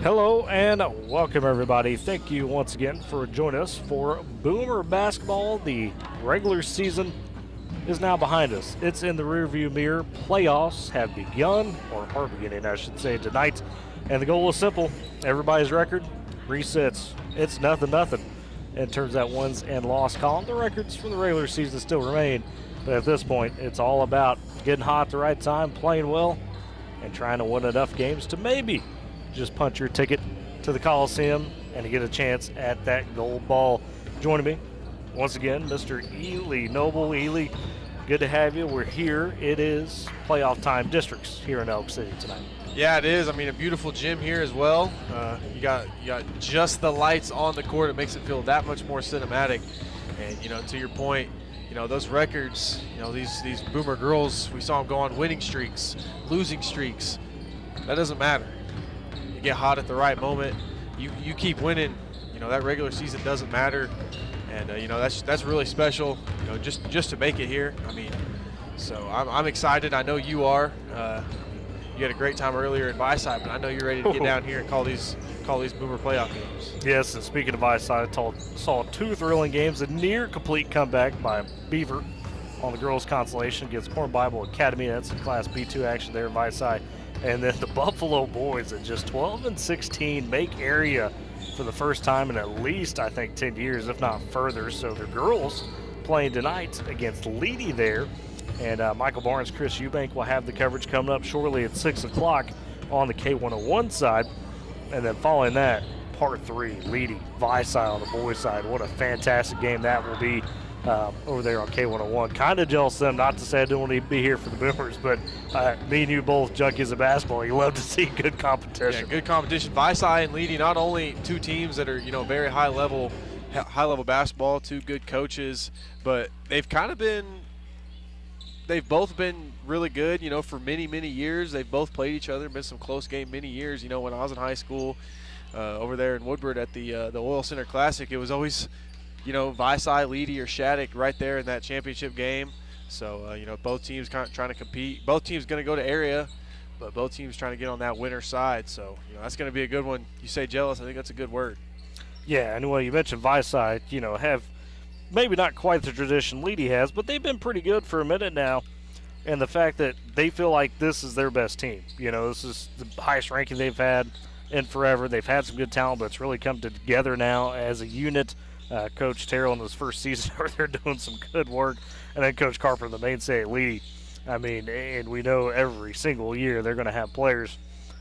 Hello and welcome everybody. Thank you once again for joining us for Boomer Basketball. The regular season is now behind us. It's in the rearview mirror. Playoffs have begun, or are beginning I should say, tonight. And the goal is simple. Everybody's record resets. It's nothing in terms of that wins and loss column. The records from the regular season still remain. But at this point, it's all about getting hot at the right time, playing well, and trying to win enough games to maybe just punch your ticket to the Coliseum and to get a chance at that gold ball. Joining me once again, Mr. Ely Noble. Ely, good to have you. We're here. It is playoff time districts here in Elk City tonight. Yeah, it is. I mean, a beautiful gym here as well. You got just the lights on the court. It makes it feel that much more cinematic. And to your point, those records. These Boomer girls. We saw them go on winning streaks, losing streaks. That doesn't matter. You get hot at the right moment. You keep winning. That regular season doesn't matter. And that's really special. Just to make it here. I mean, so I'm excited. I know you are. You had a great time earlier in Viside, but I know you're ready to get down here and call these Boomer playoff games. Yes, and speaking of Viside, I saw two thrilling games, a near complete comeback by Beaver on the girls' consolation against Corn Bible Academy. That's some Class B2 action there in Viside. And then the Buffalo boys at just 12-16 make area for the first time in at least, I think, 10 years, if not further. So the girls playing tonight against Leedy there. And Michael Barnes, Chris Eubank will have the coverage coming up shortly at 6 o'clock on the K101 side. And then following that, part 3, Leedy, Viside on the boys' side. What a fantastic game that will be over there on K101. Kind of jealous of them, not to say I don't want to be here for the Boomers, but me and you both junkies of basketball. You love to see good competition. Yeah, good competition. Viside and Leedy, not only two teams that are very high level basketball, two good coaches, but they've both been really good, for many years. They've both played each other, been some close game many years. When I was in high school over there in Woodward at the Oil Center Classic, it was always Viside, Leedy, or Shattuck right there in that championship game. So, both teams kind of trying to compete. Both teams going to go to area, but both teams trying to get on that winner side. So, that's going to be a good one. You say jealous, I think that's a good word. Yeah, and you mentioned Viside, have maybe not quite the tradition Leedy has, but they've been pretty good for a minute now. And the fact that they feel like this is their best team. This is the highest ranking they've had in forever. They've had some good talent, but it's really come together now as a unit. Coach Terrell in his first season over there doing some good work. And then Coach Carper, the mainstay at Leedy. I mean, and we know every single year they're going to have players,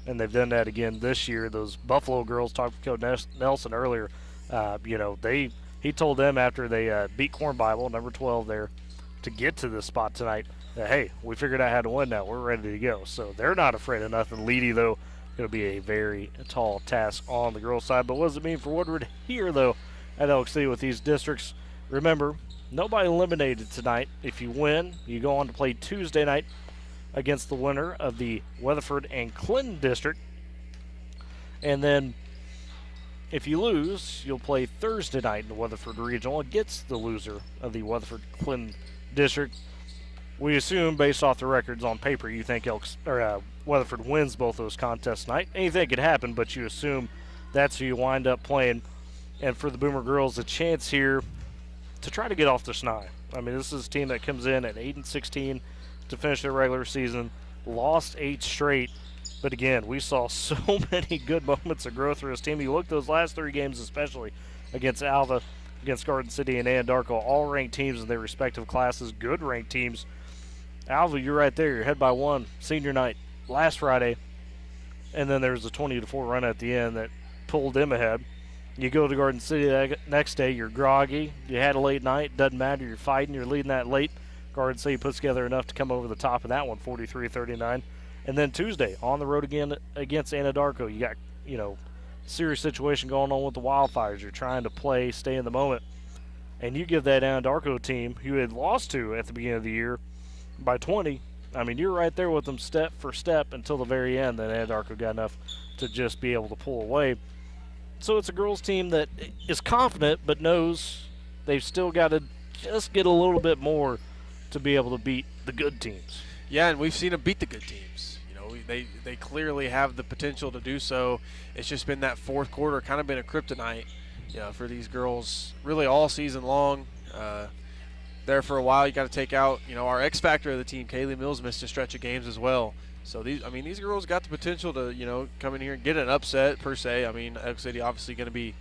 and they've done that again this year. Those Buffalo girls, talked to Coach Nelson earlier, he told them after they beat Corn Bible, number 12 there, to get to this spot tonight, that, hey, we figured out how to win now. We're ready to go. So they're not afraid of nothing. Leedy, though, going to be a very tall task on the girls' side. But what does it mean for Woodward here, though, at Elk City with these districts? Remember, nobody eliminated tonight. If you win, you go on to play Tuesday night against the winner of the Weatherford and Clinton district. And then if you lose, you'll play Thursday night in the Weatherford Regional against the loser of the Weatherford-Clinton district. We assume, based off the records on paper, you think Weatherford wins both those contests tonight. Anything could happen, but you assume that's who you wind up playing. And for the Boomer girls, a chance here to try to get off the snide. I mean, this is a team that comes in at 8-16 to finish their regular season, lost 8 straight. But again, we saw so many good moments of growth for this team. You look at those last 3 games, especially against Alva, against Garden City and Anadarko, all ranked teams in their respective classes, good ranked teams. Alva, you're right there. You're ahead by 1 senior night last Friday. And then there was a 20-4 run at the end that pulled them ahead. You go to Garden City the next day, you're groggy. You had a late night. Doesn't matter. You're fighting. You're leading that late. Garden City puts together enough to come over the top of that one, 43-39. And then Tuesday, on the road again against Anadarko, you got, serious situation going on with the Wildfires. You're trying to play, stay in the moment. And you give that Anadarko team, who had lost to at the beginning of the year by 20, I mean, you're right there with them step for step until the very end. Then Anadarko got enough to just be able to pull away. So it's a girls team that is confident but knows they've still got to just get a little bit more to be able to beat the good teams. Yeah, and we've seen them beat the good teams. they clearly have the potential to do so. It's just been that fourth quarter kind of been a kryptonite, for these girls really all season long. There for a while, you got to take out, our X factor of the team. Kaylee Mills missed a stretch of games as well. So these girls got the potential to, come in here and get an upset per se. Elk City obviously going to be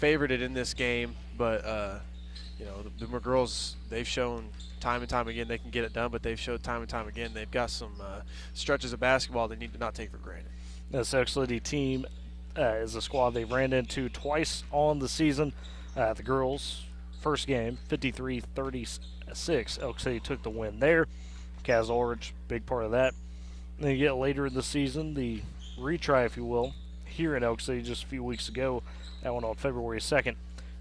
favorited in this game, but the Boomer girls, they've shown time and time again they can get it done, but they've showed time and time again they've got some stretches of basketball they need to not take for granted. This Elk City team is a squad they've ran into twice on the season. The girls, first game, 53-36. Elk City took the win there. Kaz Ulrich, big part of that. Then you get later in the season, the retry, if you will, here in Elk City just a few weeks ago. That one on February 2nd.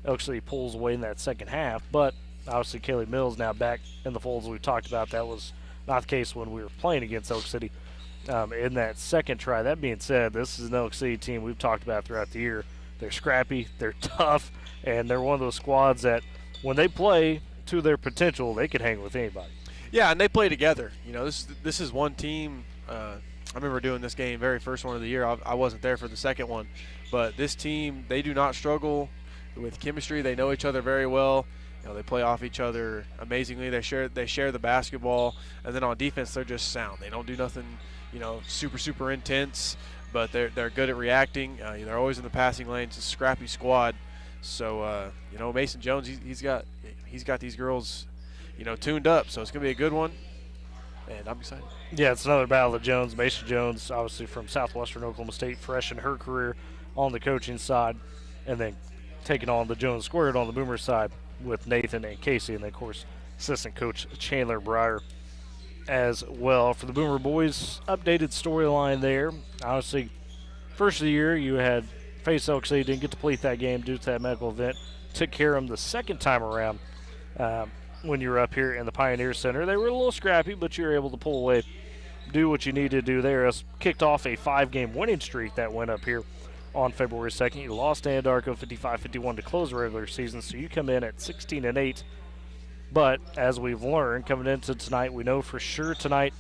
Elk City pulls away in that second half, but obviously Kaylee Mills now back in the fold as we talked about. That was not the case when we were playing against Elk City in that second try. That being said, this is an Elk City team we've talked about throughout the year. They're scrappy, they're tough, and they're one of those squads that when they play to their potential, they can hang with anybody. Yeah, and they play together. This is one team. I remember doing this game, very first one of the year. I wasn't there for the second one, but this team, they do not struggle with chemistry. They know each other very well. They play off each other amazingly. They share the basketball, and then on defense, they're just sound. They don't do nothing, super intense, but they're good at reacting. They're always in the passing lane. It's a scrappy squad. So Mason Jones, he's got these girls, tuned up. So it's gonna be a good one, and I'm excited. Yeah, it's another battle of Jones. Mason Jones, obviously from Southwestern Oklahoma State, fresh in her career on the coaching side, and then taking on the Jones Squared on the Boomer side with Nathan and Casey, and then, of course, assistant coach Chandler Breyer as well. For the Boomer boys, updated storyline there. Honestly, first of the year, you had faced Elk City, didn't get to complete that game due to that medical event. Took care of them the second time around when you were up here in the Pioneer Center. They were a little scrappy, but you were able to pull away, do what you needed to do there. Us kicked off a 5-game winning streak that went up here on February 2nd. You lost to Anadarko 55-51 to close the regular season, so you come in at 16-8. But as we've learned coming into tonight, we know for sure tonight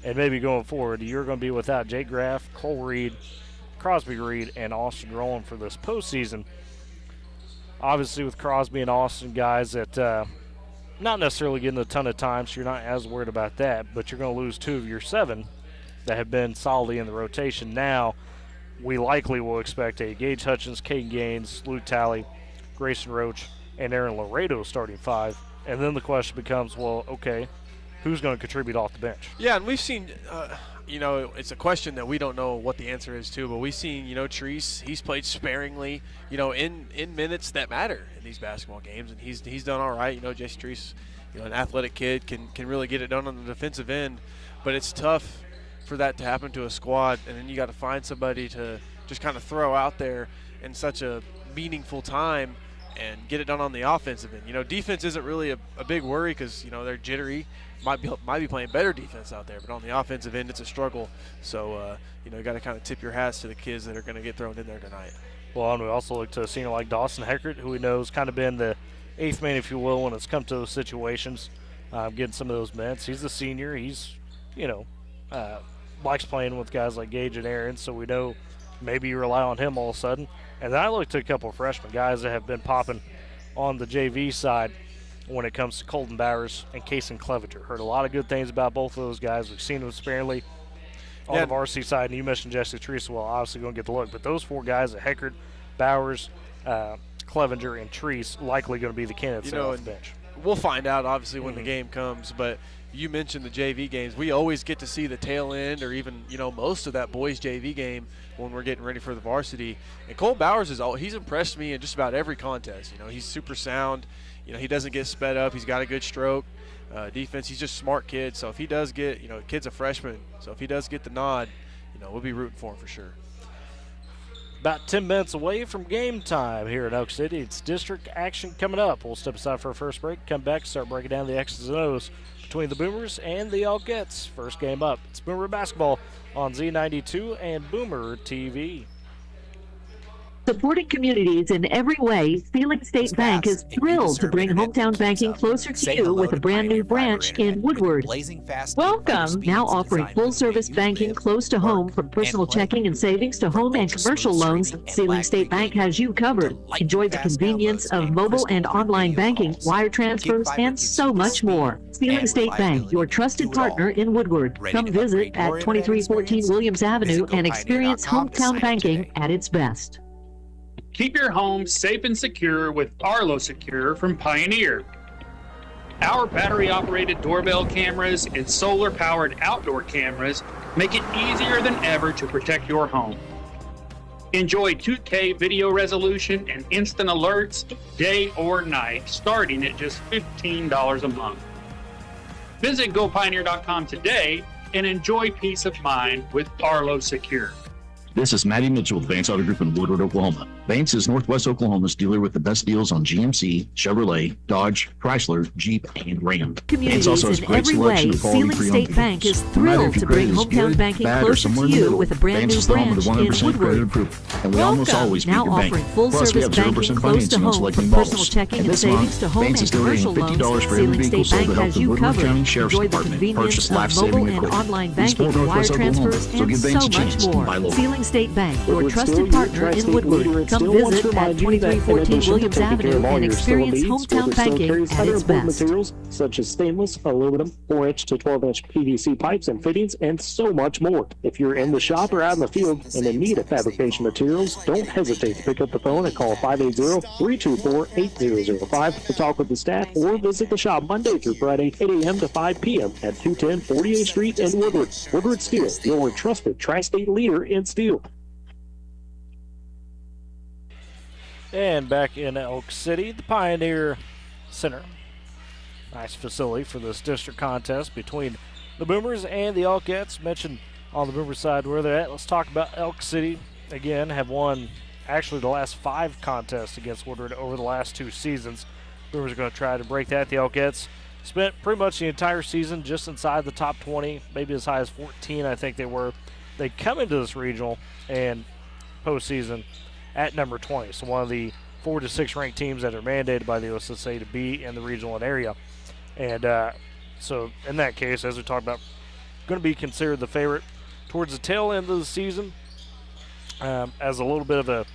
and maybe going forward, you're going to be without Jake Graff, Cole Reed, Crosby Reed, and Austin Rowland for this postseason. Obviously with Crosby and Austin, guys that not necessarily getting a ton of time, so you're not as worried about that, but you're going to lose 2 of your 7 that have been solidly in the rotation. Now, we likely will expect a Gage Hutchins, Caden Gaines, Luke Talley, Grayson Roach, and Aaron Laredo starting 5. And then the question becomes, well, okay, who's going to contribute off the bench? Yeah, and we've seen, it's a question that we don't know what the answer is to, but we've seen, Treese, he's played sparingly, in minutes that matter in these basketball games, and he's done all right. Jesse Treese, an athletic kid, can really get it done on the defensive end, but it's tough for that to happen to a squad, and then you got to find somebody to just kind of throw out there in such a meaningful time and get it done on the offensive end. Defense isn't really a big worry because they're jittery, might be playing better defense out there, but on the offensive end it's a struggle. So you got to kind of tip your hats to the kids that are going to get thrown in there tonight. Well, and we also look to a senior like Dawson Heckert, who we know has kind of been the 8th man, if you will, when it's come to those situations, getting some of those minutes. He's a senior. He's likes playing with guys like Gage and Aaron, so we know maybe you rely on him all of a sudden. And then I looked at a couple of freshmen, guys that have been popping on the JV side when it comes to Colton Bowers and Kason Clevenger. Heard a lot of good things about both of those guys. We've seen them sparingly on the varsity side, and you mentioned Jesse Treese. Well, obviously going to get the look. But those 4 guys, Heckert, Bowers, Clevenger, and Treese, likely going to be the candidates off the bench. We'll find out, obviously, when the game comes, but you mentioned the JV games. We always get to see the tail end or even, most of that boys JV game when we're getting ready for the varsity. And Cole Bowers he's impressed me in just about every contest. He's super sound. He doesn't get sped up. He's got a good stroke. Defense, he's just a smart kid. So if he does get, kid's a freshman. So if he does get the nod, we'll be rooting for him for sure. About 10 minutes away from game time here in Elk City. It's district action coming up. We'll step aside for our first break, come back, start breaking down the X's and O's between the Boomers and the Elkettes. First game up. It's Boomer Basketball on Z92 and Boomer TV. Supporting communities in every way, Feeling State Bank is thrilled to bring hometown banking closer to you with a brand new branch in Woodward. Welcome! Now offering full-service banking close to home, from personal checking and savings to home and commercial loans, Feeling State Bank has you covered. Enjoy the convenience of mobile and online banking, wire transfers, and so much more. Feeling State Bank, your trusted partner in Woodward. Come visit at 2314 Williams Avenue and experience hometown banking at its best. Keep your home safe and secure with Arlo Secure from Pioneer. Our battery-operated doorbell cameras and solar-powered outdoor cameras make it easier than ever to protect your home. Enjoy 2K video resolution and instant alerts day or night, starting at just $15 a month. Visit GoPioneer.com today and enjoy peace of mind with Arlo Secure. This is Matty Mitchell with Vance Auto Group in Woodward, Oklahoma. Vance is Northwest Oklahoma's dealer with the best deals on GMC, Chevrolet, Dodge, Chrysler, Jeep, and Ram. Communities in every way, Feeling State Bank is thrilled to bring hometown banking closer to you with a brand new branch in Woodward. And we almost always beat now your bank. offering full-service banking close to home, from personal checking and savings to home and commercial loans. Feeling State Bank has you covered. Enjoy the convenience of mobile and online banking, wire transfers, and so much more. Feeling State Bank, your trusted partner in Woodward. Come visit at 2314 Williams Avenue and experience hometown banking at its best. Materials such as stainless, aluminum, 4-inch to 12-inch PVC pipes and fittings, and so much more. If you're in the shop or out in the field and in need of fabrication materials, don't hesitate to pick up the phone and call 580-324-8005 to talk with the staff, or visit the shop Monday through Friday, 8 a.m. to 5 p.m. at 210 48th Street in Woodward. Woodward Steel, your trusted tri-state leader in steel. And back in Elk City, the Pioneer Center. Nice facility for this district contest between the Boomers and the Elkettes. Mentioned on the Boomer side where they're at. Let's talk about Elk City. Again, have won actually the last 5 contests against Woodward over the last 2 seasons. Boomers are going to try to break that. The Elkettes spent pretty much the entire season just inside the top 20, maybe as high as 14, I think they were. They come into this regional and postseason at number 20. So one of the 4 to 6 ranked teams that are mandated by the OSSAA to be in the regional area. And so in that case, as we talked about, going to be considered the favorite towards the tail end of the season. As a little bit of a,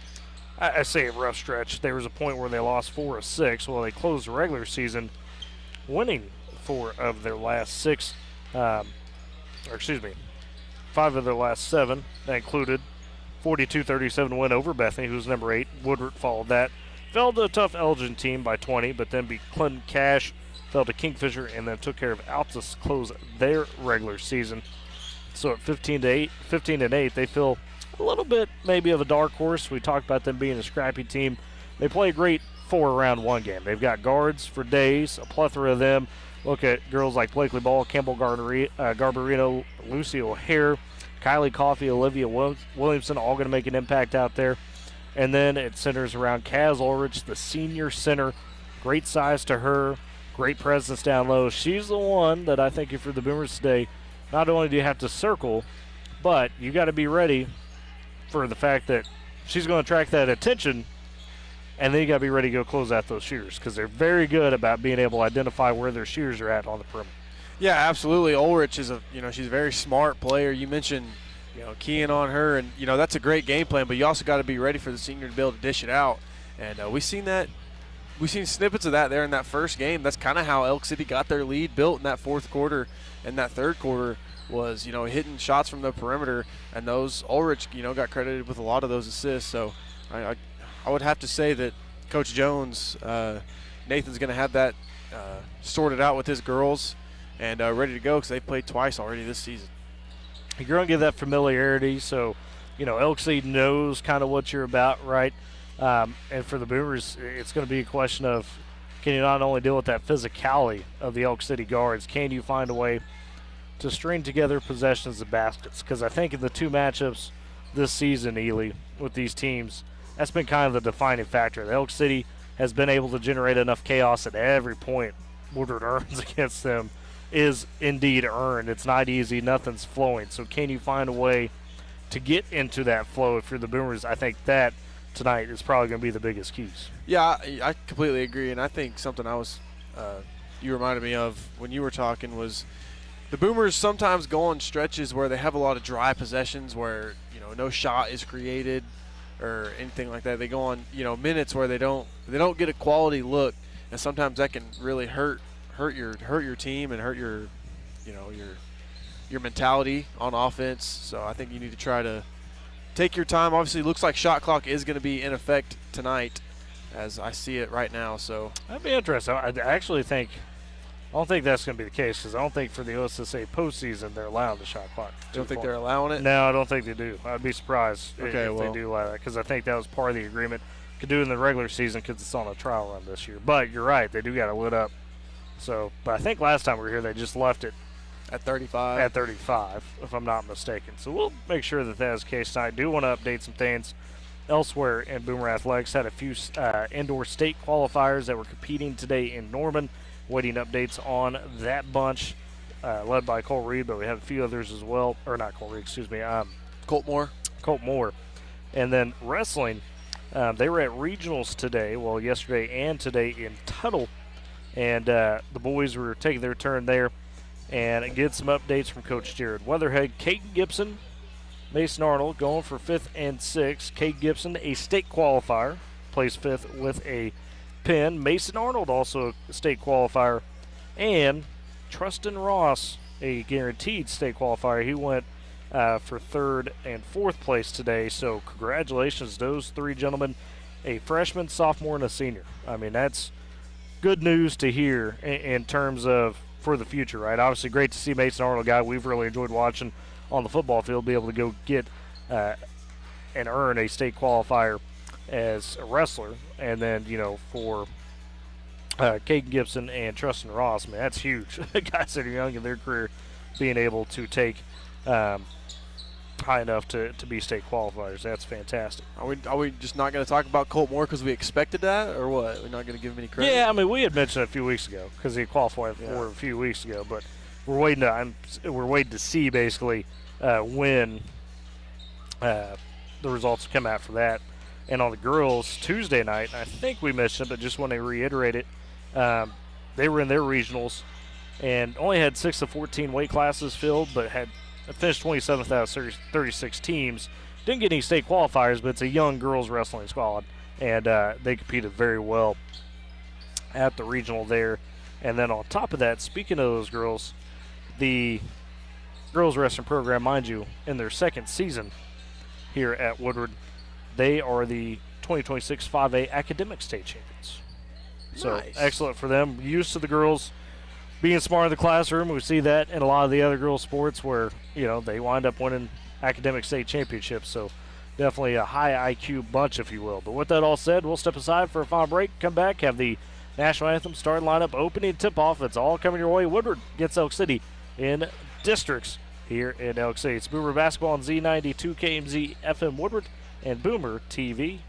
I say a rough stretch. There was a point where they lost 4 of 6. Well, they closed the regular season winning 4 of their last 6, 5 of their last 7. That included 42-37 win over Bethany, who's number 8. Woodward followed that. Fell to a tough Elgin team by 20, but then beat Clinton Cash, fell to Kingfisher, and then took care of Altus to close their regular season. So at 15-8, they feel a little bit maybe of a dark horse. We talked about them being a scrappy team. They play a great 4-round 1 game. They've got guards for days, a plethora of them. Look at girls like Blakely Ball, Campbell Garbarino, Lucy O'Hare, Kylie Coffey, Olivia Williamson, all going to make an impact out there. And then it centers around Kaz Ulrich, the senior center. Great size to her, great presence down low. She's the one that I think if you're the Boomers today, not only do you have to circle, but you got to be ready for the fact that she's going to attract that attention, and then you got to be ready to go close out those shooters because they're very good about being able to identify where their shooters are at on the perimeter. Yeah, absolutely. Ulrich is she's a very smart player. You mentioned, keying on her, and that's a great game plan. But you also got to be ready for the senior to be able to dish it out. And we've seen snippets of that there in that first game. That's kind of how Elk City got their lead built in that fourth quarter, and that third quarter was hitting shots from the perimeter, and those Ulrich got credited with a lot of those assists. So I would have to say that Coach Jones, Nathan's going to have that sorted out with his girls and ready to go because they've played twice already this season. You're going to give that familiarity, so Elk City knows kind of what you're about, right? And for the Boomers, it's going to be a question of, can you not only deal with that physicality of the Elk City guards, can you find a way to string together possessions and baskets? Because I think in the 2 matchups this season, Ely, with these teams, that's been kind of the defining factor. The Elk City has been able to generate enough chaos at every point Woodward earns against them is indeed earned. It's not easy. Nothing's flowing. So can you find a way to get into that flow if you're the Boomers? I think that tonight is probably going to be the biggest keys. Yeah, I completely agree, and I think something you reminded me of when you were talking was the Boomers sometimes go on stretches where they have a lot of dry possessions where, no shot is created or anything like that. They go on, minutes where they don't get a quality look, and sometimes that can really hurt your team and hurt your mentality on offense. So I think you need to try to take your time. Obviously, it looks like shot clock is going to be in effect tonight as I see it right now. So that'd be interesting. I actually think I don't think that's going to be the case because I don't think for the OSSAA postseason they're allowing the shot clock. You don't think they're allowing it? No, I don't think they do. I'd be surprised if they do allow that because I think that was part of the agreement. Could do it in the regular season because it's on a trial run this year. But you're right, they do got it lit up. So, but I think last time we were here they just left it at 35. At 35, if I'm not mistaken. So we'll make sure that is the case tonight. I do want to update some things elsewhere in Boomer Athletics. Had a few indoor state qualifiers that were competing today in Norman. Waiting updates on that bunch, led by Cole Reed, but we have a few others as well. Or not Cole Reed, excuse me. Colt Moore. And then wrestling, they were at regionals today, yesterday and today in Tuttle. And the boys were taking their turn there and get some updates from Coach Jared Weatherhead. Caden Gibson, Mason Arnold going for 5th and 6th. Caden Gibson, a state qualifier, plays 5th with a pin. Mason Arnold, also a state qualifier. And Trustin Ross, a guaranteed state qualifier. He went for 3rd and 4th place today. So congratulations to those 3 gentlemen, a freshman, sophomore, and a senior. I mean, that's good news to hear in terms of for the future, right? Obviously great to see Mason Arnold, a guy we've really enjoyed watching on the football field, be able to go get and earn a state qualifier as a wrestler. And then, for Caden Gibson and Trustin Ross, man, that's huge. Guys that are young in their career being able to take high enough to be state qualifiers. That's fantastic. Are we just not going to talk about Colt Moore because we expected that, or what? We're not going to give him any credit? Yeah, I mean, we had mentioned it a few weeks ago because he qualified for a few weeks ago, but we're waiting to see basically when the results come out for that. And on the girls, Tuesday night, I think we mentioned it, but just want to reiterate it, they were in their regionals and only had 6 of 14 weight classes filled, but had finished 27th out of 36 teams. Didn't get any state qualifiers, but it's a young girls wrestling squad, and they competed very well at the regional there. And then on top of that, speaking of those girls, the girls wrestling program, mind you, in their 2nd season here at Woodward, they are the 2026 5A academic state champions. So nice. Excellent for them. Used to the girls being smart in the classroom. We see that in a lot of the other girls' sports where, they wind up winning academic state championships. So definitely a high IQ bunch, if you will. But with that all said, we'll step aside for a final break, come back, have the national anthem, starting lineup, opening tip-off. It's all coming your way. Woodward gets Elk City in districts here in Elk City. It's Boomer Basketball on Z92 KMZ FM Woodward and Boomer TV.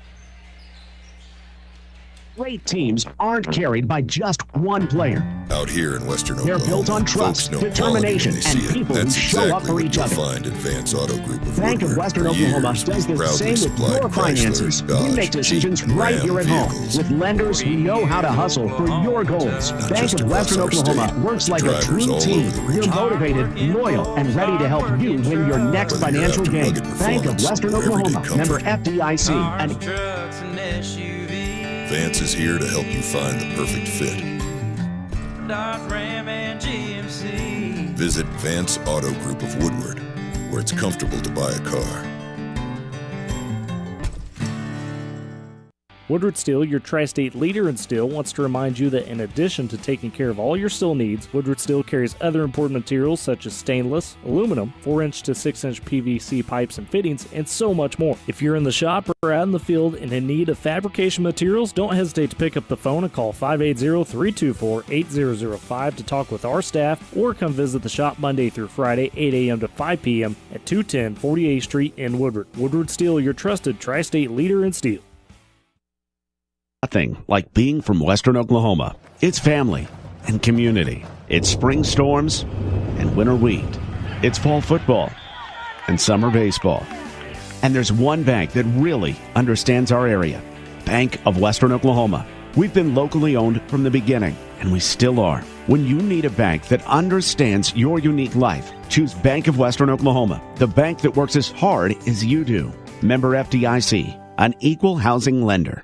Great teams aren't carried by just one player. Out here in Western They're Oklahoma, built on trust, determination, and people who show up for each other. Find at Vance Auto Group of Bank of Woodward. Western For Oklahoma years, does we've the proudly same with supplied your finances. Chrysler, We Dodge, make decisions Jeep, right Ram here at home vehicles. with lenders who know how to hustle for your goals. Not Bank just of Western across our Oklahoma state, works like a drivers true all team. over the You're region. motivated, loyal, and ready to help you win your next Whether you're financial after gain. rugged Bank of performance Western or everyday Oklahoma, comfort. member FDIC, and trucks and SUVs, Vance is here to help you find the perfect fit. Dodge, Ram, and GMC. Visit Vance Auto Group of Woodward, where it's comfortable to buy a car. Woodward Steel, your tri-state leader in steel, wants to remind you that in addition to taking care of all your steel needs, Woodward Steel carries other important materials such as stainless, aluminum, 4-inch to 6-inch PVC pipes and fittings, and so much more. If you're in the shop or out in the field and in need of fabrication materials, don't hesitate to pick up the phone and call 580-324-8005 to talk with our staff, or come visit the shop Monday through Friday, 8 a.m. to 5 p.m. at 210 48th Street in Woodward. Woodward Steel, your trusted tri-state leader in steel. nothing like being from Western Oklahoma. It's family and community. It's spring storms and winter wheat. It's fall football and summer baseball. And there's one bank that really understands our area. Bank of Western Oklahoma. We've been locally owned from the beginning, and we still are. When you need a bank that understands your unique life, choose Bank of Western Oklahoma, the bank that works as hard as you do. Member FDIC, an equal housing lender.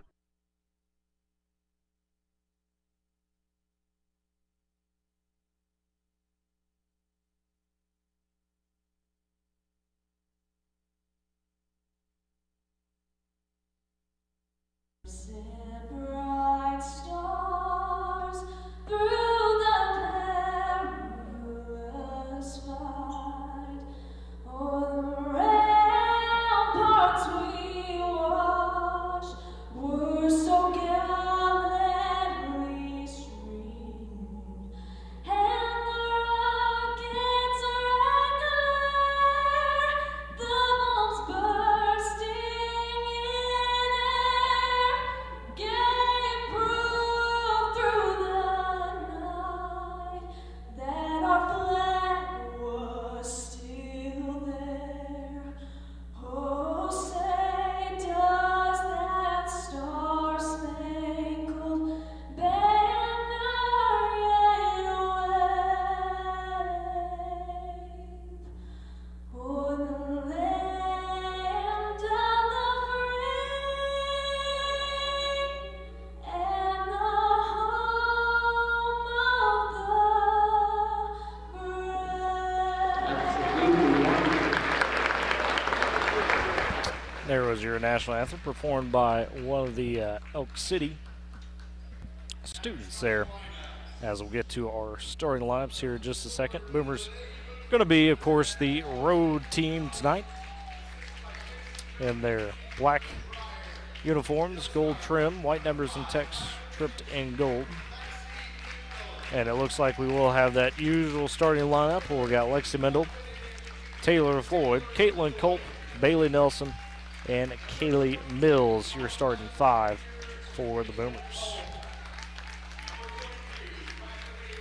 There was your national anthem performed by one of the Elk City students there. As we'll get to our starting lineups here in just a second. Boomers going to be, of course, the road team tonight in their black uniforms, gold trim, white numbers and text tripped in gold. And it looks like we will have that usual starting lineup where we got Lexi Mendel, Taylor Floyd, Caitlin Culp, Bailey Nelson, and Kaylee Mills, your starting five for the Boomers.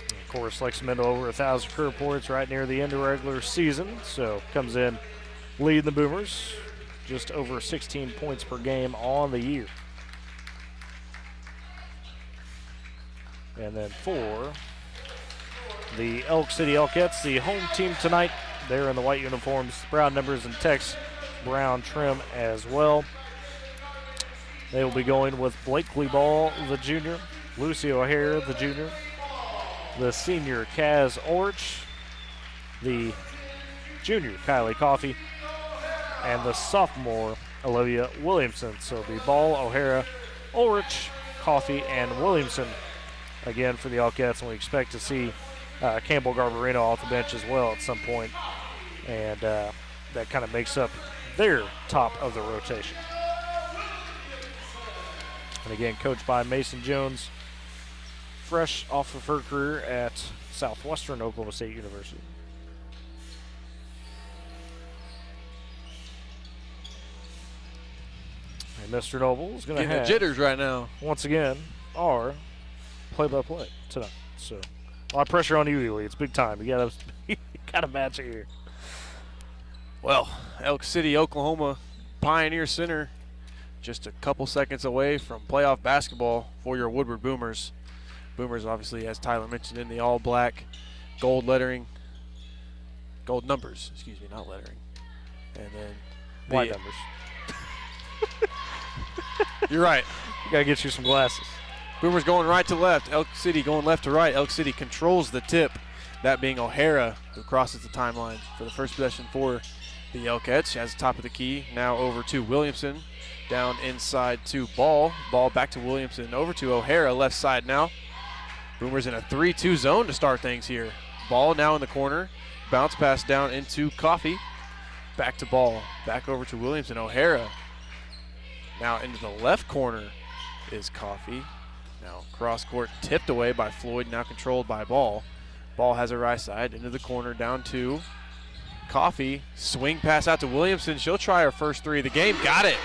And of course, Lexi Mendel over 1,000 career points right near the end of regular season, so comes in leading the Boomers, just over 16 points per game on the year. And then for the Elk City Elkettes, the home team tonight, they're in the white uniforms, brown numbers and text, brown trim as well. They will be going with Blakely Ball, the junior, Lucy O'Hare, the junior, the senior Kaz Orich, the junior Kylie Coffey, and the sophomore Olivia Williamson. So it'll be Ball, O'Hara, Ulrich, Coffey, and Williamson again for the Elkettes, and we expect to see Campbell Garbarino off the bench as well at some point, and that kind of makes up their top of the rotation. And again, coached by Mason Jones, fresh off of her career at Southwestern Oklahoma State University. And Mr. Noble is going to have the jitters right now. Once again our play-by-play tonight. So a lot of pressure on you, Ely. It's big time. You gotta match it here. Well, Elk City, Oklahoma Pioneer Center, just a couple seconds away from playoff basketball for your Woodward Boomers. Boomers, obviously, as Tyler mentioned, in the all-black, gold lettering, gold numbers, excuse me, not lettering. And then white numbers. You're right. You gotta get you some glasses. Boomers going right to left. Elk City going left to right. Elk City controls the tip, that being O'Hara, who crosses the timeline for the first possession for the Elkettes. She has the top of the key. Now over to Williamson. Down inside to Ball. Ball back to Williamson. Over to O'Hara, left side now. Boomers in a 3-2 zone to start things here. Ball now in the corner. Bounce pass down into Coffey. Back to Ball. Back over to Williamson. O'Hara. Now into the left corner is Coffey. Now cross court tipped away by Floyd, now controlled by Ball. Ball has a right side into the corner down to Coffey. Swing pass out to Williamson. She'll try her first three of the game. Got it.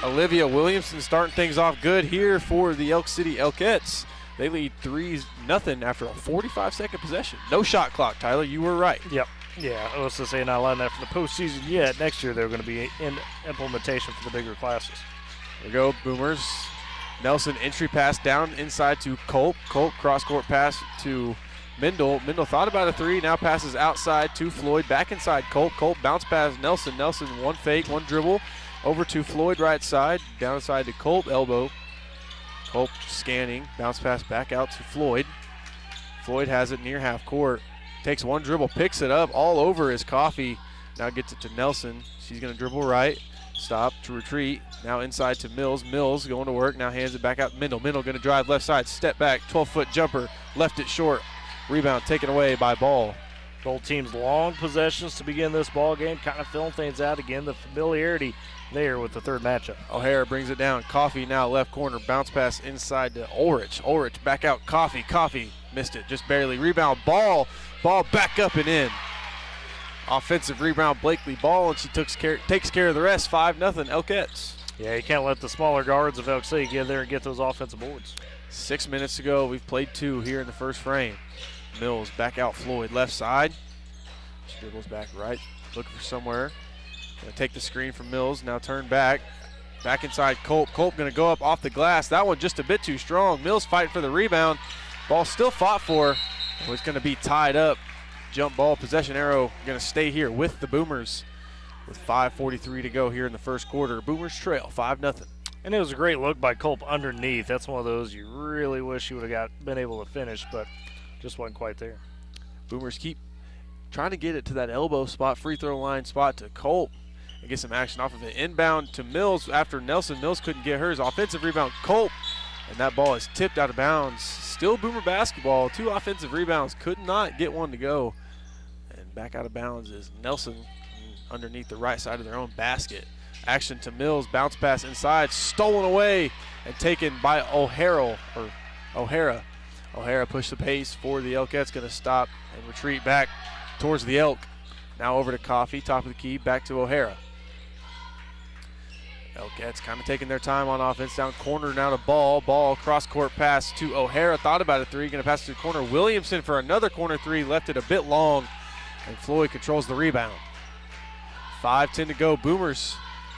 Olivia Williamson starting things off good here for the Elk City Elkettes. They lead 3-0 after a 45-second possession. No shot clock, Tyler. You were right. Yep. Yeah, OSSAA not allowing that for the postseason yet. Next year they're going to be in implementation for the bigger classes. There we go, Boomers. Nelson entry pass down inside to Culp. Culp cross-court pass to Mendel. Mendel thought about a three, now passes outside to Floyd. Back inside Culp. Culp bounce pass Nelson. Nelson one fake, one dribble. Over to Floyd right side. Downside to Culp, elbow. Culp scanning. Bounce pass back out to Floyd. Floyd has it near half court. Takes one dribble, picks it up. All over is Coffee. Now gets it to Nelson. She's going to dribble right. Stop to retreat. Now inside to Mills. Mills going to work. Now hands it back out. Mendel. Mendel going to drive left side. Step back. 12-foot jumper. Left it short. Rebound taken away by Ball. Both teams long possessions to begin this ball game, kind of filling things out again. The familiarity there with the third matchup. O'Hara brings it down. Coffee now left corner. Bounce pass inside to Ulrich. Ulrich back out. Coffee. Coffee missed it. Just barely. Rebound. Ball. Ball back up and in. Offensive rebound, Blakely Ball, and she takes care of the rest. 5-0 Elkettes. Yeah, you can't let the smaller guards of Elk get there and get those offensive boards. 6 minutes to go. We've played 2 here in the first frame. Mills back out Floyd left side. She dribbles back right, looking for somewhere. Gonna take the screen from Mills, now turn back. Back inside Culp. Culp gonna go up off the glass. That one just a bit too strong. Mills fighting for the rebound. Ball still fought for. Oh, it's gonna be tied up. Jump ball, possession arrow going to stay here with the Boomers with 5:43 to go here in the first quarter. Boomers trail 5-0. And it was a great look by Culp underneath. That's one of those you really wish you would have been able to finish, but just wasn't quite there. Boomers keep trying to get it to that elbow spot, free throw line spot to Culp and get some action off of it. Inbound to Mills after Nelson. Mills couldn't get hers. Offensive rebound, Culp, and that ball is tipped out of bounds. Still Boomer basketball. 2 offensive rebounds, could not get one to go. Back out of bounds is Nelson underneath the right side of their own basket. Action to Mills, bounce pass inside, stolen away and taken by O'Hara. O'Hara pushed the pace for the Elkettes, going to stop and retreat back towards the Elk. Now over to Coffee, top of the key, back to O'Hara. Elkettes kind of taking their time on offense, down corner now to Ball. Ball cross-court pass to O'Hara, thought about a three, going to pass to the corner. Williamson for another corner three, left it a bit long. And Floyd controls the rebound. 5:10 to go. Boomers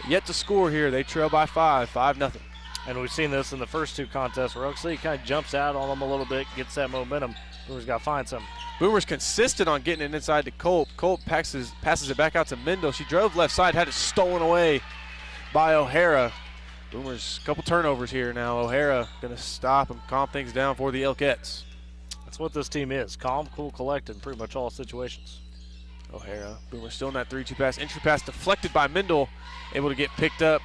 yet to score here. They trail by 5-0. And we've seen this in the first 2 contests where Oak City kind of jumps out on them a little bit, gets that momentum. Boomers got to find something. Boomers consistent on getting it inside to Culp. Culp passes it back out to Mendel. She drove left side, had it stolen away by O'Hara. Boomers, a couple turnovers here now. O'Hara going to stop and calm things down for the Elkettes. That's what this team is. Calm, cool, collected in pretty much all situations. O'Hara, Boomer still in that 3-2 pass. Entry pass deflected by Mendel, able to get picked up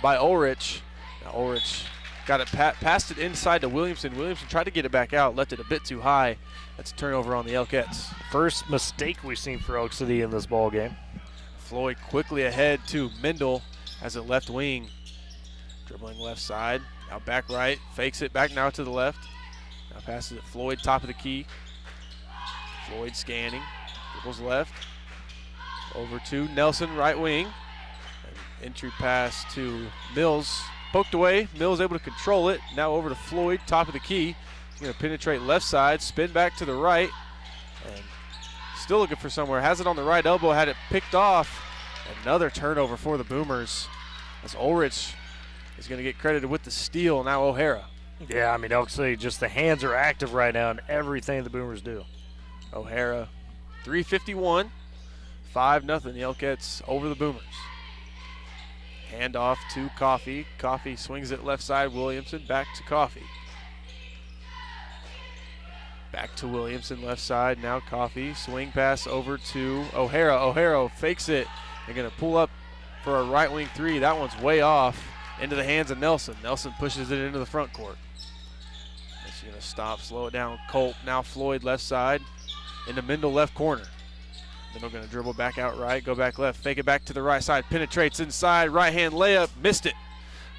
by Ulrich. Now Ulrich got it, passed it inside to Williamson. Williamson tried to get it back out, left it a bit too high. That's a turnover on the Elkettes. First mistake we've seen for Oak City in this ball game. Floyd quickly ahead to Mendel as a left wing. Dribbling left side, now back right, fakes it back now to the left. Now passes it Floyd, top of the key. Floyd scanning, dribbles left. Over to Nelson, right wing. An entry pass to Mills, poked away. Mills able to control it. Now over to Floyd, top of the key. He's going to penetrate left side, spin back to the right, and still looking for somewhere. Has it on the right elbow, had it picked off. Another turnover for the Boomers as Ulrich is going to get credited with the steal. Now O'Hara. Yeah, I mean, Oak City, just the hands are active right now in everything the Boomers do. O'Hara, 3:51. 5-0, the Elkettes over the Boomers. Hand off to Coffee. Coffee swings it left side. Williamson back to Coffee. Back to Williamson left side. Now Coffee. Swing pass over to O'Hara. O'Hara fakes it. They're going to pull up for a right wing three. That one's way off into the hands of Nelson. Nelson pushes it into the front court. She's going to stop, slow it down. Culp. Now Floyd left side. Into Mendel left corner. Mendel going to dribble back out right, go back left, fake it back to the right side, penetrates inside, right hand layup, missed it.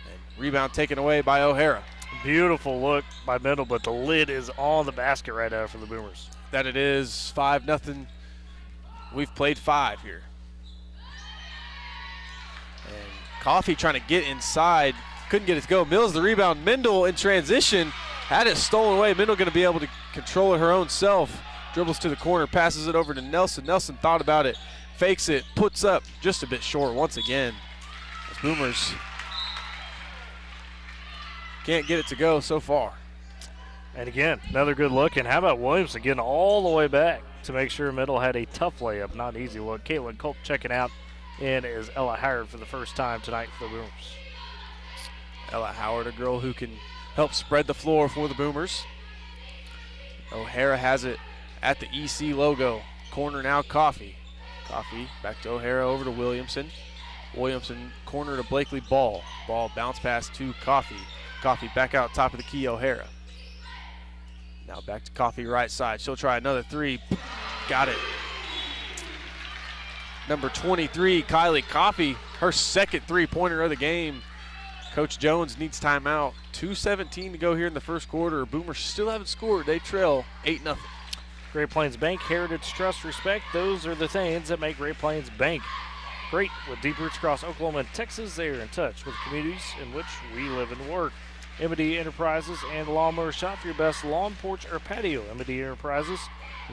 And rebound taken away by O'Hara. Beautiful look by Mendel, but the lid is on the basket right now for the Boomers. That it is 5-0. We've played 5 here. And Coffee trying to get inside, couldn't get it to go. Mills the rebound, Mendel in transition, had it stolen away. Mendel going to be able to control it her own self. dribbles to the corner, passes it over to Nelson. Nelson thought about it, fakes it, puts up just a bit short once again. As Boomers can't get it to go so far. And again, another good look. And how about Williamson getting all the way back to make sure Middle had a tough layup, not an easy one. Caitlin Culp checking out, and is Ella Howard for the first time tonight for the Boomers. Ella Howard, a girl who can help spread the floor for the Boomers. O'Hara has it at the EC logo. Corner now, Coffey. Coffey back to O'Hara, over to Williamson. Williamson corner to Blakely Ball. Ball bounce pass to Coffey. Coffey back out top of the key, O'Hara. Now back to Coffey right side. She'll try another three. Got it. Number 23, Kylie Coffey, her second three-pointer of the game. Coach Jones needs timeout. 2:17 to go here in the first quarter. Boomers still haven't scored. They trail 8-0. Great Plains Bank, heritage, trust, respect. Those are the things that make Great Plains Bank great. With deep roots across Oklahoma and Texas, they are in touch with communities in which we live and work. M&D Enterprises and Lawnmower Shop for your best lawn, porch, or patio. M&D Enterprises,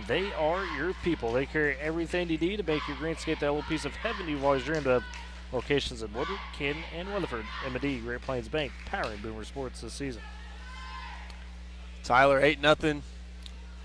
they are your people. They carry everything you need to make your greenscape that little piece of heaven you've always dreamed of. Locations in Woodward, Canton, and Weatherford. M&D Great Plains Bank, powering Boomer Sports this season. Tyler, 8-0.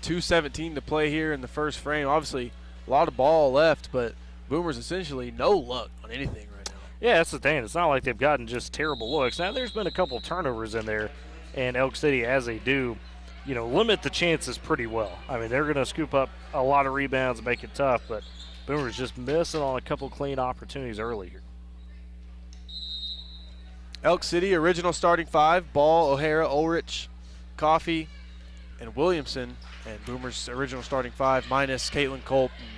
2:17 to play here in the first frame. Obviously, a lot of ball left, but Boomers essentially no luck on anything right now. Yeah, that's the thing. It's not like they've gotten just terrible looks. Now, there's been a couple turnovers in there, and Elk City, as they do, limit the chances pretty well. I mean, they're going to scoop up a lot of rebounds and make it tough, but Boomers just missing on a couple clean opportunities early here. Elk City, original starting five: Ball, O'Hara, Ulrich, Coffey, and Williamson. And Boomers' original starting five minus Caitlin Culp, and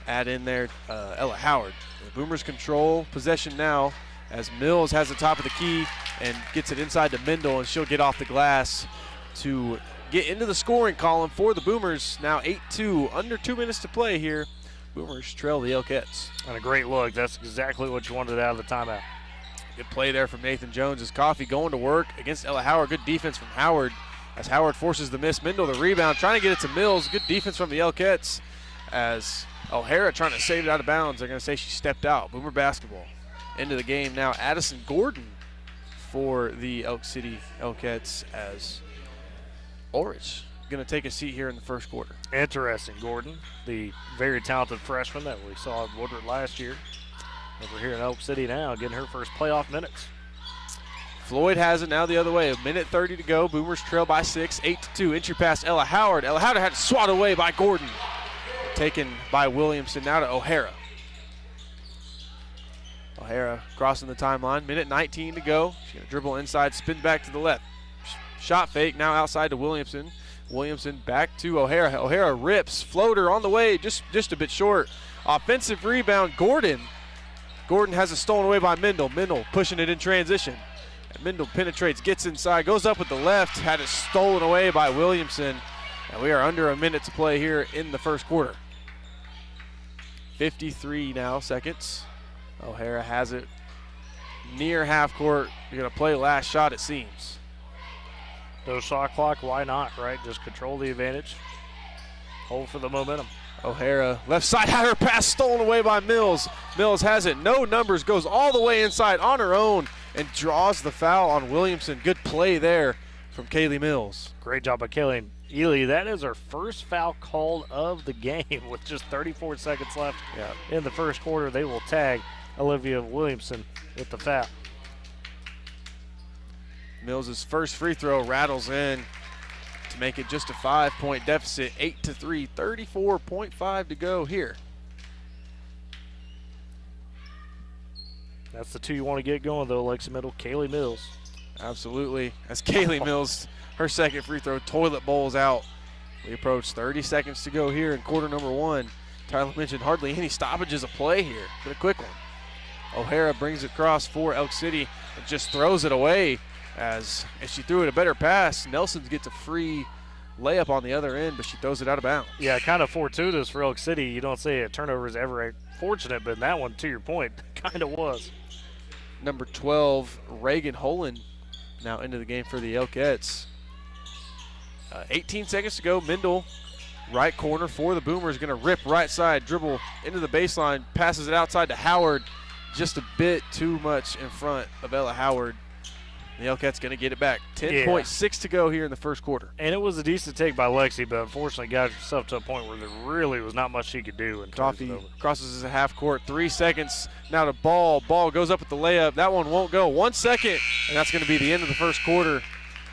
add in there Ella Howard. The Boomers control possession now as Mills has the top of the key and gets it inside to Mendel, and she'll get off the glass to get into the scoring column for the Boomers. Now 8-2, under 2 minutes to play here. Boomers trail the Elkettes. And a great look. That's exactly what you wanted out of the timeout. Good play there from Nathan Jones as Coffey going to work against Ella Howard. Good defense from Howard as Howard forces the miss. Mendel the rebound, trying to get it to Mills. Good defense from the Elkettes as O'Hara trying to save it out of bounds. They're going to say she stepped out. Boomer basketball. Into the game now, Addison Gordon for the Elk City Elkettes as Ulrich going to take a seat here in the first quarter. Interesting. Gordon, the very talented freshman that we saw at Woodward last year, over here in Elk City now, getting her first playoff minutes. Floyd has it now the other way. 1:30 to go. Boomers trail by 6, 8-2. Entry pass Ella Howard. Ella Howard had to swat away by Gordon. Taken by Williamson now to O'Hara. O'Hara crossing the timeline. 1:19 to go. She's going to dribble inside, spin back to the left. Shot fake now outside to Williamson. Williamson back to O'Hara. O'Hara rips. Floater on the way, just a bit short. Offensive rebound, Gordon. Gordon has it stolen away by Mendel. Mendel pushing it in transition. And Mendel penetrates, gets inside, goes up with the left, had it stolen away by Williamson. And we are under a minute to play here in the first quarter. 53 now seconds. O'Hara has it near half court. You're going to play last shot, it seems. No shot clock, why not, right? Just control the advantage. Hold for the momentum. O'Hara, left side, had her pass stolen away by Mills. Mills has it, no numbers, goes all the way inside on her own and draws the foul on Williamson. Good play there from Kaylee Mills. Great job by Kaylee. Ely, that is her first foul called of the game with just 34 seconds left in the first quarter. They will tag Olivia Williamson with the foul. Mills' first free throw rattles in to make it just a 5-point deficit, 8-3, 34.5 to go here. That's the two you want to get going, though, Lexi Middle, Kaylee Mills. Absolutely. As Kaylee Mills, her second free throw, toilet bowls out. We approach 30 seconds to go here in quarter number one. Tyler mentioned hardly any stoppages of play here, but a quick one. O'Hara brings it across for Elk City and just throws it away as if she threw it a better pass. Nelson gets a free layup on the other end, but she throws it out of bounds. Yeah, kind of fortuitous for Elk City. You don't say a turnover is ever fortunate, but in that one, to your point, kind of was. Number 12, Reagan Holen, now into the game for the Elkettes. 18 seconds to go. Mendel right corner for the Boomers, going to rip right side, dribble into the baseline, passes it outside to Howard, just a bit too much in front of Ella Howard. The Elkett's going to get it back. 10.6 to go here in the first quarter. And it was a decent take by Lexi, but unfortunately got herself to a point where there really was not much she could do. Coffee crosses his half court. 3 seconds now to ball. Ball goes up with the layup. That one won't go. 1 second, and that's going to be the end of the first quarter.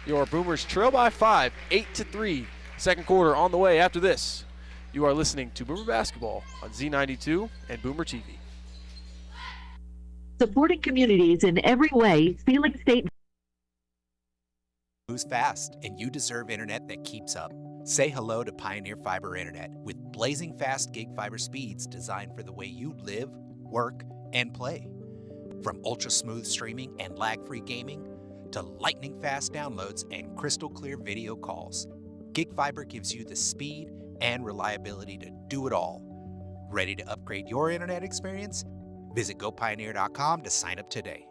Your Boomers trail by 5, 8-3. Second quarter on the way after this. You are listening to Boomer Basketball on Z92 and Boomer TV. Supporting communities in every way, Felix State moves fast, and you deserve internet that keeps up. Say hello to Pioneer Fiber Internet with blazing fast gig fiber speeds designed for the way you live, work, and play. From ultra-smooth streaming and lag-free gaming to lightning-fast downloads and crystal-clear video calls, Gig Fiber gives you the speed and reliability to do it all. Ready to upgrade your internet experience? Visit gopioneer.com to sign up today.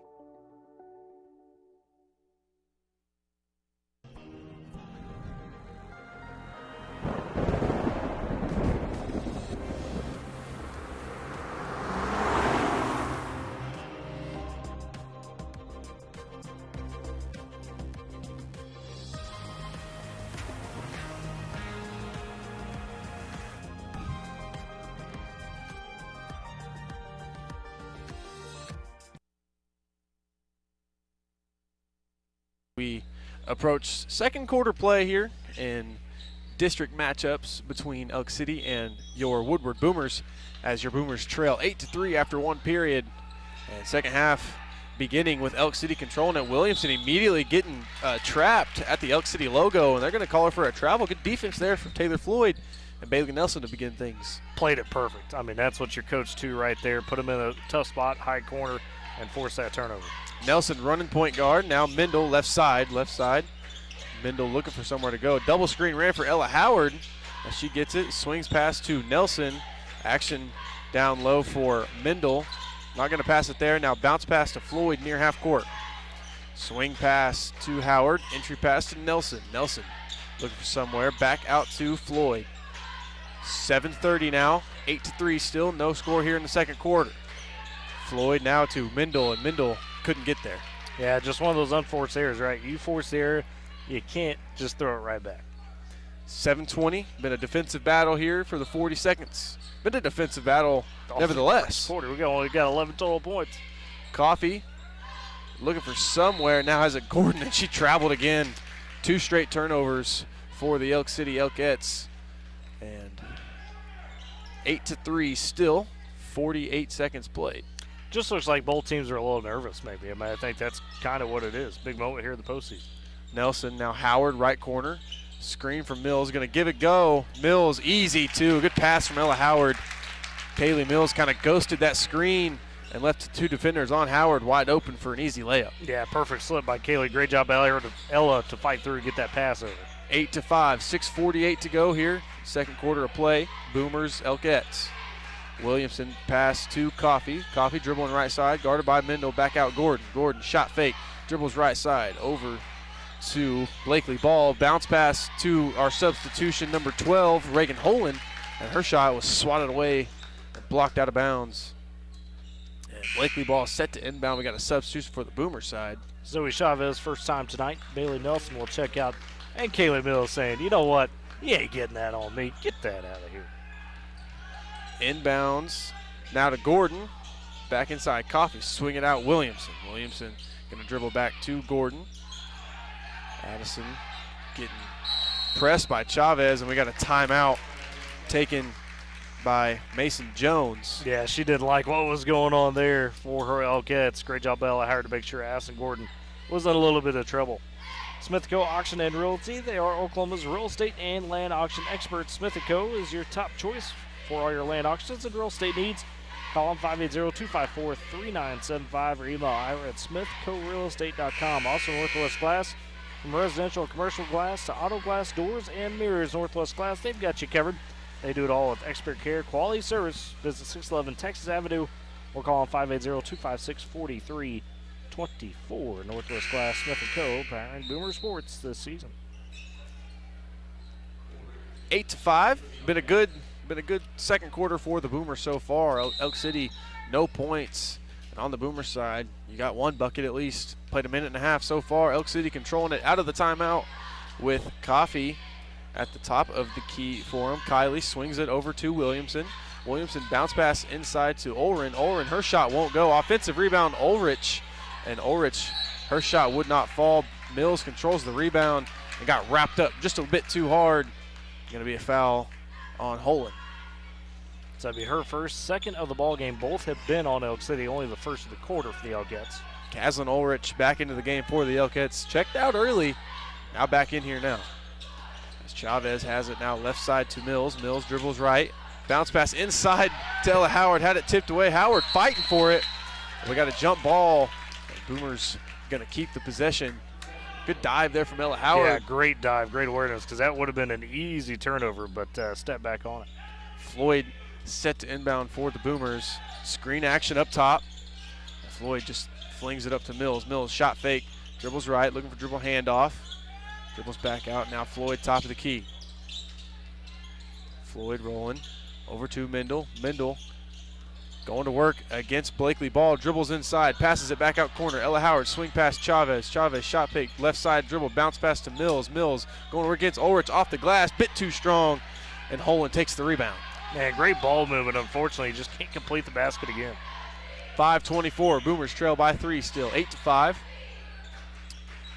We approach second quarter play here in district matchups between Elk City and your Woodward Boomers, as your Boomers trail 8-3 after one period. And second half beginning with Elk City controlling it. Williamson immediately getting trapped at the Elk City logo, and they're going to call her for a travel. Good defense there from Taylor Floyd and Bailey Nelson to begin things. Played it perfect. I mean, that's what your coach do right there. Put them in a tough spot, high corner, and force that turnover. Nelson running point guard. Now Mendel left side. Mendel looking for somewhere to go. Double screen ran for Ella Howard. As she gets it, swings pass to Nelson. Action down low for Mendel. Not going to pass it there. Now bounce pass to Floyd near half court. Swing pass to Howard. Entry pass to Nelson. Nelson looking for somewhere. Back out to Floyd. 7:30 now. 8-3 still. No score here in the second quarter. Floyd now to Mendel, and Mendel couldn't get there. Yeah, just one of those unforced errors, right? You force the error, you can't just throw it right back. 7:20. Been a defensive battle here for the 40 seconds. Been a defensive battle nevertheless. Quarter, we only got 11 total points. Coffee looking for somewhere. Now has it Gordon, and she traveled again. 2 straight turnovers for the Elk City Elkettes. And 8-3 still. 48 seconds played. Just looks like both teams are a little nervous, maybe. I mean, I think that's kind of what it is. Big moment here in the postseason. Nelson, now Howard, right corner. Screen from Mills, going to give it go. Mills, easy too. Good pass from Ella Howard. Kaylee Mills kind of ghosted that screen and left the 2 defenders on Howard wide open for an easy layup. Yeah, perfect slip by Kaylee. Great job by Ella to fight through and get that pass over. 8-5, 6:48 to go here. Second quarter of play. Boomers, Elkettes. Williamson pass to Coffee. Coffee dribbling right side, guarded by Mendel. Back out Gordon. Gordon shot fake, dribbles right side over to Blakely. Ball bounce pass to our substitution number 12, Reagan Holen, and her shot was swatted away and blocked out of bounds. And Blakely ball set to inbound. We got a substitution for the Boomer side. Zoe Chavez first time tonight. Bailey Nelson will check out, and Kaylee Mills saying, you know what, you ain't getting that on me. Get that out of here. Inbounds now to Gordon. Back inside Coffee. Swing it out Williamson. Williamson going to dribble back to Gordon. Addison getting pressed by Chavez, and we got a timeout taken by Mason Jones. Yeah, she didn't like what was going on there for her Elkettes. Great job by Ella Howard to make sure Addison Gordon was in a little bit of trouble. Smith & Co. Auction and Realty. They are Oklahoma's real estate and land auction experts. Smith & Co. is your top choice for all your land auctions and real estate needs. Call them 580-254-3975 or email Ira at smithcorealestate.com. Also Northwest Glass, from residential and commercial glass to auto glass doors and mirrors. Northwest Glass, they've got you covered. They do it all with expert care, quality service. Visit 611 Texas Avenue or call them 580-256-4324. Northwest Glass, Smith & Co. powering Boomer Sports this season. 8-5. Been a good second quarter for the Boomers so far. Elk City, no points. And on the Boomer side, you got one bucket at least. Played a minute and a half so far. Elk City controlling it out of the timeout with Coffee at the top of the key for him. Kylie swings it over to Williamson. Williamson bounce pass inside to Olrin. Olrin, her shot won't go. Offensive rebound, Ulrich. And Ulrich, her shot would not fall. Mills controls the rebound and got wrapped up just a bit too hard. Going to be a foul on Holland. So that'd be her first, second of the ball game. Both have been on Elk City, only the first of the quarter for the Elkettes. Kaslin Ulrich back into the game for the Elkettes. Checked out early, now back in here now. As Chavez has it now left side to Mills. Mills dribbles right. Bounce pass inside to Ella Howard. Had it tipped away. Howard fighting for it. We got a jump ball. Boomers going to keep the possession. Good dive there from Ella Howard. Yeah, great dive, great awareness, because that would have been an easy turnover, but step back on it. Floyd set to inbound for the Boomers. Screen action up top. Floyd just flings it up to Mills. Mills shot fake, dribbles right, looking for dribble handoff. Dribbles back out, now Floyd top of the key. Floyd rolling over to Mendel. Mendel going to work against Blakely Ball, dribbles inside, passes it back out corner. Ella Howard swing past Chavez. Chavez shot fake, left side dribble, bounce pass to Mills. Mills going to work against Ulrich off the glass, bit too strong, and Holland takes the rebound. Man, great ball movement. Unfortunately, just can't complete the basket again. 5:24, Boomers trail by 3 still, 8-5.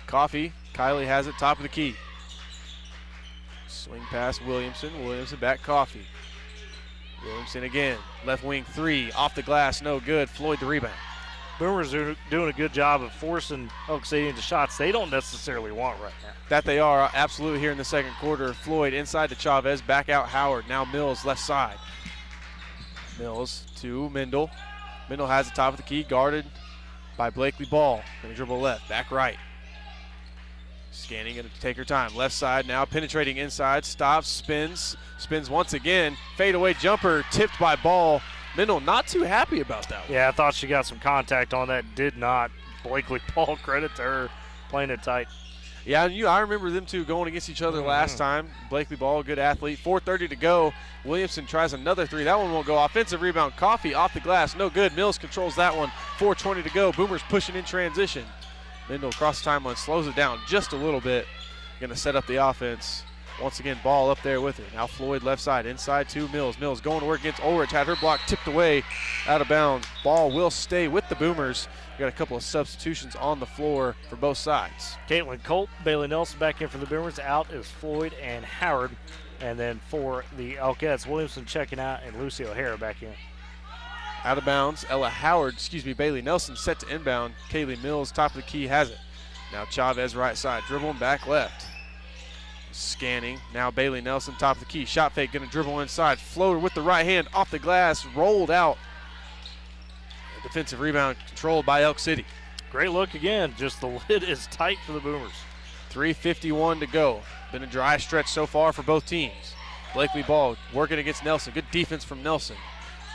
Coffee, Kylie has it, top of the key. Swing pass Williamson, Williamson back Coffee. Williamson again, left wing 3, off the glass, no good. Floyd the rebound. Boomers are doing a good job of forcing Elk City into shots they don't necessarily want right now. That they are, absolutely, here in the second quarter. Floyd inside to Chavez, back out Howard. Now Mills left side. Mills to Mendel. Mendel has the top of the key, guarded by Blakely Ball. Going to dribble left, back right. Scanning, going to take her time. Left side now, penetrating inside, stops, spins once again. Fadeaway jumper, tipped by Ball. Mendel not too happy about that one. Yeah, I thought she got some contact on that. Did not. Blakely Ball, credit to her, playing it tight. Yeah, I remember them two going against each other last time. Blakely Ball, good athlete. 4:30 to go. Williamson tries another three. That one won't go. Offensive rebound, Coffee off the glass. No good. Mills controls that one. 4:20 to go. Boomers pushing in transition. Mendel across the timeline, slows it down just a little bit. Going to set up the offense. Once again, Ball up there with her. Now Floyd left side, inside to Mills. Mills going to work against Ulrich. Had her block tipped away, out of bounds. Ball will stay with the Boomers. We got a couple of substitutions on the floor for both sides. Caitlin Colt, Bailey Nelson back in for the Boomers. Out is Floyd and Howard. And then for the Elkettes, Williamson checking out and Lucy O'Hara back in. Out of bounds, Bailey Nelson set to inbound. Kaylee Mills, top of the key, has it. Now Chavez right side, dribbling back left. Scanning, now Bailey Nelson, top of the key. Shot fake, gonna dribble inside. Floater with the right hand, off the glass, rolled out. A defensive rebound controlled by Elk City. Great look again, just the lid is tight for the Boomers. 3:51 to go. Been a dry stretch so far for both teams. Blakely Ball working against Nelson. Good defense from Nelson.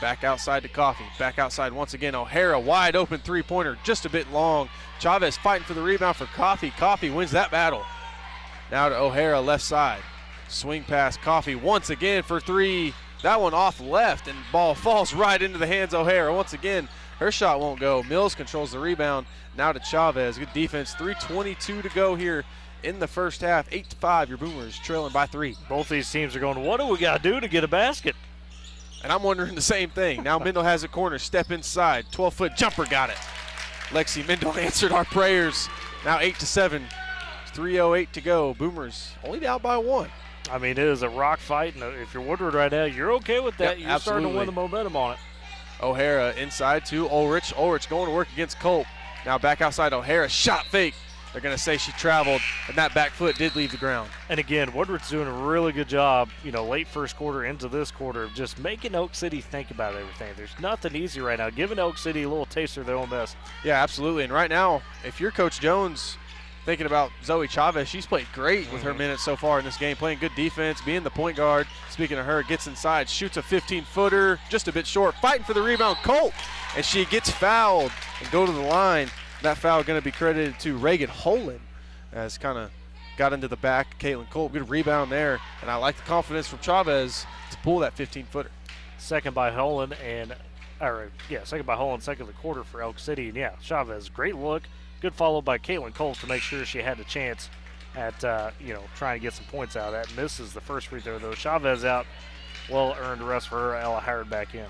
Back outside to Coffee. Back outside once again. O'Hara wide open three-pointer, just a bit long. Chavez fighting for the rebound for Coffee. Coffee wins that battle. Now to O'Hara left side. Swing pass Coffee once again for three. That one off left, and ball falls right into the hands of O'Hara. Once again, her shot won't go. Mills controls the rebound. Now to Chavez. Good defense. 3:22 to go here in the first half. 8-5, your Boomers trailing by 3. Both these teams are going, what do we got to do to get a basket? And I'm wondering the same thing. Now Mendel has a corner, step inside, 12-foot jumper, got it. Lexi Mendel answered our prayers. Now 8-7, 3:08 to go. Boomers only down by 1. I mean, it is a rock fight, and if you're Woodward right now, you're okay with that. Yep, you're starting to win the momentum on it. O'Hara inside to Ulrich. Ulrich going to work against Colt. Now back outside O'Hara, shot fake. They're going to say she traveled, and that back foot did leave the ground. And again, Woodward's doing a really good job, late first quarter into this quarter, of just making Elk City think about everything. There's nothing easy right now, giving Elk City a little taste of their own best. Yeah, absolutely. And right now, if you're Coach Jones thinking about Zoe Chavez, she's played great with her minutes so far in this game, playing good defense, being the point guard. Speaking of her, gets inside, shoots a 15-footer, just a bit short, fighting for the rebound, Colt, and she gets fouled and go to the line. That foul going to be credited to Reagan Holland, as kind of got into the back. Caitlin Culp, good rebound there. And I like the confidence from Chavez to pull that 15-footer. Second by Holland, second by Holland, second of the quarter for Elk City. And yeah, Chavez, great look. Good follow by Caitlin Culp to make sure she had a chance at, trying to get some points out of that. Misses the first free throw, though. Chavez out. Well-earned rest for her. Ella Howard back in.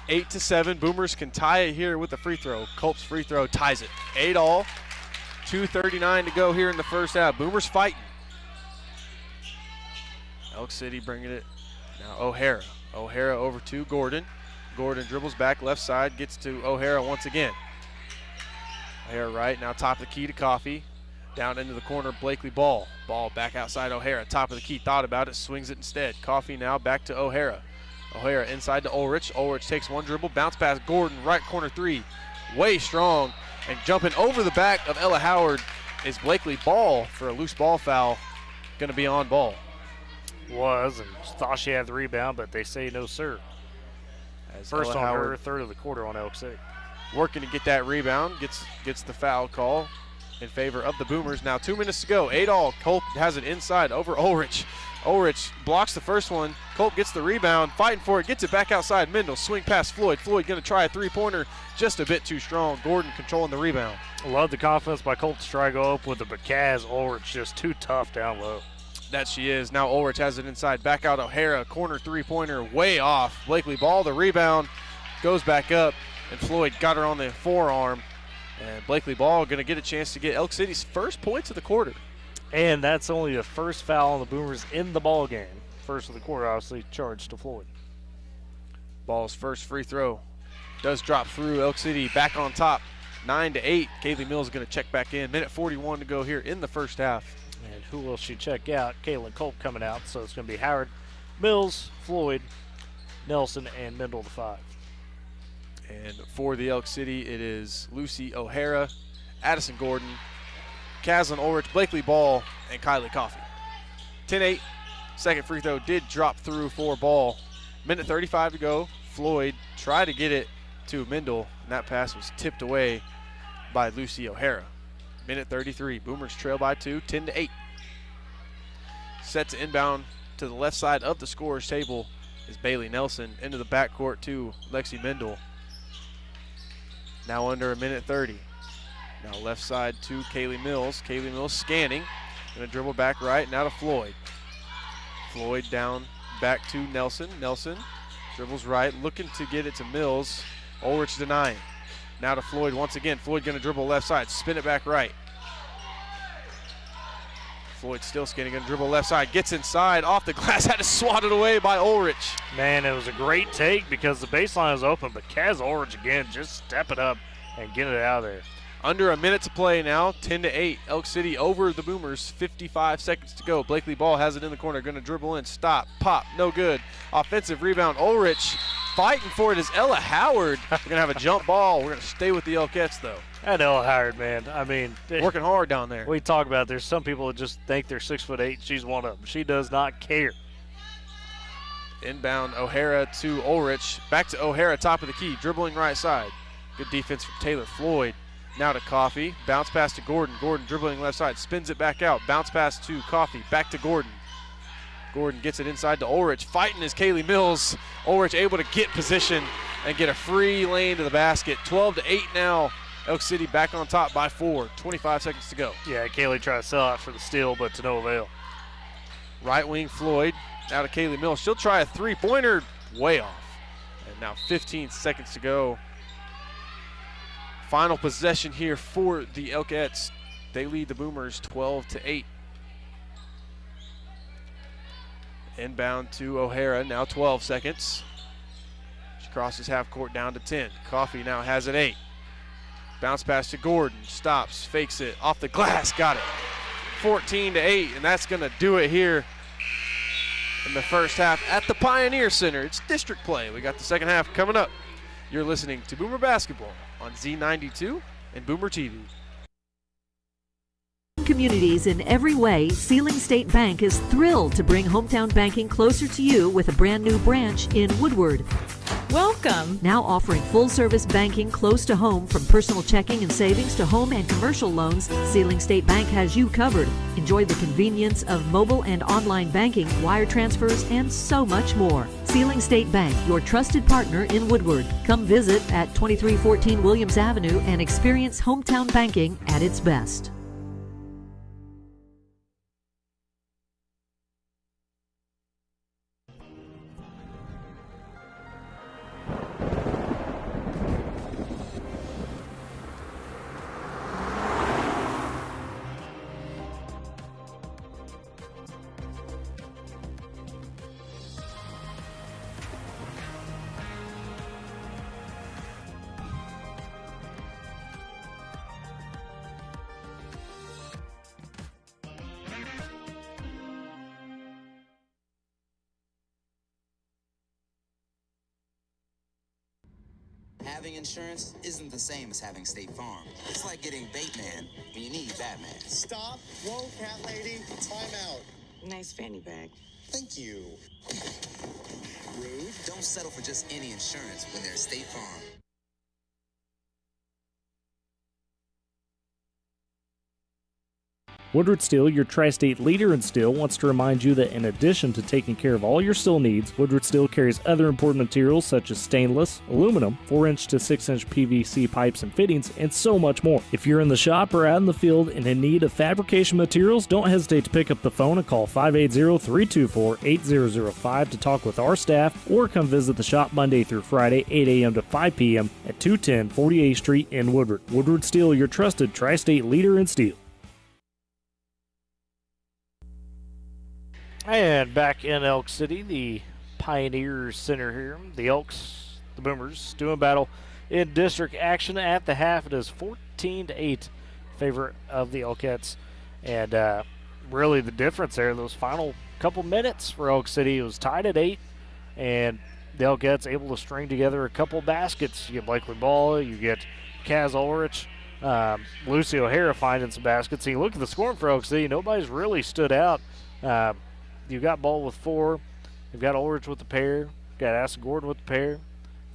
8-7. Boomers can tie it here with a free throw. Culp's free throw ties it. 8-all. 2:39 to go here in the first half. Boomers fighting. Elk City bringing it. Now O'Hara. O'Hara over to Gordon. Gordon dribbles back left side. Gets to O'Hara once again. O'Hara right. Now top of the key to Coffey. Down into the corner, Blakely Ball. Ball back outside O'Hara. Top of the key, thought about it, swings it instead. Coffey now back to O'Hara. O'Hara inside to Ulrich. Ulrich takes one dribble, bounce pass, Gordon, right corner three. Way strong. And jumping over the back of Ella Howard is Blakely Ball for a loose ball foul. Going to be on ball. Was, and thought she had the rebound, but they say no, sir. As First Ella on Howard her, third of the quarter on Elk City. working to get that rebound, gets the foul call in favor of the Boomers. Now 2 minutes to go. 8-all. Culp has it inside over Ulrich. Ulrich blocks the first one. Culp gets the rebound, fighting for it, gets it back outside. Mendel swing past Floyd. Floyd going to try a three-pointer, just a bit too strong. Gordon controlling the rebound. Love the confidence by Culp to try to go up with it, but Kaz Ulrich just too tough down low. That she is. Now Ulrich has it inside. Back out O'Hara. Corner three-pointer way off. Blakely Ball, the rebound, goes back up, and Floyd got her on the forearm. And Blakely Ball going to get a chance to get Elk City's first points of the quarter. And that's only the first foul on the Boomers in the ball game. First of the quarter, obviously, charged to Floyd. Ball's first free throw does drop through. Elk City back on top, 9-8. Kaylee Mills is going to check back in. Minute 41 to go here in the first half. And who will she check out? Caitlin Culp coming out. So it's going to be Howard, Mills, Floyd, Nelson, and Mendel the 5. And for the Elk City, it is Lucy O'Hara, Addison Gordon, Kazlyn Ulrich, Blakely Ball, and Kylie Coffey. 10-8. Second free throw did drop through for Ball. Minute 35 to go. Floyd tried to get it to Mendel, and that pass was tipped away by Lucy O'Hara. Minute 33. Boomers trail by 2, 10-8. Set to inbound to the left side of the scorer's table is Bailey Nelson. Into the backcourt to Lexi Mendel. Now under a minute 30. Now left side to Kaylee Mills. Kaylee Mills scanning. Going to dribble back right. Now to Floyd. Floyd down back to Nelson. Nelson dribbles right. Looking to get it to Mills. Ulrich denying. Now to Floyd once again. Floyd going to dribble left side. Spin it back right. Floyd still scanning. Going to dribble left side. Gets inside. Off the glass. Had to swat it away by Ulrich. Man, it was a great take because the baseline was open, but Kaz Ulrich again just step it up and get it out of there. Under a minute to play now, 10-8. Elk City over the Boomers, 55 seconds to go. Blakely Ball has it in the corner, going to dribble in, stop, pop, no good. Offensive rebound, Ulrich fighting for it is Ella Howard. We're going to have a jump ball. We're going to stay with the Elkettes, though. And Ella Howard, man, I mean. Working hard down there. We talk about there's some people that just think they're 6'8". She's one of them. She does not care. Inbound, O'Hara to Ulrich. Back to O'Hara, top of the key, dribbling right side. Good defense from Taylor Floyd. Now to Coffey, bounce pass to Gordon. Gordon dribbling left side, spins it back out. Bounce pass to Coffey, back to Gordon. Gordon gets it inside to Ulrich. Fighting is Kaylee Mills. Ulrich able to get position and get a free lane to the basket. 12-8 now. Elk City back on top by 4. 25 seconds to go. Yeah, Kaylee tried to sell out for the steal, but to no avail. Right wing Floyd. Now to Kaylee Mills. She'll try a three-pointer. Way off. And now 15 seconds to go. Final possession here for the Elkettes. They lead the Boomers 12-8. Inbound to O'Hara, now 12 seconds. She crosses half court down to 10. Coffey now has it 8. Bounce pass to Gordon, stops, fakes it, off the glass, got it. 14-8, and that's gonna do it here in the first half at the Pioneer Center. It's district play. We got the second half coming up. You're listening to Boomer Basketball on Z92 and Boomer TV. Communities in every way, Sealing State Bank is thrilled to bring hometown banking closer to you with a brand new branch in Woodward. Welcome. Now offering full-service banking close to home, from personal checking and savings to home and commercial loans, Sealing State Bank has you covered. Enjoy the convenience of mobile and online banking, wire transfers, and so much more. Sealing State Bank, your trusted partner in Woodward. Come visit at 2314 Williams Avenue and experience hometown banking at its best. Having insurance isn't the same as having State Farm. It's like getting Bateman when you need Batman. Stop. Whoa, cat lady. Time out. Nice fanny bag. Thank you. Rude. Don't settle for just any insurance when there's State Farm. Woodward Steel, your tri-state leader in steel, wants to remind you that in addition to taking care of all your steel needs, Woodward Steel carries other important materials such as stainless, aluminum, 4-inch to 6-inch PVC pipes and fittings, and so much more. If you're in the shop or out in the field and in need of fabrication materials, don't hesitate to pick up the phone and call 580-324-8005 to talk with our staff, or come visit the shop Monday through Friday, 8 a.m. to 5 p.m. at 210 48th Street in Woodward. Woodward Steel, your trusted tri-state leader in steel. And back in Elk City, the Pioneer Center here. The Elks, the Boomers, doing battle in district action at the half. It is 14-8 favor of the Elkettes. And really the difference there, those final couple minutes for Elk City, it was tied at 8. And the Elkettes able to string together a couple baskets. You get Blakely Ball, you get Kaz Ulrich, Lucy O'Hara finding some baskets. And you look at the scoring for Elk City, nobody's really stood out. You've got Ball with 4. You've got Ulrich with the pair. Got Asa Gordon with the pair.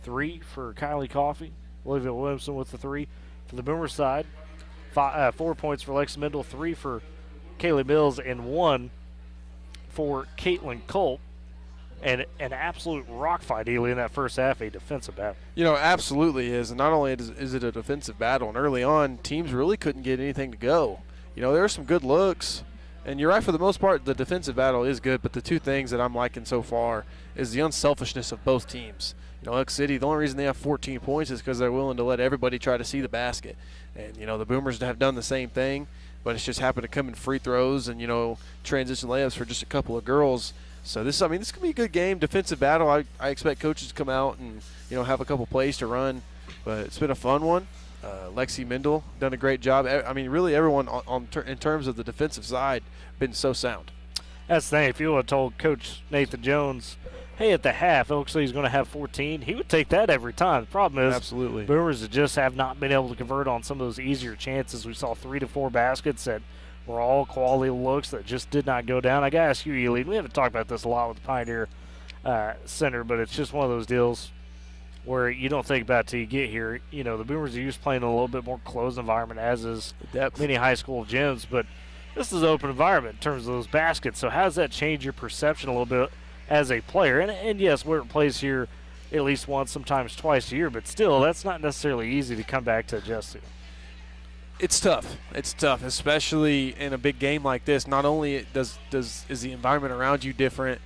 3 for Kylie Coffey. Olivia Williamson with the 3 for the Boomer side. 4 points for Lexi Mendel. 3 for Kaylee Mills. And 1 for Caitlin Culp. And an absolute rock fight, Ely, in that first half, a defensive battle. You know, absolutely is. And not only is it a defensive battle, and early on, teams really couldn't get anything to go. You know, there were some good looks. And you're right, for the most part, the defensive battle is good, but the two things that I'm liking so far is the unselfishness of both teams. You know, Elk City, the only reason they have 14 points is because they're willing to let everybody try to see the basket. And, you know, the Boomers have done the same thing, but it's just happened to come in free throws and, you know, transition layups for just a couple of girls. So this could be a good game, defensive battle. I expect coaches to come out and, you know, have a couple plays to run, but it's been a fun one. Lexi Mendel done a great job. I mean, really everyone in terms of the defensive side been so sound. That's the thing. If you would have told Coach Nathan Jones, hey, at the half, Elk City's going to have 14, he would take that every time. The problem is, absolutely, Boomers just have not been able to convert on some of those easier chances. We saw 3 to 4 baskets that were all quality looks that just did not go down. I got to ask you, Ely, we haven't talked about this a lot with the Pioneer Center, but it's just one of those deals where you don't think about it till you get here. You know, the Boomers are used to playing in a little bit more closed environment, as is many high school gyms, but this is an open environment in terms of those baskets. So how does that change your perception a little bit as a player? And yes, Woodward plays here at least once, sometimes twice a year, but still, that's not necessarily easy to come back to adjust to. It's tough. It's tough, especially in a big game like this. Not only is the environment around you different,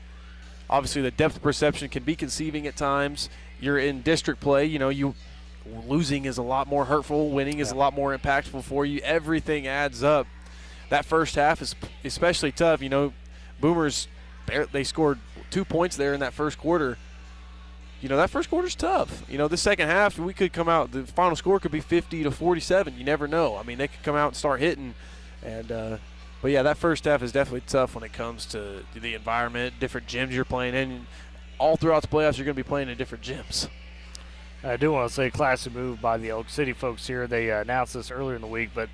obviously the depth of perception can be conceiving at times. You're in district play, you know, losing is a lot more hurtful, winning is a lot more impactful for you. Everything adds up. That first half is especially tough. You know, Boomers, they scored 2 points there in that first quarter. You know, that first quarter's tough. You know, the second half, we could come out, the final score could be 50-47. You never know. I mean, they could come out and start hitting. But yeah, that first half is definitely tough when it comes to the environment, different gyms you're playing in. All throughout the playoffs, you're going to be playing in different gyms. I do want to say classy move by the Elk City folks here. They announced this earlier in the week, but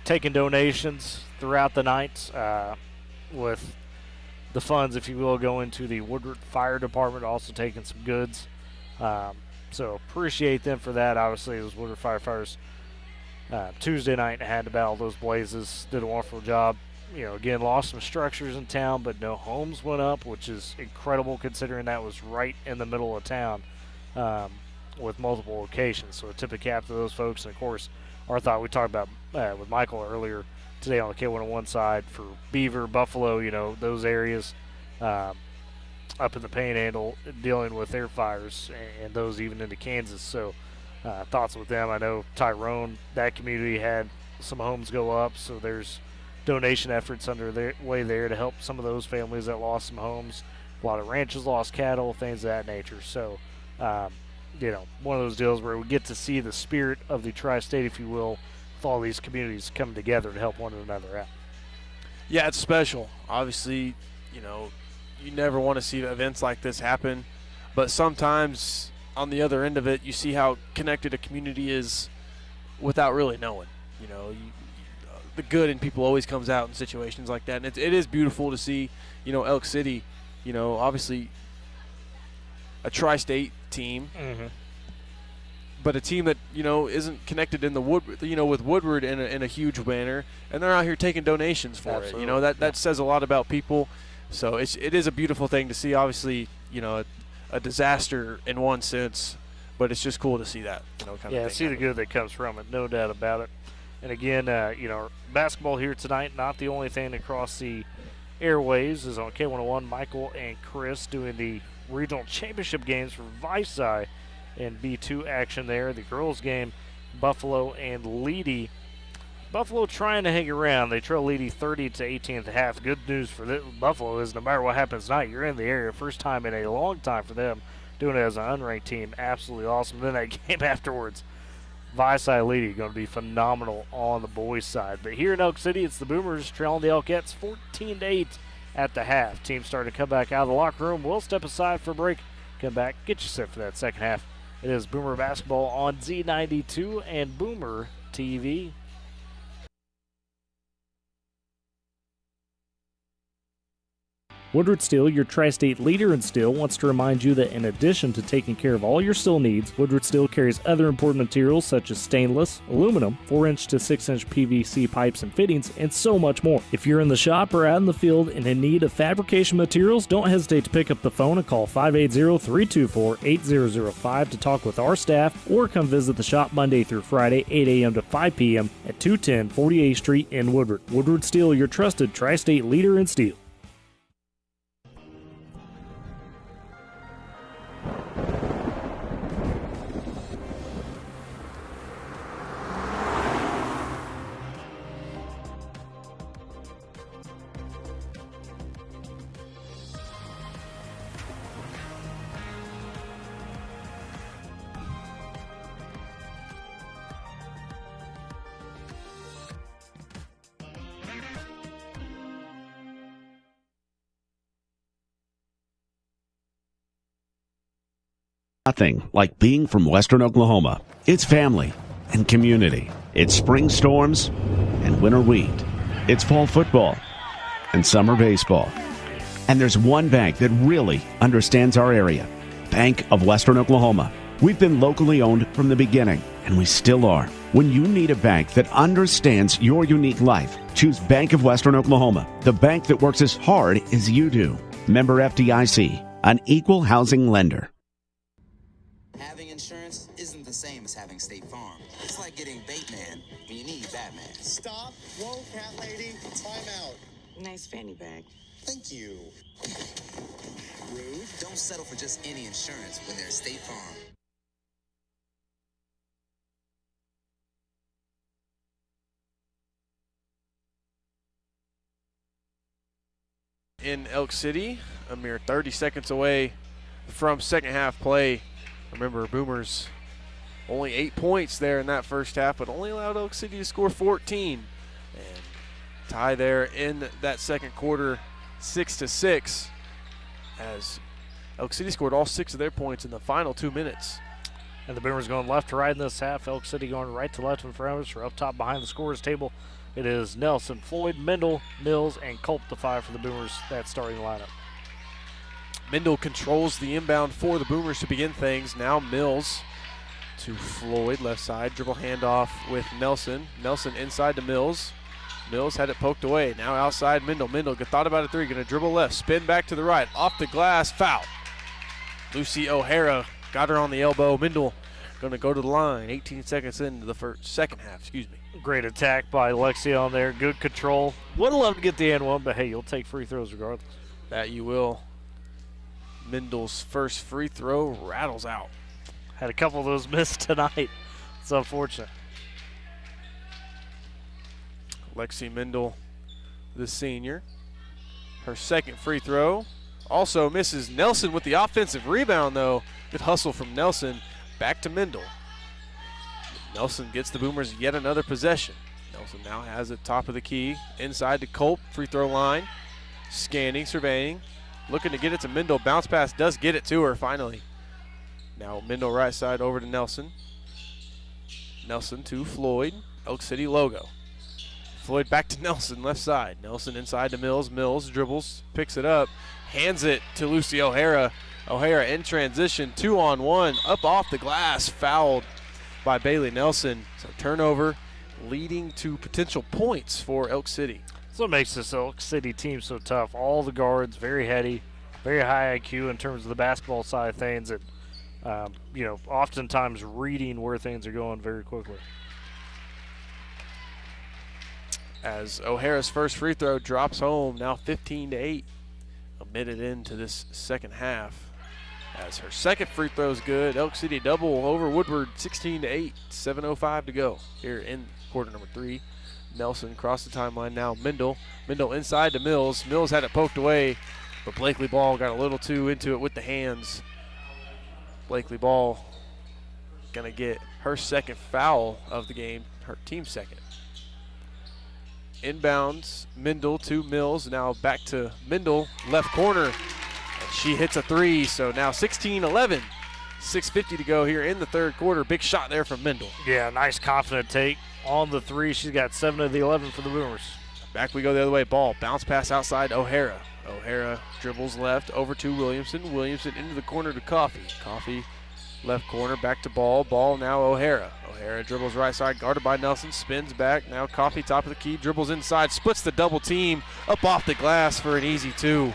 taking donations throughout the night with the funds, if you will, going to the Woodward Fire Department, also taking some goods So appreciate them for that. Obviously, it was Woodward firefighters Tuesday night and had to battle those blazes. Did a wonderful job. Again, lost some structures in town, but no homes went up, which is incredible considering that was right in the middle of town with multiple locations. So a tip of cap to those folks. And, of course, our thought we talked about with Michael earlier today on the K101 side for Beaver, Buffalo, those areas up in the Panhandle dealing with their fires and those even into Kansas. So thoughts with them. I know Tyrone, that community had some homes go up, so there's donation efforts underway there to help some of those families that lost some homes. A lot of ranches lost cattle, things of that nature. So, one of those deals where we get to see the spirit of the tri-state, if you will, with all these communities coming together to help one another out. Yeah, it's special. Obviously, you never want to see events like this happen, but sometimes on the other end of it, you see how connected a community is without really knowing. The good in people always comes out in situations like that, and it is beautiful to see. Elk City, obviously a tri-state team, but a team that isn't connected in the Woodward, with Woodward in a huge manner, and they're out here taking donations for Absolutely. it. That says a lot about people. So it is a beautiful thing to see. Obviously, a disaster in one sense, but it's just cool to see that. Kind of thing see the good that comes from it, no doubt about it. And again, basketball here tonight, not the only thing across the airways, is on K101. Michael and Chris doing the regional championship games for Visai and B2 action there. The girls game, Buffalo and Leedy. Buffalo trying to hang around. They trail Leedy 30-18 at the half. Good news for Buffalo is no matter what happens tonight, you're in the area. First time in a long time for them doing it as an unranked team. Absolutely awesome. Then that game afterwards, Visai Leedy going to be phenomenal on the boys' side. But here in Elk City, it's the Boomers trailing the Elkettes 14-8 at the half. Team starting to come back out of the locker room. We'll step aside for a break. Come back, get you set for that second half. It is Boomer Basketball on Z92 and Boomer TV. Woodward Steel, your tri-state leader in steel, wants to remind you that in addition to taking care of all your steel needs, Woodward Steel carries other important materials such as stainless, aluminum, 4-inch to 6-inch PVC pipes and fittings, and so much more. If you're in the shop or out in the field and in need of fabrication materials, don't hesitate to pick up the phone and call 580-324-8005 to talk with our staff, or come visit the shop Monday through Friday, 8 a.m. to 5 p.m. at 210 48th Street in Woodward. Woodward Steel, your trusted tri-state leader in steel. Nothing like being from Western Oklahoma. It's family and community. It's spring storms and winter wheat. It's fall football and summer baseball. And there's one bank that really understands our area. Bank of Western Oklahoma. We've been locally owned from the beginning, and we still are. When you need a bank that understands your unique life, choose Bank of Western Oklahoma, the bank that works as hard as you do. Member FDIC, an equal housing lender. Having insurance isn't the same as having State Farm. It's like getting Bateman when you need Batman. Stop. Whoa, cat lady. Time out. Nice fanny bag. Thank you. Rude. Don't settle for just any insurance when there's State Farm. In Elk City, a mere 30 seconds away from second half play. Remember, Boomers only 8 points there in that first half, but only allowed Elk City to score 14. And tie there in that second quarter, 6-6, as Elk City scored all 6 of their points in the final 2 minutes. And the Boomers going left to right in this half. Elk City going right to left in front of us. We're up top behind the scorers table. It is Nelson, Floyd, Mendel, Mills, and Culp, the 5 for the Boomers. That starting lineup. Mendel controls the inbound for the Boomers to begin things. Now Mills to Floyd, left side. Dribble handoff with Nelson. Nelson inside to Mills. Mills had it poked away. Now outside Mendel. Mendel thought about a three. Going to dribble left. Spin back to the right. Off the glass. Foul. Lucy O'Hara got her on the elbow. Mendel going to go to the line. 18 seconds into the second half. Excuse me. Great attack by Lexi on there. Good control. Would have loved to get the and one, but hey, you'll take free throws regardless. That you will. Mendel's first free throw rattles out. Had a couple of those missed tonight. It's unfortunate. Lexi Mendel, the senior. Her second free throw also misses. Nelson with the offensive rebound, though. Good hustle from Nelson. Back to Mendel. Nelson gets the Boomers yet another possession. Nelson now has it top of the key. Inside to Culp, free throw line. Scanning, surveying. Looking to get it to Mendel. Bounce pass does get it to her finally. Now Mendel right side over to Nelson. Nelson to Floyd. Elk City logo. Floyd back to Nelson, left side. Nelson inside to Mills. Mills dribbles, picks it up, hands it to Lucy O'Hara. O'Hara in transition, 2-on-1, up off the glass, fouled by Bailey Nelson. So turnover leading to potential points for Elk City. That's what makes this Elk City team so tough. All the guards, very heady, very high IQ in terms of the basketball side of things, and oftentimes reading where things are going very quickly. As O'Hara's first free throw drops home, now 15-8, a minute into this second half. As her second free throw is good, Elk City double over Woodward, 16-8, 7:05 to go here in quarter number 3. Nelson across the timeline now. Mendel inside to Mills. Mills had it poked away, but Blakely Ball got a little too into it with the hands. Blakely Ball gonna get her second foul of the game, her team's second. Inbounds, Mendel to Mills. Now back to Mendel, left corner. And she hits a three, so now 16-11. 6:50 to go here in the third quarter. Big shot there from Mendel. Yeah, nice confident take on the three. She's got 7 of the 11 for the Boomers. Back we go the other way. Ball, bounce pass outside O'Hara. O'Hara dribbles left over to Williamson. Williamson into the corner to Coffey. Coffey left corner, back to Ball. Ball now O'Hara. O'Hara dribbles right side, guarded by Nelson, spins back. Now Coffey top of the key, dribbles inside, splits the double team, up off the glass for an easy two.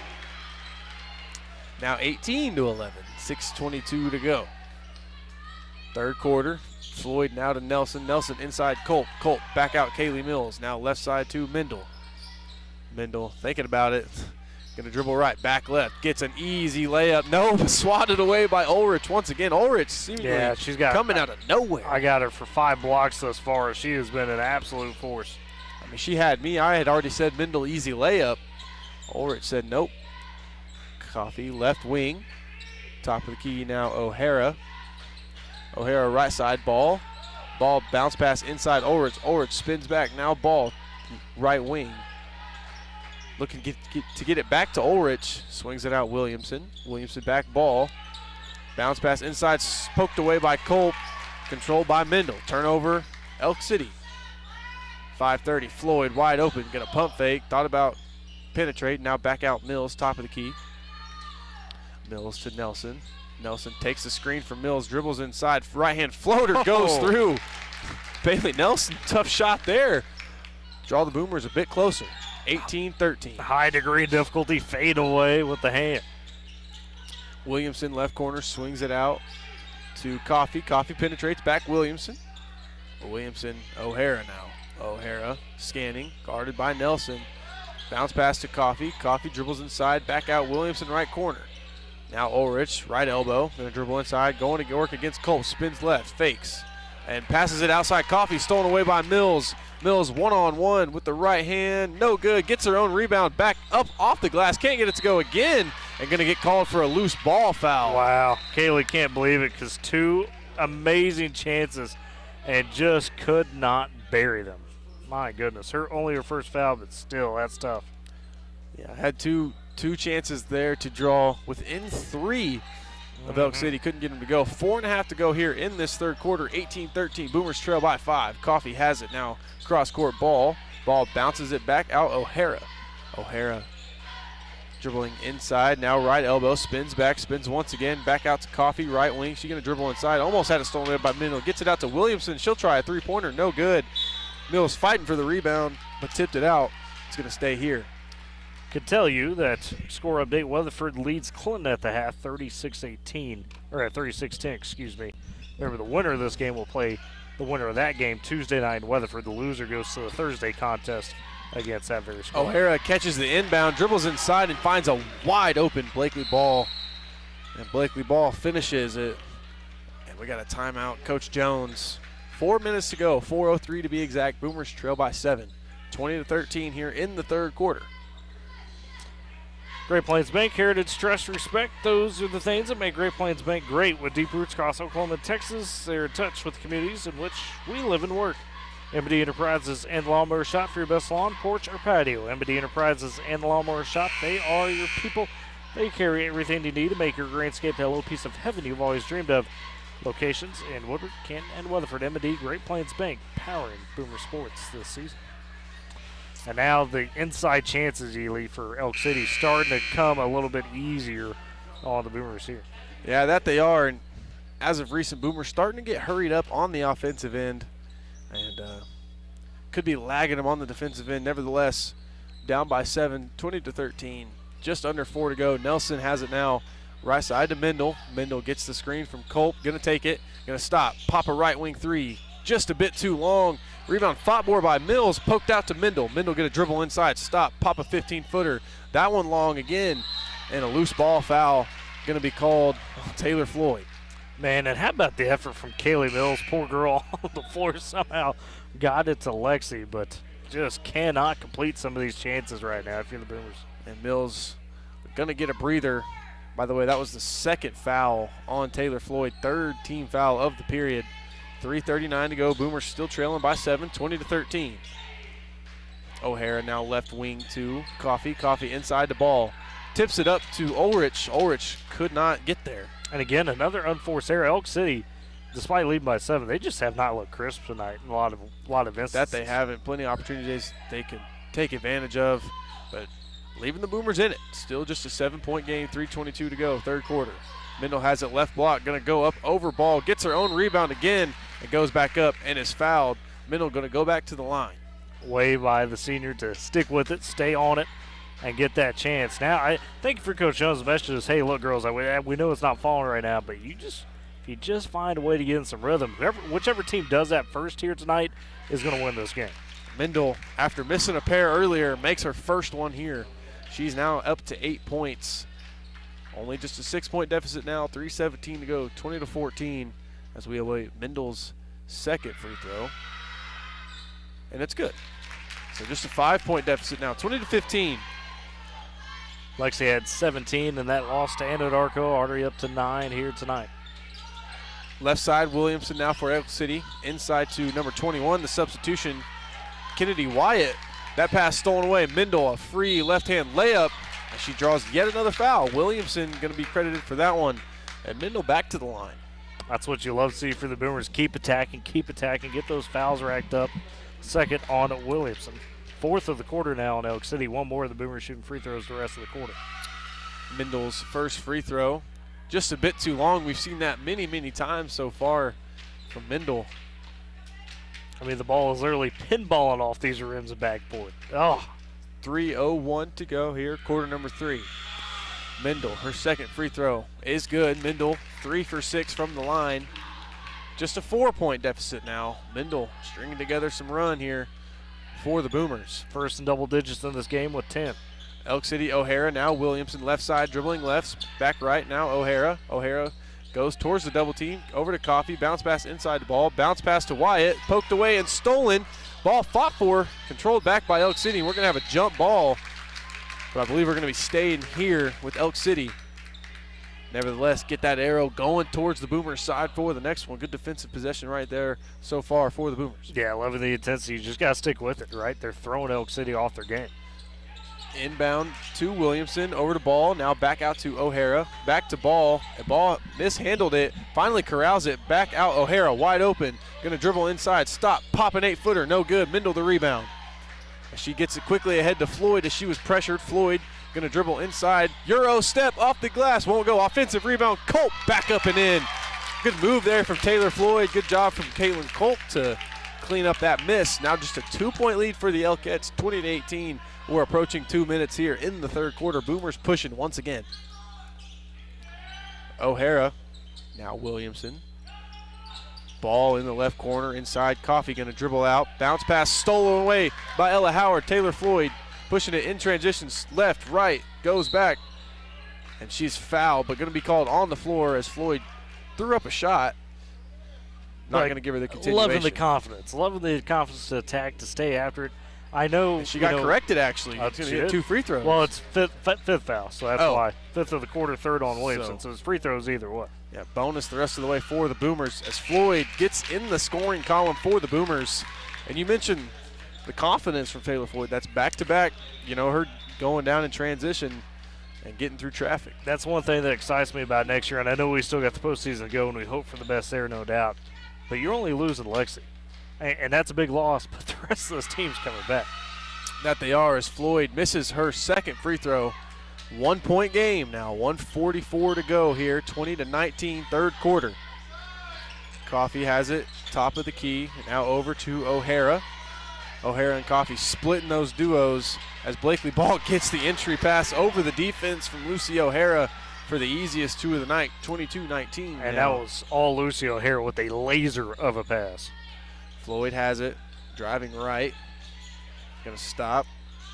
Now 18-11, 6:22 to go. Third quarter, Floyd now to Nelson. Nelson inside Culp. Culp back out Kaylee Mills. Now left side to Mendel. Mendel thinking about it. Gonna dribble right, back left, gets an easy layup. No, swatted away by Ulrich once again. Ulrich seemingly she's got coming out of nowhere. I got her for 5 blocks thus far. She has been an absolute force. I mean, she had me. I had already said Mendel easy layup. Ulrich said nope. Coffey left wing. Top of the key now O'Hara. O'Hara right side, Ball. Ball bounce pass inside Ulrich. Ulrich spins back, now Ball right wing. Looking to get it back to Ulrich. Swings it out Williamson. Williamson back Ball. Bounce pass inside, poked away by Culp. Controlled by Mendel. Turnover, Elk City. 5:30, Floyd wide open. Gonna pump fake. Thought about penetrate. Now back out Mills, top of the key. Mills to Nelson. Nelson takes the screen from Mills, dribbles inside. Right hand floater goes through. Bailey Nelson, tough shot there. Draw the Boomers a bit closer. 18-13. High degree of difficulty, fade away with the hand. Williamson left corner, swings it out to Coffey. Coffey penetrates back Williamson. Williamson, O'Hara now. O'Hara scanning, guarded by Nelson. Bounce pass to Coffey. Coffey dribbles inside, back out Williamson right corner. Now Ulrich, right elbow, gonna dribble inside, going to work against Culp. Spins left, fakes, and passes it outside Coffey, stolen away by Mills. Mills one-on-one with the right hand, no good, gets her own rebound back up off the glass, can't get it to go again, and gonna get called for a loose ball foul. Wow, Kaylee can't believe it because 2 amazing chances and just could not bury them. My goodness, only her first foul, but still, that's tough. Yeah, had two chances there to draw within 3 of Elk City. Couldn't get them to go. 4.5 to go here in this third quarter. 18-13. Boomers trail by 5. Coffey has it now. Cross-court ball. Ball bounces it back out O'Hara. O'Hara Dribbling inside, now right elbow, spins back, spins once again, back out to Coffee, right wing. She's going to dribble inside, almost had it stolen away by Mendel. Gets it out to Williamson. She'll try a three-pointer, no good. Mills fighting for the rebound, but tipped it out. It's going to stay here. Could tell you that score update, Weatherford leads Clinton at the half, 36-18, or at 36-10, excuse me. Remember, the winner of this game will play the winner of that game Tuesday night in Weatherford. The loser goes to the Thursday contest against that very squad. O'Hara catches the inbound, dribbles inside, and finds a wide open Blakely Ball. And Blakely Ball finishes it. And we got a timeout. Coach Jones, 4 minutes to go, 4:03 to be exact. Boomers trail by 7, 20-13 here in the third quarter. Great Plains Bank, heritage, trust, respect. Those are the things that make Great Plains Bank great. With deep roots across Oklahoma and Texas, they're in touch with the communities in which we live and work. M&D Enterprises and Lawnmower Shop for your best lawn, porch, or patio. M&D Enterprises and Lawnmower Shop, they are your people. They carry everything you need to make your greenscape that little piece of heaven you've always dreamed of. Locations in Woodward, Canton, and Weatherford. M&D Great Plains Bank, powering Boomer Sports this season. And now the inside chances, Ely, for Elk City starting to come a little bit easier on the Boomers here. Yeah, that they are. And as of recent, Boomers starting to get hurried up on the offensive end. And could be lagging them on the defensive end. Nevertheless, down by 7, 20-13. Just under 4 to go. Nelson has it now. Right side to Mendel. Mendel gets the screen from Culp. Going to take it. Going to stop. Pop a right wing three. Just a bit too long. Rebound fought more by Mills. Poked out to Mendel. Mendel going to dribble inside. Stop. Pop a 15-footer. That one long again. And a loose ball foul going to be called Taylor Floyd. Man, and how about the effort from Kaylee Mills? Poor girl on the floor somehow got it to Lexi, but just cannot complete some of these chances right now if you're the Boomers. And Mills going to get a breather. By the way, that was the second foul on Taylor Floyd, third team foul of the period. 3:39 to go. Boomers still trailing by 7, 20-13. O'Hara now left wing to Coffee. Coffee inside the ball. Tips it up to Ulrich. Ulrich could not get there. And again, another unforced error. Elk City, despite leading by 7, they just have not looked crisp tonight in a lot of instances. That they haven't. Plenty of opportunities they can take advantage of, but leaving the Boomers in it. Still just a 7-point game, 3:22 to go, third quarter. Mendel has it left block, going to go up over ball, gets her own rebound again, and goes back up and is fouled. Mendel going to go back to the line. Way by the senior to stick with it, stay on it, and get that chance. Now, I thank you for Coach Jones' message is, hey, look, girls, we know it's not falling right now, but if you just find a way to get in some rhythm, whichever team does that first here tonight is going to win this game. Mendel, after missing a pair earlier, makes her first one here. She's now up to 8 points. Only just a 6-point deficit now, 3:17 to go, 20-14 as we await Mendel's second free throw. And it's good. So just a 5-point deficit now, 20-15. Lexi had 17 in that loss to Anadarko, already up to 9 here tonight. Left side, Williamson now for Elk City. Inside to number 21, the substitution, Kennedy Wyatt. That pass stolen away. Mendel, a free left-hand layup. And she draws yet another foul. Williamson going to be credited for that one. And Mendel back to the line. That's what you love to see for the Boomers. Keep attacking, get those fouls racked up. Second on Williamson. Fourth of the quarter now on Elk City. One more of the Boomers shooting free throws the rest of the quarter. Mendel's first free throw. Just a bit too long. We've seen that many, many times so far from Mendel. I mean, the ball is literally pinballing off these rims and backboard. Oh. 3:01 to go here, quarter number 3. Mendel, her second free throw is good. Mendel, 3 for 6 from the line. Just a 4-point deficit now. Mendel stringing together some run here for the Boomers. First in double digits in this game with 10. Elk City, O'Hara, now Williamson left side, dribbling left, back right, now O'Hara. O'Hara goes towards the double team, over to Coffee, bounce pass inside the ball, bounce pass to Wyatt, poked away and stolen. Ball fought for, controlled back by Elk City. We're going to have a jump ball, but I believe we're going to be staying here with Elk City. Nevertheless, get that arrow going towards the Boomers side for the next one. Good defensive possession right there so far for the Boomers. Yeah, loving the intensity. You just got to stick with it, right? They're throwing Elk City off their game. Inbound to Williamson, over to ball, now back out to O'Hara, back to ball, and ball mishandled it, finally corrals it, back out O'Hara, wide open, gonna dribble inside, stop, pop an 8-footer, no good, Mendel the rebound. She gets it quickly ahead to Floyd as she was pressured. Floyd Gonna dribble inside. Euro step off the glass. Won't go. Offensive rebound. Colt back up and in. Good move there from Taylor Floyd. Good job from Caitlin Colt to clean up that miss. Now just a 2-point lead for the Elkettes, 20-18. We're approaching 2 minutes here in the third quarter. Boomers pushing once again. O'Hara, now Williamson. Ball in the left corner, inside. Coffey gonna dribble out. Bounce pass stolen away by Ella Howard. Taylor Floyd pushing it in transitions, left, right, goes back. And she's fouled, but gonna be called on the floor as Floyd threw up a shot. Not going to give her the continuation. Loving the confidence to attack, to stay after it. I know. And she got corrected, actually. She's going to get 2 free throws. Well, it's fifth foul, so that's why. 5th of the quarter, 3rd on Williamson. So it's free throws either way. Yeah, bonus the rest of the way for the Boomers as Floyd gets in the scoring column for the Boomers. And you mentioned the confidence from Taylor Floyd. That's back-to-back, her going down in transition and getting through traffic. That's one thing that excites me about next year, and I know we still got the postseason to go, and we hope for the best there, no doubt. But you're only losing Lexi, and that's a big loss, but the rest of those teams coming back. That they are, as Floyd misses her second free throw. 1-point game now, 1:44 to go here, 20-19, third quarter. Coffey has it, top of the key, and now over to O'Hara. O'Hara and Coffey splitting those duos as Blakely Ball gets the entry pass over the defense from Lucy O'Hara for the easiest 2 of the night, 22-19. And that was all Lucy O'Hara with a laser of a pass. Floyd has it, driving right. Gonna stop,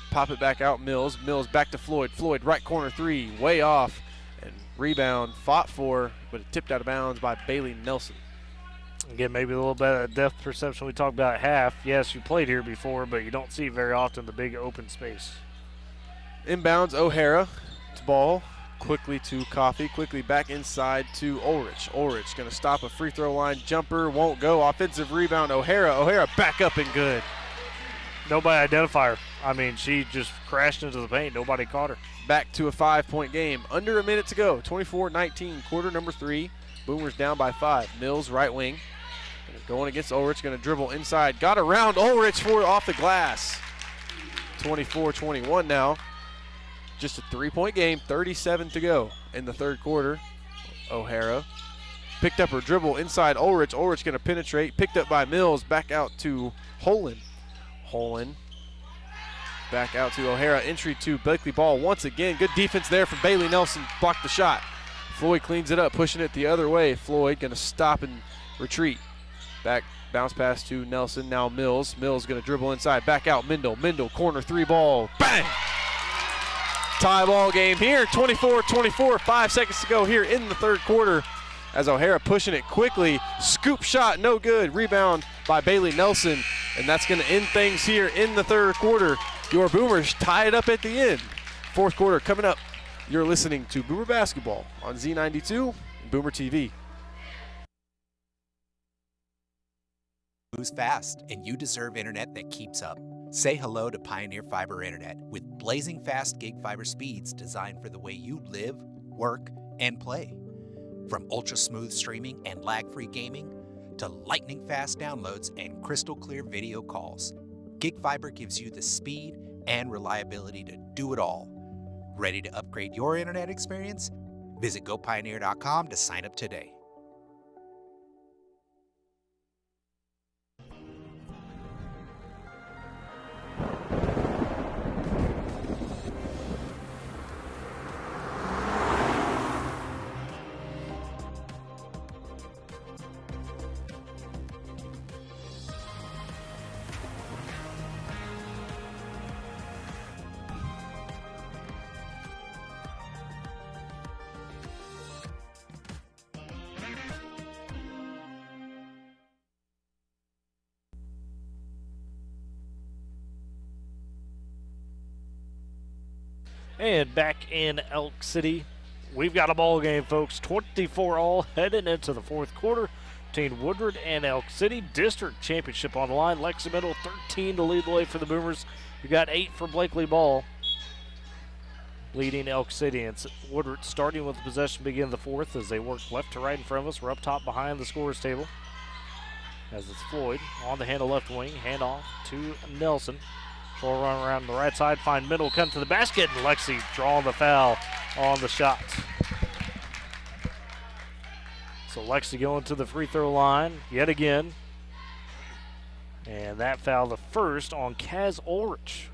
pop it back out, Mills. Mills back to Floyd. Floyd, right corner 3, way off. And rebound fought for, but it tipped out of bounds by Bailey Nelson. Again, maybe a little bit of depth perception we talked about at half. Yes, you played here before, but you don't see very often the big open space. Inbounds O'Hara to ball. Quickly to Coffey. Quickly back inside to Ulrich. Ulrich going to stop a free throw line jumper. Won't go. Offensive rebound O'Hara. O'Hara back up and good. Nobody identified her. I mean, she just crashed into the paint. Nobody caught her. Back to a 5-point game. Under a minute to go. 24-19, quarter number 3. Boomers down by 5. Mills, right wing. Going against Ulrich, going to dribble inside. Got around Ulrich for off the glass. 24-21 now. Just a 3-point game, 37 to go in the third quarter. O'Hara picked up her dribble inside Ulrich. Ulrich going to penetrate. Picked up by Mills. Back out to Holland. Holland back out to O'Hara. Entry to Blakely Ball once again. Good defense there from Bailey Nelson. Blocked the shot. Floyd cleans it up, pushing it the other way. Floyd going to stop and retreat. Back bounce pass to Nelson. Now Mills. Mills going to dribble inside. Back out Mendel. Mendel corner 3 ball. Bang! Tie ball game here. 24-24. 5 seconds to go here in the third quarter. As O'Hara pushing it quickly. Scoop shot, no good. Rebound by Bailey Nelson. And that's going to end things here in the third quarter. Your Boomers tie it up at the end. Fourth quarter coming up. You're listening to Boomer Basketball on Z92 and Boomer TV. Moves fast, and you deserve internet that keeps up. Say hello to Pioneer Fiber Internet with blazing fast gig fiber speeds designed for the way you live, work, and play. From ultra-smooth streaming and lag-free gaming to lightning-fast downloads and crystal-clear video calls, Gig Fiber gives you the speed and reliability to do it all. Ready to upgrade your internet experience? Visit gopioneer.com to sign up today. And back in Elk City, we've got a ball game, folks. 24-all heading into the fourth quarter between Woodward and Elk City. District championship on the line. Lexi Middle 13 to lead the way for the Boomers. We got 8 for Blakely Ball, leading Elk City. And Woodward starting with the possession begin the fourth as they work left to right in front of us. We're up top behind the scorer's table. As it's Floyd on the handle left wing. Handoff to Nelson. She'll run around the right side, find middle, come to the basket, and Lexi drawing the foul on the shot. So Lexi going to the free throw line yet again. And that foul, the first on Kaz Ulrich.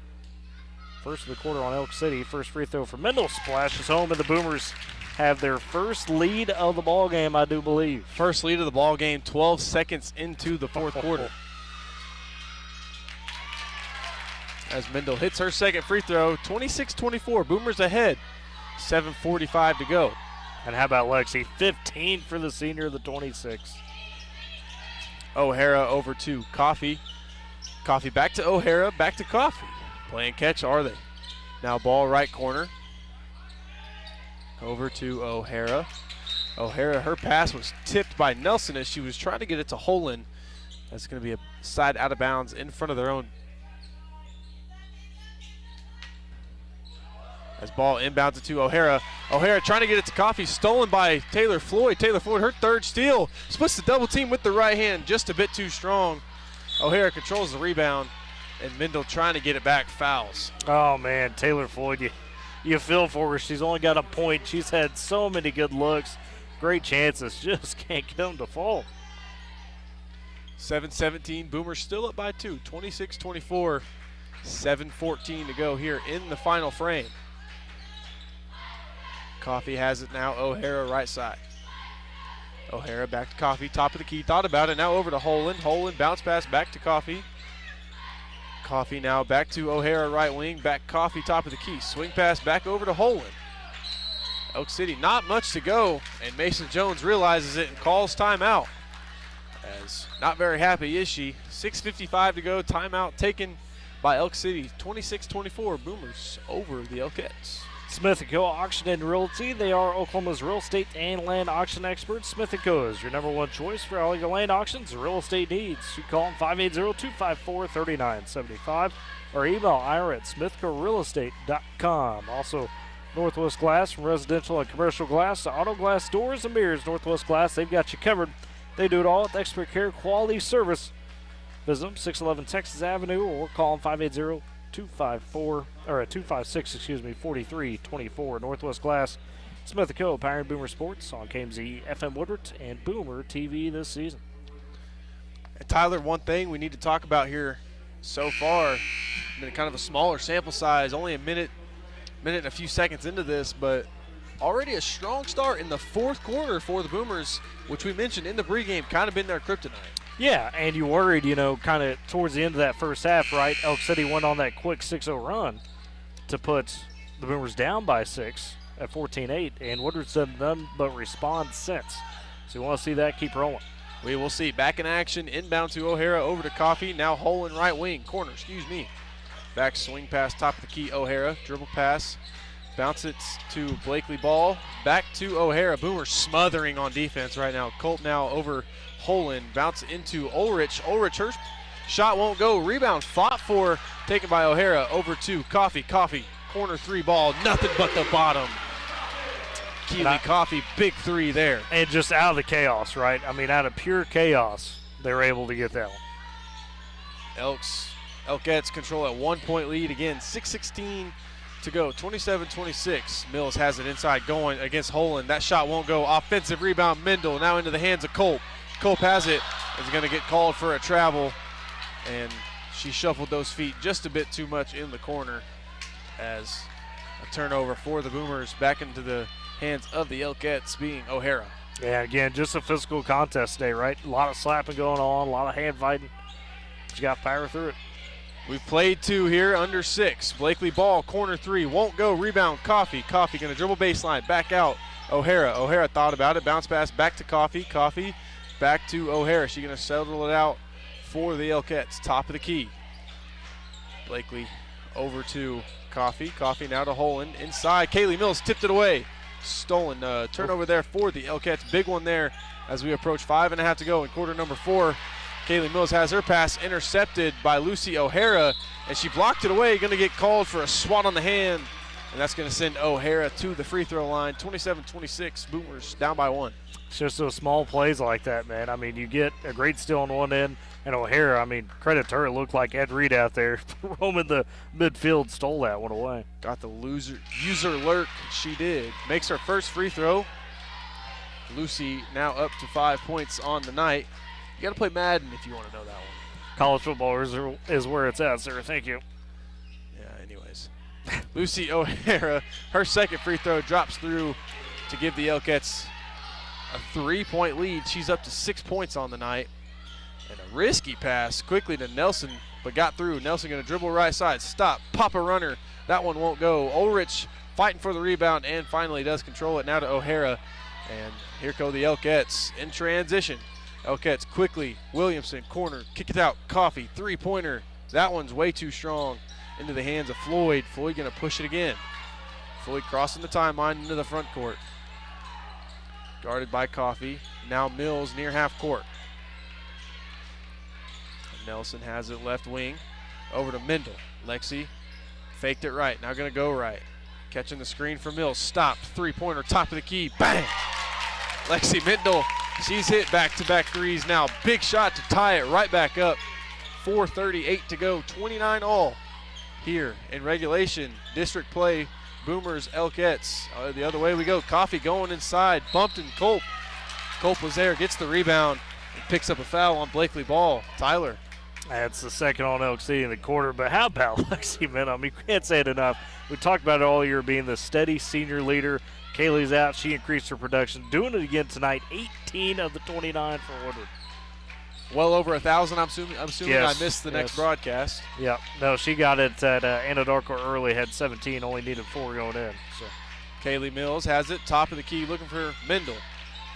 First of the quarter on Elk City. First free throw for Mendel. Splashes home, and the Boomers have their first lead of the ball game, I do believe. First lead of the ball game, 12 seconds into the fourth quarter. As Mendel hits her second free throw, 26-24, Boomers ahead, 7:45 to go. And how about Lexi? 15 for the senior, the 26. O'Hara over to Coffee. Coffee back to O'Hara, back to Coffee. Playing catch, are they? Now ball right corner. Over to O'Hara. O'Hara, her pass was tipped by Nelson as she was trying to get it to Holland. That's going to be a side out of bounds in front of their own. As ball inbounds to O'Hara. O'Hara trying to get it to Coffee, stolen by Taylor Floyd. Taylor Floyd, her third steal. Splits the double team with the right hand, just a bit too strong. O'Hara controls the rebound, and Mendel trying to get it back, fouls. Oh, man, Taylor Floyd, you feel for her. She's only got a point. She's had so many good looks, great chances, just can't get them to fall. 7-17, Boomers still up by 2, 26-24, 7:14 to go here in the final frame. Coffee has it now, O'Hara right side. O'Hara back to Coffee, top of the key, thought about it, now over to Holland. Holland bounce pass back to Coffee. Coffee now back to O'Hara right wing, back Coffee top of the key. Swing pass back over to Holland. Elk City, not much to go, and Mason Jones realizes it and calls timeout. As not very happy is she. 6:55 to go, timeout taken by Elk City. 26-24, Boomers over the Elkettes. Smith & Co. Auction and Realty. They are Oklahoma's real estate and land auction experts. Smith & Co. is your number one choice for all your land auctions and real estate needs. You call them 580-254-3975 or email Ira at smithcorealestate.com. Also, Northwest Glass, from residential and commercial glass to auto glass doors and mirrors. Northwest Glass, they've got you covered. They do it all with expert care, quality service. Visit them, 611 Texas Avenue, or call them 256-4324. Northwest Glass, Smith & Co. Powering Boomer Sports on KMZ FM Woodward and Boomer TV this season. And Tyler, one thing we need to talk about here so far, been kind of a smaller sample size, only a minute and a few seconds into this, but already a strong start in the fourth quarter for the Boomers, which we mentioned in the pregame, kind of been their kryptonite. Yeah, and you worried, kind of towards the end of that first half, right? Elk City went on that quick 6-0 run to put the Boomers down by 6 at 14-8, and Woodward's done none but respond since. So you want to see that keep rolling. We will see. Back in action, inbound to O'Hara, over to Coffee, now Holland right wing, corner, Back swing pass, top of the key, O'Hara, dribble pass, bounce it to Blakely Ball, back to O'Hara. Boomers smothering on defense right now. Colt now over Holland, bounce into Ulrich. Ulrich, her shot won't go. Rebound fought for, taken by O'Hara, over to Coffee. Coffee, corner three ball, nothing but the bottom. Keely Coffee, big three there. And just out of the chaos, right? I mean, out of pure chaos, they were able to get that one. Elkettes control at 1 point lead. Again, 6:16 to go, 27-26. Mills has it inside going against Holland. That shot won't go. Offensive rebound, Mendel now into the hands of Colt. Colt has it, is going to get called for a travel, and she shuffled those feet just a bit too much in the corner as a turnover for the Boomers back into the hands of the Elkettes, being O'Hara. Yeah, again, just a physical contest today, right? A lot of slapping going on, a lot of hand fighting. But you got to power through it. We've played 2 here, under 6. Blakely Ball, corner 3, won't go. Rebound, Coffee. Coffee going to dribble baseline, back out. O'Hara thought about it. Bounce pass back to Coffee. Coffee back to O'Hara. She's going to settle it out for the Elkettes. Top of the key. Blakely over to Coffee. Coffee now to Holland. Inside, Kaylee Mills tipped it away. Stolen turnover there for the Elkettes. Big one there as we approach 5.5 to go in quarter number 4. Kaylee Mills has her pass intercepted by Lucy O'Hara, and she blocked it away. Going to get called for a swat on the hand, and that's going to send O'Hara to the free throw line. 27-26, Boomers down by 1. It's just those small plays like that, man. I mean, you get a great steal on one end, And O'Hara, I mean, credit to her, looked like Ed Reed out there roaming the midfield, stole that one away. Got the user lurk. She did. Makes her first free throw. Lucy now up to 5 points on the night. You got to play Madden if you want to know that one. College football is where it's at, sir. Thank you. Yeah, anyways. Lucy O'Hara, her second free throw drops through to give the Elkettes a 3-point lead. She's up to 6 points on the night. And a risky pass quickly to Nelson, but got through. Nelson going to dribble right side, stop, pop a runner. That one won't go. Ulrich fighting for the rebound and finally does control it now to O'Hara. And here go the Elkettes in transition. Elkettes quickly, Williamson, corner, kick it out, Coffee, three-pointer. That one's way too strong into the hands of Floyd. Floyd going to push it again. Floyd crossing the timeline into the front court. Guarded by Coffee. Now Mills near half court. Nelson has it left wing. Over to Mendel. Lexi faked it right. Now going to go right. Catching the screen for Mills. Stop. Three-pointer. Top of the key. Bang! Lexi Mendel. She's hit back-to-back threes now. Big shot to tie it right back up. 4:38 to go. 29 all here in regulation. District play. Boomers, Elkettes. The other way we go. Coffee going inside. Bumped and Culp. Culp was there. Gets the rebound. And picks up a foul on Blakely Ball. Tyler. That's the second on Elk City in the quarter, but how about Lexi Mendel? I mean, we can't say it enough. We talked about it all year being the steady senior leader. Kaylee's out. She increased her production. Doing it again tonight. 18 of the 29 for Woodward. Well over 1,000, I'm assuming yes, I missed the next broadcast. Yeah. No, she got it at Anadarko early, had 17, only needed 4 going in. So Kaylee Mills has it, top of the key, looking for Mendel.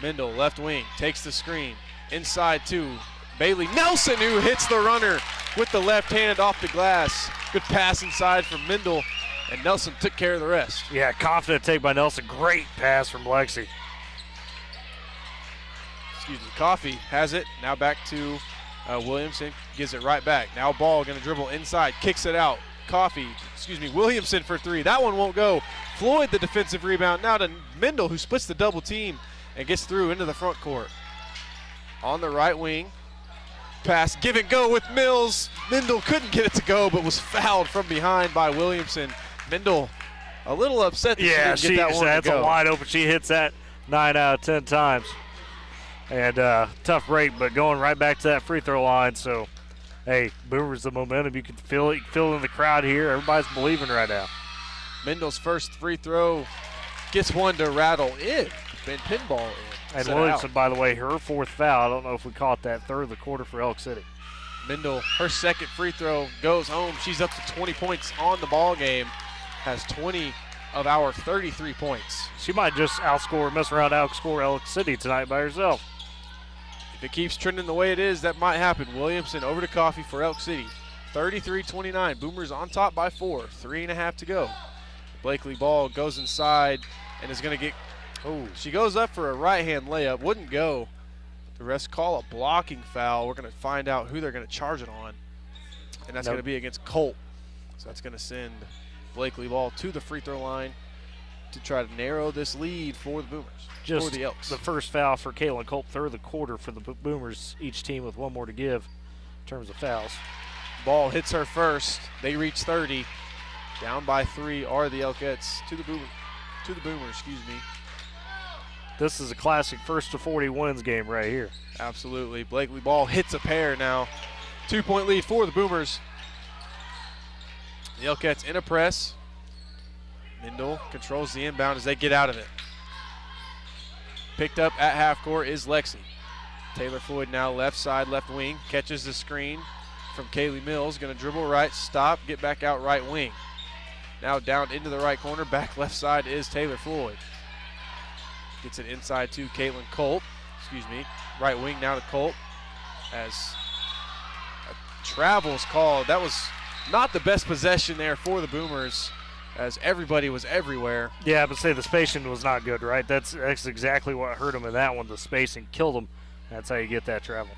Mendel, left wing, takes the screen. Inside two, Bailey Nelson, who hits the runner with the left hand off the glass. Good pass inside from Mendel, and Nelson took care of the rest. Yeah, confident take by Nelson. Great pass from Lexi. Coffee has it. Now back to Williamson. Gives it right back. Now Ball going to dribble inside. Kicks it out. Williamson for three. That one won't go. Floyd the defensive rebound. Now to Mendel, who splits the double team and gets through into the front court. On the right wing. Pass, give and go with Mills. Mendel couldn't get it to go, but was fouled from behind by Williamson. Mendel a little upset that she didn't get that one that's to go. a wide open. She hits that 9 out of 10 times. And tough break, but going right back to that free throw line. So, hey, Boomers, the momentum. You can feel it. You can feel it in the crowd here. Everybody's believing right now. Mendel's first free throw gets one to rattle in. Been pinball in. And Williamson, by the way, her 4th foul. I don't know if we caught that, third of the quarter for Elk City. Mendel, her second free throw goes home. She's up to 20 points on the ball game. Has 20 of our 33 points. She might just mess around, outscore Elk City tonight by herself. If it keeps trending the way it is, that might happen. Williamson over to Coffee for Elk City. 33-29. Boomers on top by 4. 3.5 to go. Blakely Ball goes inside and is going to get. Oh, she goes up for a right-hand layup. Wouldn't go. The refs call a blocking foul. We're going to find out who they're going to charge it on. And that's going to be against Colt. So that's going to send Blakely Ball to the free throw line to try to narrow this lead for the Boomers. Just for the Elks. The first foul for Caitlin Culp, third of the quarter for the Boomers, each team with one more to give in terms of fouls. Ball hits her first. They reach 30. Down by 3 are the Elkettes to the Boomers. This is a classic first to 40 wins game right here. Absolutely. Blakely Ball hits a pair now. 2-point lead for the Boomers. The Elkettes in a press. Mendel controls the inbound as they get out of it. Picked up at half court is Lexi. Taylor Floyd now left side, left wing. Catches the screen from Kaylee Mills. Going to dribble right, stop, get back out right wing. Now down into the right corner. Back left side is Taylor Floyd. Gets it inside to Caitlin Culp. Right wing now to Culp. As a travel's called. That was not the best possession there for the Boomers, as everybody was everywhere. Yeah, but say the spacing was not good, right? That's exactly what hurt them in that one. The spacing killed them. That's how you get that travel.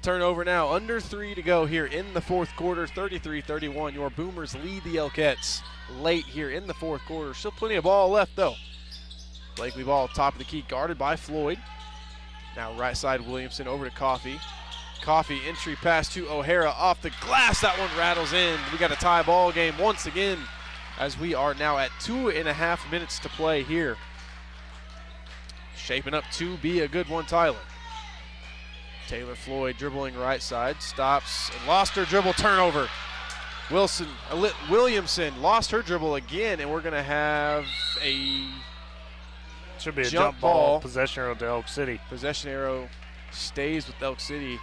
Turnover now, under 3 to go here in the fourth quarter, 33-31. Your Boomers lead the Elkettes late here in the fourth quarter. Still plenty of ball left, though. Blakely Ball, top of the key, guarded by Floyd. Now right side, Williamson over to Coffee. Coffee entry pass to O'Hara off the glass. That one rattles in. We got a tie ball game once again as we are now at 2.5 minutes to play here. Shaping up to be a good one, Tyler. Taylor Floyd dribbling right side, stops and lost her dribble, turnover. Williamson lost her dribble again, and we're going to have a should be a jump ball. Possession arrow to Elk City. Possession arrow stays with Elk City.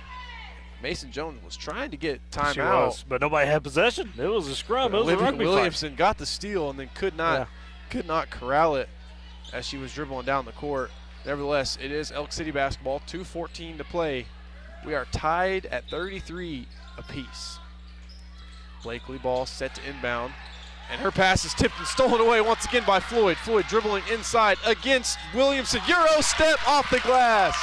Mason Jones was trying to get timeout. She was, but nobody had possession. It was a scrum. It was a rugby Williamson fight. Got the steal and then could not corral it as she was dribbling down the court. Nevertheless, it is Elk City basketball. 2:14 to play. We are tied at 33 apiece. Blakely ball set to inbound. And her pass is tipped and stolen away once again by Floyd. Floyd dribbling inside against Williamson. Euro step off the glass.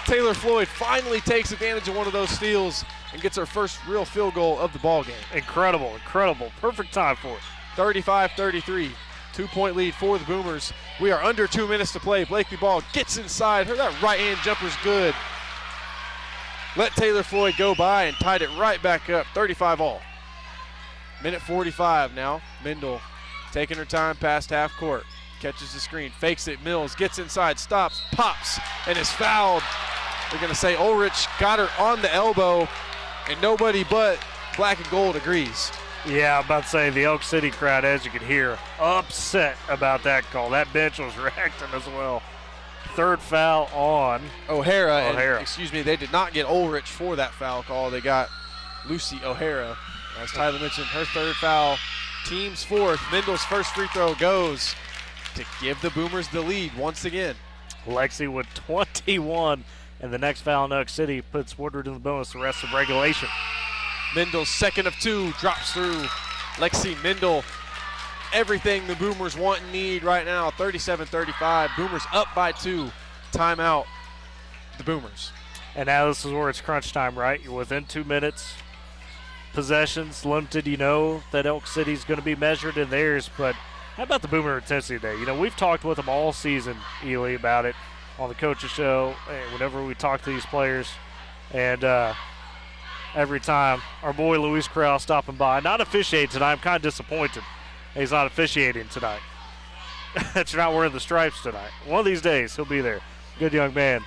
Taylor Floyd finally takes advantage of one of those steals and gets her first real field goal of the ball game. Incredible, incredible. Perfect time for it. 35-33. 2-point lead for the Boomers. We are under 2 minutes to play. Blakely ball gets inside. That right-hand jumper's good. Let Taylor Floyd go by and tied it right back up. 35 all. Minute 45 now. Mendel taking her time past half court. Catches the screen, fakes it, Mills gets inside, stops, pops, and is fouled. They're going to say Ulrich got her on the elbow, and nobody but Black and Gold agrees. Yeah, I'm about to say the Elk City crowd, as you can hear, upset about that call. That bench was reacting as well. Third foul on O'Hara. And, excuse me, they did not get Ulrich for that foul call. They got Lucy O'Hara. As Tyler mentioned, her third foul, team's fourth. Mendel's first free throw goes to give the Boomers the lead once again. Lexi with 21, and the next foul in Elk City puts Woodward in the bonus the rest of regulation. Mendel's second of two drops through. Lexi Mendel, everything the Boomers want and need right now. 37-35. Boomers up by 2. Timeout, the Boomers. And now this is where it's crunch time, right? You're within 2 minutes. Possessions limited. You know that Elk City's going to be measured in theirs, but how about the Boomer intensity today? You know, we've talked with them all season, Ely, about it on the coach's show, whenever we talk to these players. And every time our boy Luis Corral stopping by, not officiating tonight. I'm kind of disappointed he's not officiating tonight. That you're not wearing the stripes tonight. One of these days he'll be there. Good young man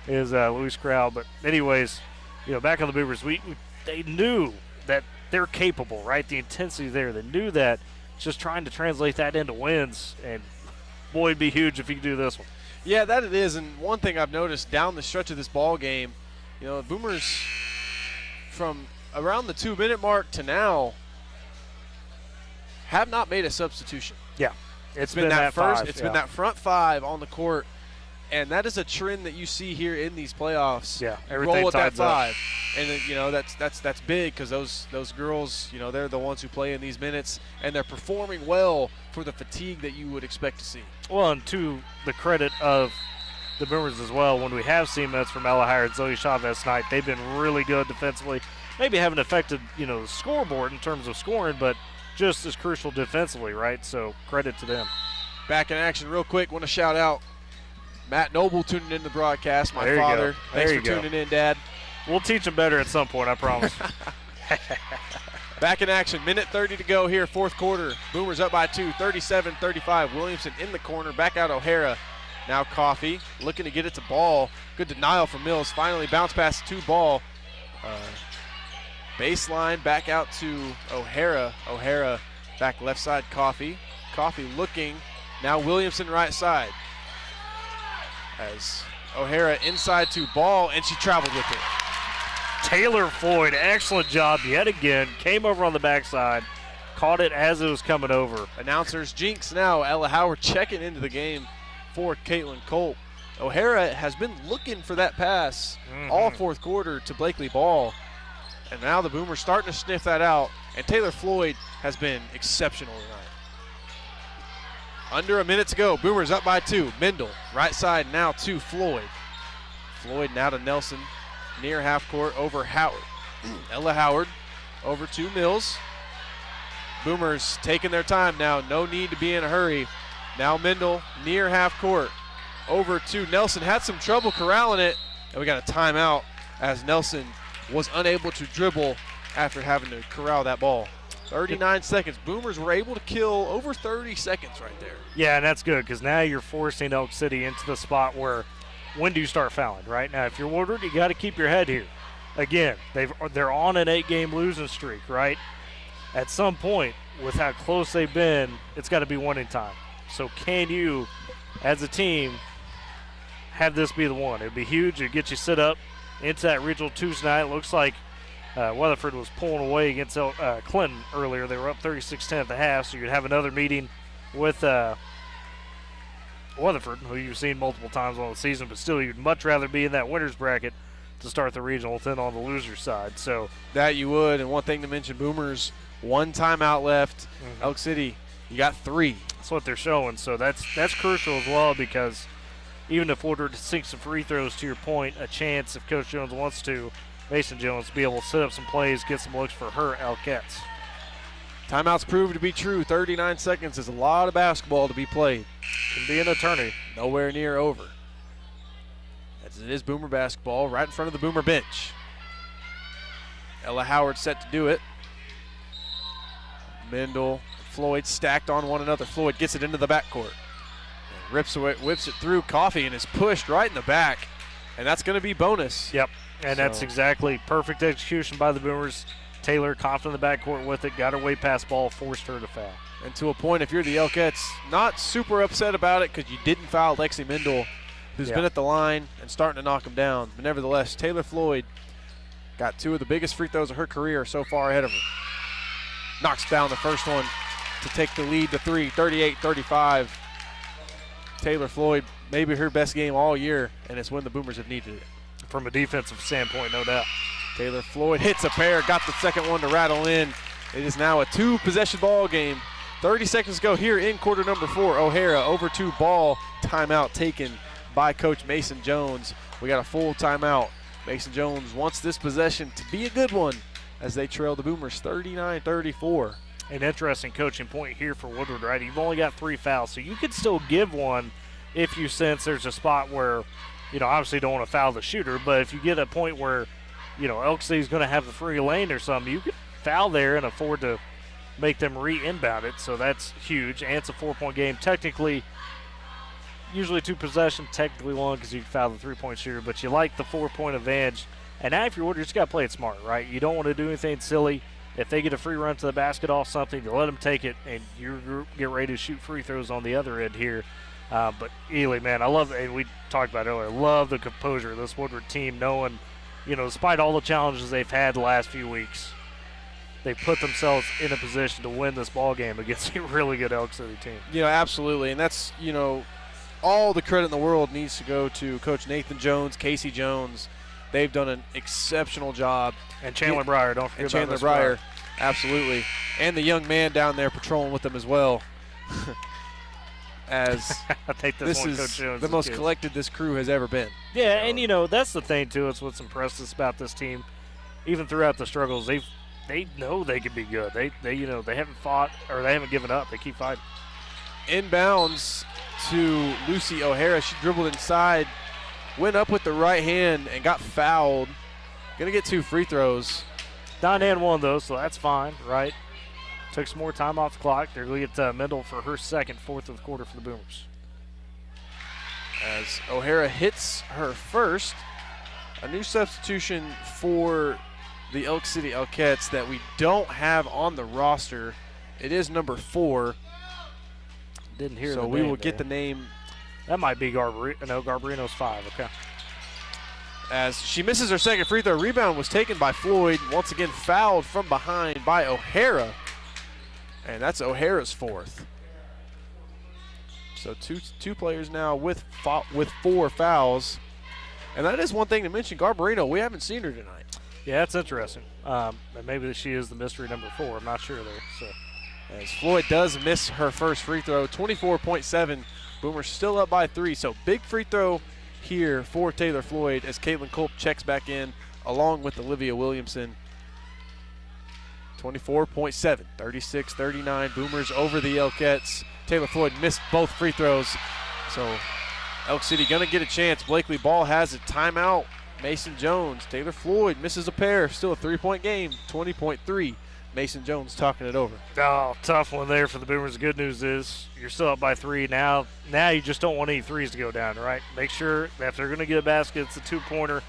is Luis Corral. But anyways, you know, back on the Boomers, they knew that they're capable, right? The intensity there. They knew that. Just trying to translate that into wins, and boy, it'd be huge if you could do this one. Yeah, that it is. And one thing I've noticed down the stretch of this ball game, you know, the Boomers from around the 2-minute mark to now have not made a substitution. Yeah, it's been that first. It's been that front five on the court, and that is a trend that you see here in these playoffs. Yeah, everything roll at that five, and then, you know, that's big because those girls, you know, they're the ones who play in these minutes, and they're performing well for the fatigue that you would expect to see. Well, and to the credit of the Boomers as well, when we have seen minutes from Ella Hire and Zoe Chavez tonight, they've been really good defensively. Maybe haven't affected, you know, the scoreboard in terms of scoring, but just as crucial defensively, right? So credit to them. Back in action real quick. Want to shout out Matt Noble tuning in the broadcast, my father. Thanks for tuning in, Dad. We'll teach him better at some point, I promise. Back in action, minute 30 to go here, fourth quarter. Boomers up by 2, 37-35. Williamson in the corner, back out O'Hara. Now Coffee looking to get it to Ball. Good denial from Mills. Finally bounce pass to Ball. Baseline back out to O'Hara. O'Hara back left side, Coffee. Coffee looking. Now Williamson right side. As O'Hara inside to Ball, and she traveled with it. Taylor Floyd, excellent job yet again. Came over on the backside, caught it as it was coming over. Announcers jinx now. Ella Howard checking into the game for Caitlin Colt. O'Hara has been looking for that pass all fourth quarter to Blakely Ball. And now the Boomers starting to sniff that out. And Taylor Floyd has been exceptional tonight. Under a minute to go. Boomers up by 2. Mendel, right side now to Floyd. Floyd now to Nelson. Near half court over Howard. Ella Howard over to Mills. Boomers taking their time now. No need to be in a hurry. Now Mendel near half court. Over to Nelson. Had some trouble corralling it. And we got a timeout as Nelson was unable to dribble after having to corral that ball. 39 seconds. Boomers were able to kill over 30 seconds right there. Yeah, and that's good because now you're forcing Elk City into the spot where when do you start fouling, right? Now, if you're Woodward, you got to keep your head here. Again, they're on an 8-game losing streak, right? At some point, with how close they've been, it's got to be winning time. So can you, as a team, have this be the one? It would be huge. It would get you set up into that regional Tuesday night. It looks like Weatherford was pulling away against Clinton earlier. They were up 36-10 at the half, so you'd have another meeting with Weatherford, who you've seen multiple times on the season, but still you'd much rather be in that winner's bracket to start the regional than on the loser side. So that you would, and one thing to mention, Boomers, 1 timeout left. Elk City, you got 3. That's what they're showing, so that's crucial as well because even if Woodward sinks some free throws, to your point, a chance if Coach Jones wants to, Mason Jones, to be able to set up some plays, get some looks for her Elkettes. Timeouts proved to be true. 39 seconds is a lot of basketball to be played. Can be an attorney. Nowhere near over. As it is Boomer basketball right in front of the Boomer bench. Ella Howard set to do it. Mendel and Floyd stacked on one another. Floyd gets it into the backcourt. Whips it through Coffee and is pushed right in the back. And that's going to be bonus. Yep, and that's exactly perfect execution by the Boomers. Taylor confident in the backcourt with it, got her way past ball, forced her to foul. And to a point, if you're the Elkettes, not super upset about it because you didn't foul Lexi Mendel, who's been at the line and starting to knock him down. But nevertheless, Taylor Floyd got 2 of the biggest free throws of her career so far ahead of her. Knocks down the first one to take the lead to 3, 38-35. Taylor Floyd, maybe her best game all year, and it's when the Boomers have needed it. From a defensive standpoint, no doubt. Taylor Floyd hits a pair, got the second one to rattle in. It is now a 2-possession ball game. 30 seconds to go here in quarter number 4. O'Hara over 2 ball. Timeout taken by Coach Mason Jones. We got a full timeout. Mason Jones wants this possession to be a good one as they trail the Boomers 39-34. An interesting coaching point here for Woodward, right? You've only got 3 fouls, so you could still give one if you sense there's a spot where, obviously don't want to foul the shooter, but if you get a point where, Elk City's going to have the free lane or something, you could foul there and afford to make them re-inbound it, so that's huge. And it's a 4-point game. Technically, usually 2 possession, technically 1 because you can foul the 3-point shooter, but you like the 4-point advantage. And now if you're Woodward, you just got to play it smart, right? You don't want to do anything silly. If they get a free run to the basket off something, you let them take it, and you get ready to shoot free throws on the other end here. But Ely, man, I love it, and we talked about it earlier, love the composure of this Woodward team, knowing, despite all the challenges they've had the last few weeks, they put themselves in a position to win this ball game against a really good Elk City team. Absolutely, and that's, all the credit in the world needs to go to Coach Nathan Jones, Casey Jones. They've done an exceptional job. And Chandler Breyer, don't forget about Chandler Breyer, absolutely. And the young man down there patrolling with them as well. As I take this is the most collected this crew has ever been. Yeah, and that's the thing too. It's what's impressed us about this team. Even throughout the struggles, they know they can be good. They haven't fought or they haven't given up. They keep fighting. Inbounds to Lucy O'Hara. She dribbled inside, went up with the right hand and got fouled. Gonna get 2 free throws. 9-1 though, so that's fine, right? Took some more time off the clock. They're going to get Mendel for her second, 4th of the quarter for the Boomers. As O'Hara hits her first, a new substitution for the Elk City Elkettes that we don't have on the roster. It is number 4. Didn't hear so the we name will there. Get the name. That might be Garbarino. No, Garbarino's 5. Okay. As she misses her second free throw, rebound was taken by Floyd. Once again fouled from behind by O'Hara. And that's O'Hara's 4th. So two players now with 4 fouls. And that is one thing to mention. Garbarino, we haven't seen her tonight. Yeah, that's interesting. And maybe she is the mystery number 4. I'm not sure there. So, as Floyd does miss her first free throw, 24.7. Boomers still up by 3. So big free throw here for Taylor Floyd as Caitlin Culp checks back in along with Olivia Williamson. 24.7, 36-39. Boomers over the Elkettes. Taylor Floyd missed both free throws. So Elk City going to get a chance. Blakely Ball has a timeout Mason Jones. Taylor Floyd misses a pair. Still a 3-point game. 20.3. Mason Jones talking it over. Oh, tough one there for the Boomers. The good news is you're still up by 3 now. Now you just don't want any threes to go down, right? Make sure that if they're going to get a basket, it's a 2-pointer.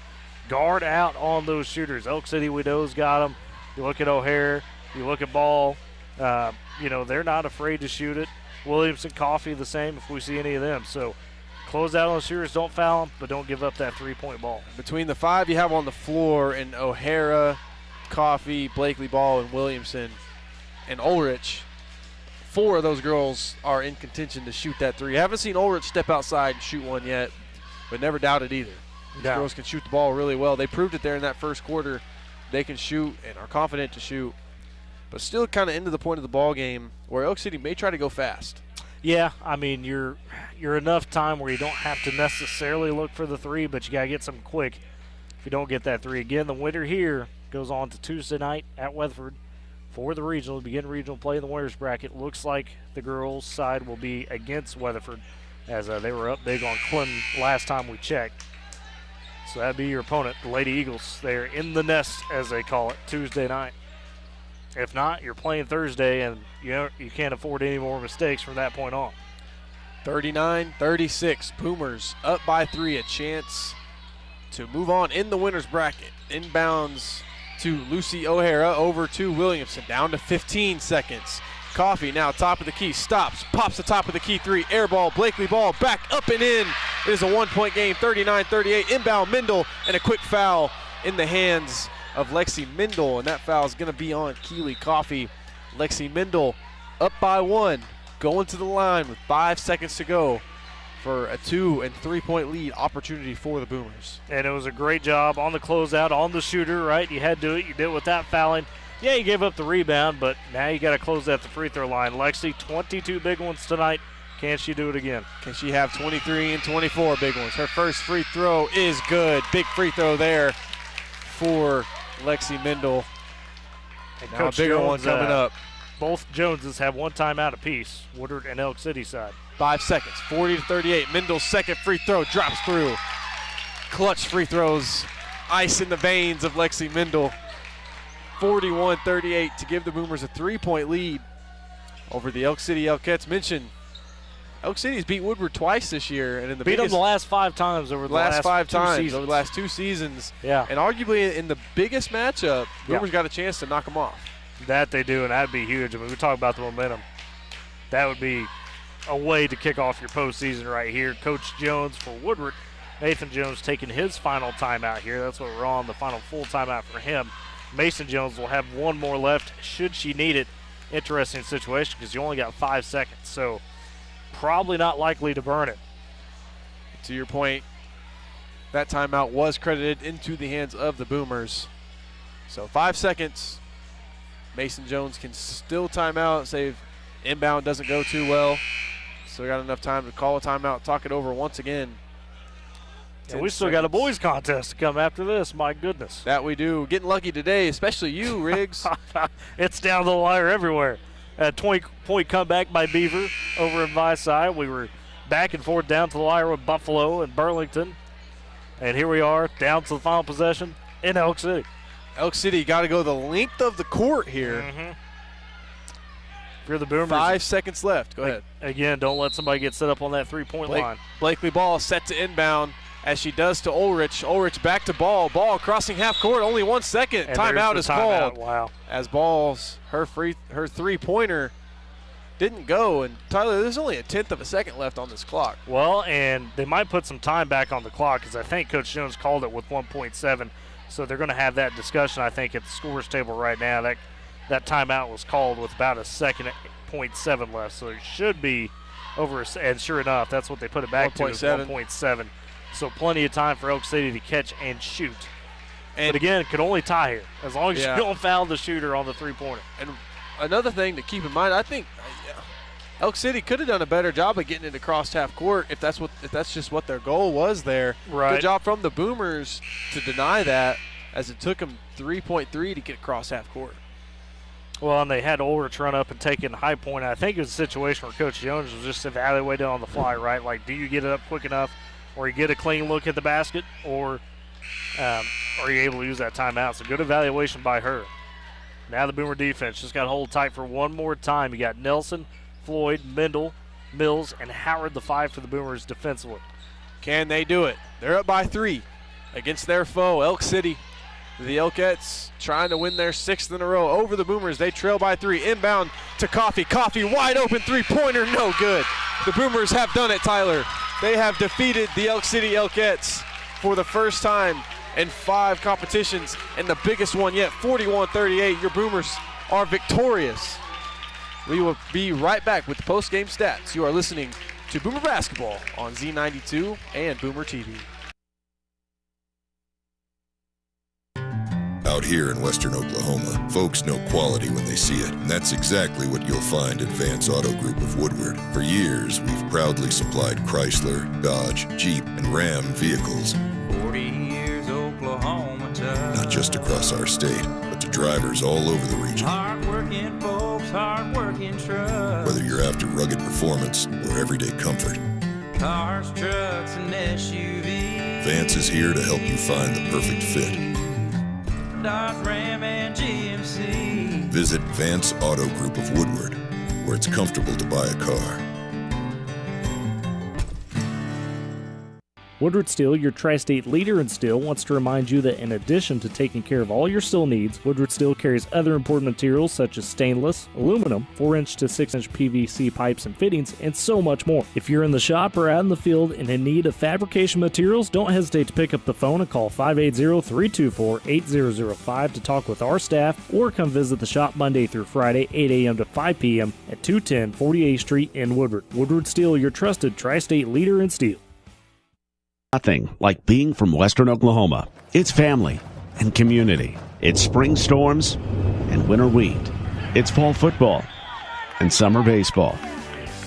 Guard out on those shooters. Elk City, we know's got them. You look at O'Hara, you look at Ball. They're not afraid to shoot it. Williamson, Coffee, the same if we see any of them. So close out on the shooters, don't foul them, but don't give up that 3-point ball. Between the 5 you have on the floor in O'Hara, Coffee, Blakely Ball, and Williamson, and Ulrich, 4 of those girls are in contention to shoot that 3. I haven't seen Ulrich step outside and shoot one yet, but never doubt it either. These girls can shoot the ball really well. They proved it there in that first quarter. They can shoot and are confident to shoot, but still kind of into the point of the ball game where Elk City may try to go fast. Yeah, I mean, you're enough time where you don't have to necessarily look for the 3, but you got to get something quick if you don't get that 3. Again, the winner here goes on to Tuesday night at Weatherford for the regional, begin regional play in the winners bracket. Looks like the girls' side will be against Weatherford as they were up big on Clinton last time we checked. So that'd be your opponent, the Lady Eagles. They're in the nest, as they call it, Tuesday night. If not, you're playing Thursday, and you can't afford any more mistakes from that point on. 39-36, Boomers up by 3, a chance to move on in the winner's bracket. Inbounds to Lucy O'Hara, over to Williamson, down to 15 seconds. Coffee now top of the key, stops, pops the top of the key 3, air ball, Blakely Ball, back up and in. It is a 1-point game, 39-38, inbound Mendel, and a quick foul in the hands of Lexi Mendel, and that foul is going to be on Keely Coffee. Lexi Mendel up by 1, going to the line with 5 seconds to go for a 2- and 3-point lead opportunity for the Boomers. And it was a great job on the closeout, on the shooter, right? You had to do it. You did it without fouling. Yeah, you gave up the rebound, but now you got to close at the free throw line. Lexi, 22 big ones tonight. Can she do it again? Can she have 23 and 24 big ones? Her first free throw is good. Big free throw there for Lexi Mendel. And now Coach a bigger Jones, one coming up. Both Joneses have 1 timeout apiece, Woodward and Elk City side. 5 seconds, 40-38. Mendel's second free throw drops through. Clutch free throws, ice in the veins of Lexi Mendel. 41-38 to give the Boomers a 3-point lead over the Elk City Elkettes. Mentioned Elk City's beat Woodward twice this year, and in the beat them the last 5 times over the last 5 times seasons. over the last 2 seasons. Yeah, and arguably in the biggest matchup, Boomers got a chance to knock them off. That they do, and that'd be huge. I mean, we talk about the momentum. That would be a way to kick off your postseason right here. Coach Jones for Woodward. Nathan Jones taking his final timeout here. That's what we're on, the final full timeout for him. Mason Jones will have 1 more left should she need it. Interesting situation because you only got 5 seconds, so probably not likely to burn it. To your point, that timeout was credited into the hands of the Boomers. So 5 seconds. Mason Jones can still timeout, save inbound doesn't go too well. So we got enough time to call a timeout, talk it over once again. And we still got a boys contest to come after this, my goodness. That we do. Getting lucky today, especially you, Riggs. It's down the wire everywhere. A 20-point comeback by Beaver over in Visay. We were back and forth down to the wire with Buffalo and Burlington. And here we are down to the final possession in Elk City. Elk City got to go the length of the court here. If you're the Boomers. 5 seconds left. Go ahead. Again, don't let somebody get set up on that 3-point line. Blakely Ball set to inbound as she does to Ulrich. Ulrich back to Ball. Ball crossing half court. Only 1 second. And Timeout is called. Wow. As Ball's her 3-pointer didn't go. And Tyler, there's only a 1/10 of a second left on this clock. Well, and they might put some time back on the clock because I think Coach Jones called it with 1.7. So they're going to have that discussion, I think, at the scores table right now. That timeout was called with about a second, 0.7 left. So it should be over, and sure enough, that's what they put it back to, 1.7. So plenty of time for Elk City to catch and shoot. But again, it could only tie here as long as you don't foul the shooter on the 3-pointer. And another thing to keep in mind, I think Elk City could have done a better job of getting it across half court if that's just what their goal was there. Right. Good job from the Boomers to deny that, as it took them 3.3 to get across half court. Well, and they had Ulrich run up and take in high point. I think it was a situation where Coach Jones was just evaluating on the fly, right? Like, do you get it up quick enough or you get a clean look at the basket, or are you able to use that timeout? So good evaluation by her. Now the Boomer defense just got to hold tight for one more time. You got Nelson, Floyd, Mendel, Mills, and Howard, the 5 for the Boomers defensively. Can they do it? They're up by 3 against their foe, Elk City. The Elkettes trying to win their 6th in a row over the Boomers. They trail by 3. Inbound to Coffee. Coffee wide open three-pointer, no good. The Boomers have done it, Tyler. They have defeated the Elk City Elkettes for the first time in 5 competitions, and the biggest one yet, 41-38. Your Boomers are victorious. We will be right back with the post-game stats. You are listening to Boomer Basketball on Z92 and Boomer TV. Out here in western Oklahoma, folks know quality when they see it, and that's exactly what you'll find at Vance Auto Group of Woodward. For years, we've proudly supplied Chrysler, Dodge, Jeep, and Ram vehicles. 40 years Oklahoma tough. Not just across our state, but to drivers all over the region. Hard-working folks, hard-working trucks. Whether you're after rugged performance or everyday comfort, Cars, trucks, and SUVs. Vance is here to help you find the perfect fit. Dodge, Ram, and GMC. Visit Vance Auto Group of Woodward, where it's comfortable to buy a car. Woodward Steel, your tri-state leader in steel, wants to remind you that in addition to taking care of all your steel needs, Woodward Steel carries other important materials such as stainless, aluminum, 4-inch to 6-inch PVC pipes and fittings, and so much more. If you're in the shop or out in the field and in need of fabrication materials, don't hesitate to pick up the phone and call 580-324-8005 to talk with our staff, or come visit the shop Monday through Friday, 8 a.m. to 5 p.m. at 210 48th Street in Woodward. Woodward Steel, your trusted tri-state leader in steel. Nothing like being from Western Oklahoma. It's family and community. It's spring storms and winter wheat. It's fall football and summer baseball.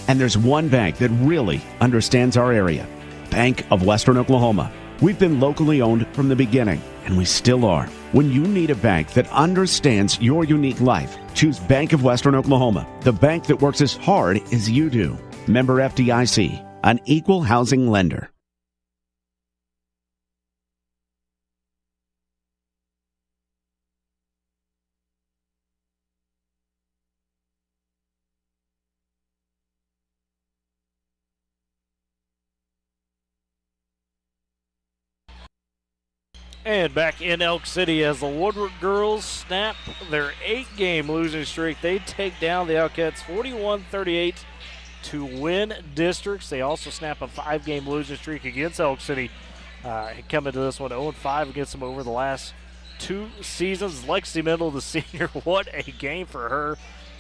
And there's one bank that really understands our area. Bank of Western Oklahoma. We've been locally owned from the beginning, and we still are. When you need a bank that understands your unique life, choose Bank of Western Oklahoma, the bank that works as hard as you do. Member FDIC, an equal housing lender. And back in Elk City as the Woodward girls snap their 8-game losing streak. They take down the Elkettes 41-38 to win districts. They also snap a 5-game losing streak against Elk City. Coming to this one 0-5 against them over the last 2 seasons. Lexi Mendel, the senior, what a game for her.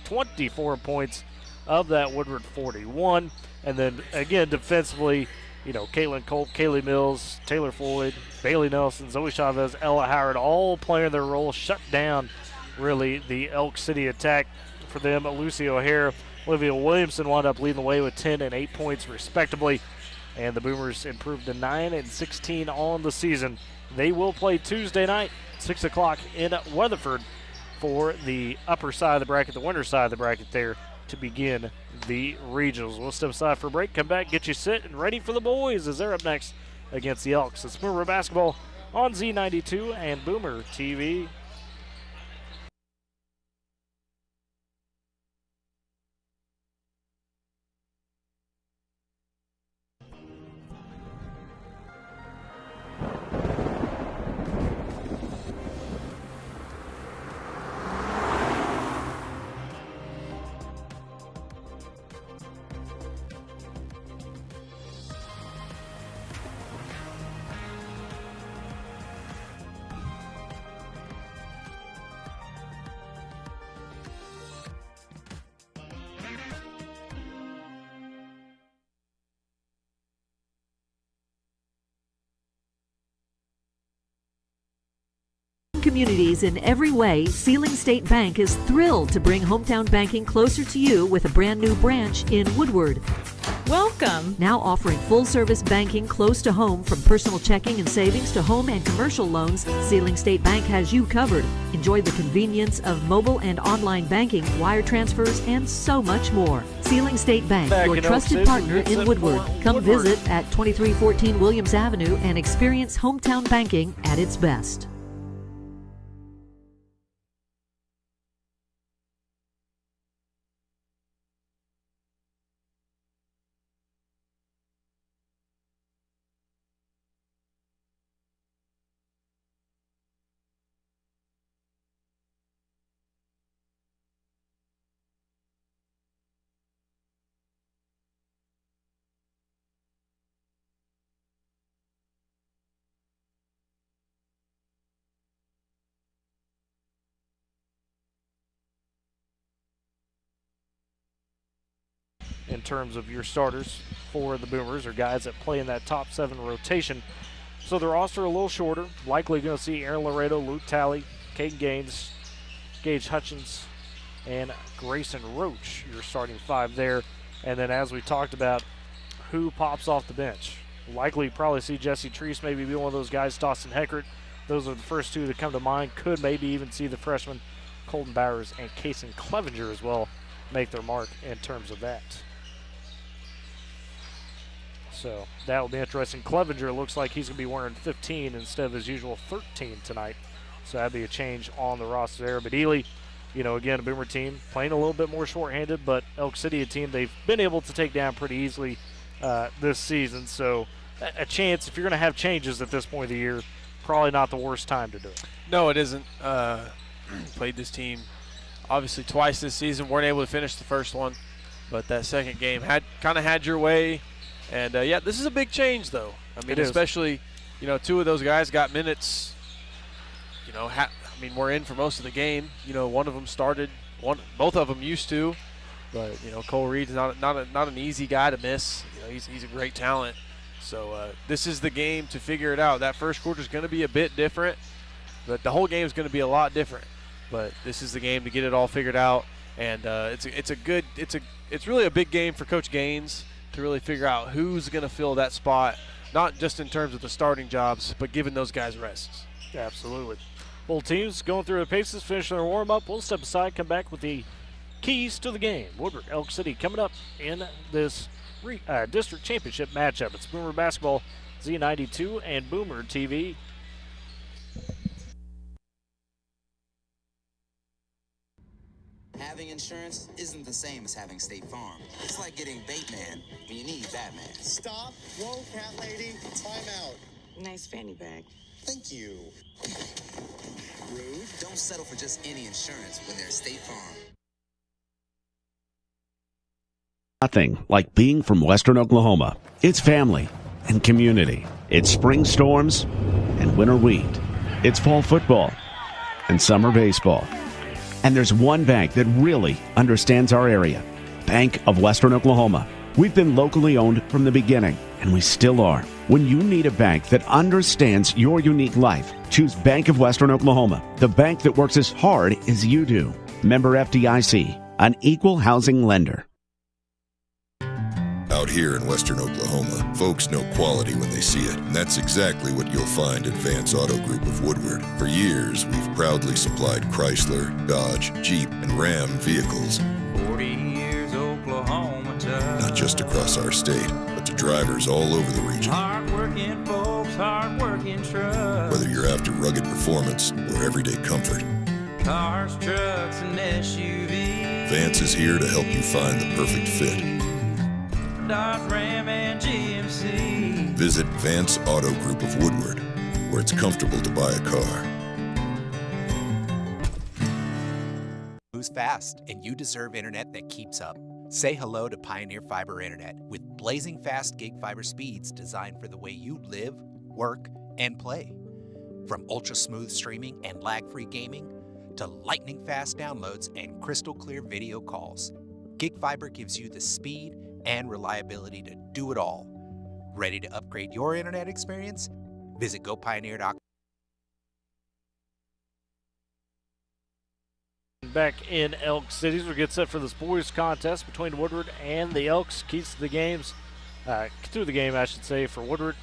24 points of that Woodward 41. And then again defensively, you know, Caitlin Culp, Kaylee Mills, Taylor Floyd, Bailey Nelson, Zoe Chavez, Ella Howard, all playing their role, shut down really the Elk City attack for them. Lucy O'Hare, Olivia Williamson wound up leading the way with 10 and 8 points respectively. And the Boomers improved to 9 and 16 on the season. They will play Tuesday night, 6 o'clock in Weatherford for the upper side of the bracket, the winter side of the bracket there, to begin the regionals. We'll step aside for a break, come back, get you set and ready for the boys as they're up next against the Elks. It's Boomer Basketball on Z92 and Boomer TV. Communities in every way, Sealing State Bank is thrilled to bring hometown banking closer to you with a brand new branch in Woodward. Welcome! Now offering full-service banking close to home, from personal checking and savings to home and commercial loans, Sealing State Bank has you covered. Enjoy the convenience of mobile and online banking, wire transfers, and so much more. Sealing State Bank, your trusted partner in Woodward. Come visit at 2314 Williams Avenue and experience hometown banking at its best. In terms of your starters for the Boomers, or guys that play in that top 7 rotation. So the roster a little shorter. Likely going to see Aaron Laredo, Luke Talley, Caden Gaines, Gage Hutchins, and Grayson Roach, your starting 5 there. And then, as we talked about, who pops off the bench? Likely probably see Jesse Treese maybe be one of those guys, Dawson Heckert. Those are the first 2 that come to mind. Could maybe even see the freshman Colton Bowers and Kason Clevenger as well make their mark in terms of that. So that will be interesting. Clevenger looks like he's going to be wearing 15 instead of his usual 13 tonight. So that'd be a change on the roster there. But Ely, again, a Boomer team playing a little bit more shorthanded, but Elk City, a team they've been able to take down pretty easily this season. So a chance, if you're going to have changes at this point of the year, probably not the worst time to do it. No, it isn't. Played this team obviously twice this season. Weren't able to finish the first one, but that second game had your way. And, yeah, this is a big change, though. I mean, especially, 2 of those guys got minutes. We're in for most of the game. One of them started. Both of them used to. But, Cole Reed's not an easy guy to miss. He's a great talent. So this is the game to figure it out. That first quarter is going to be a bit different, but the whole game is going to be a lot different. But this is the game to get it all figured out. And it's really a big game for Coach Gaines to really figure out who's going to fill that spot, not just in terms of the starting jobs, but giving those guys rests. Absolutely. Both teams going through the paces, finishing their warm-up. We'll step aside, come back with the keys to the game. Woodward, Elk City coming up in this district championship matchup. It's Boomer Basketball, Z92 and Boomer TV. Having insurance isn't the same as having State Farm. It's like getting Bateman when you need Batman. Stop. Whoa, cat lady. Time out. Nice fanny bag. Thank you. Rude. Don't settle for just any insurance when there's State Farm. Nothing like being from Western Oklahoma. It's family and community. It's spring storms and winter wheat. It's fall football and summer baseball. And there's one bank that really understands our area. Bank of Western Oklahoma. We've been locally owned from the beginning, and we still are. When you need a bank that understands your unique life, choose Bank of Western Oklahoma, the bank that works as hard as you do. Member FDIC, an equal housing lender. Out here in Western Oklahoma, folks know quality when they see it, and that's exactly what you'll find at Vance Auto Group of Woodward. For years, we've proudly supplied Chrysler, Dodge, Jeep, and Ram vehicles. 40 years Oklahoma tough. Not just across our state, but to drivers all over the region. Hard-working folks, hard-working trucks. Whether you're after rugged performance or everyday comfort, Cars, trucks, and SUVs. Vance is here to help you find the perfect fit. Dodge, Ram, and GMC. Visit Vance Auto Group of Woodward, where it's comfortable to buy a car. Moves fast, and you deserve internet that keeps up. Say hello to Pioneer Fiber Internet with blazing fast gig fiber speeds designed for the way you live, work, and play. From ultra-smooth streaming and lag-free gaming to lightning-fast downloads and crystal-clear video calls, Gig Fiber gives you the speed and reliability to do it all. Ready to upgrade your internet experience? Visit GoPioneer.com. Back in Elk City, we get set for this boys contest between Woodward and the Elks. Keys to the games, through the game, I should say, for Woodward.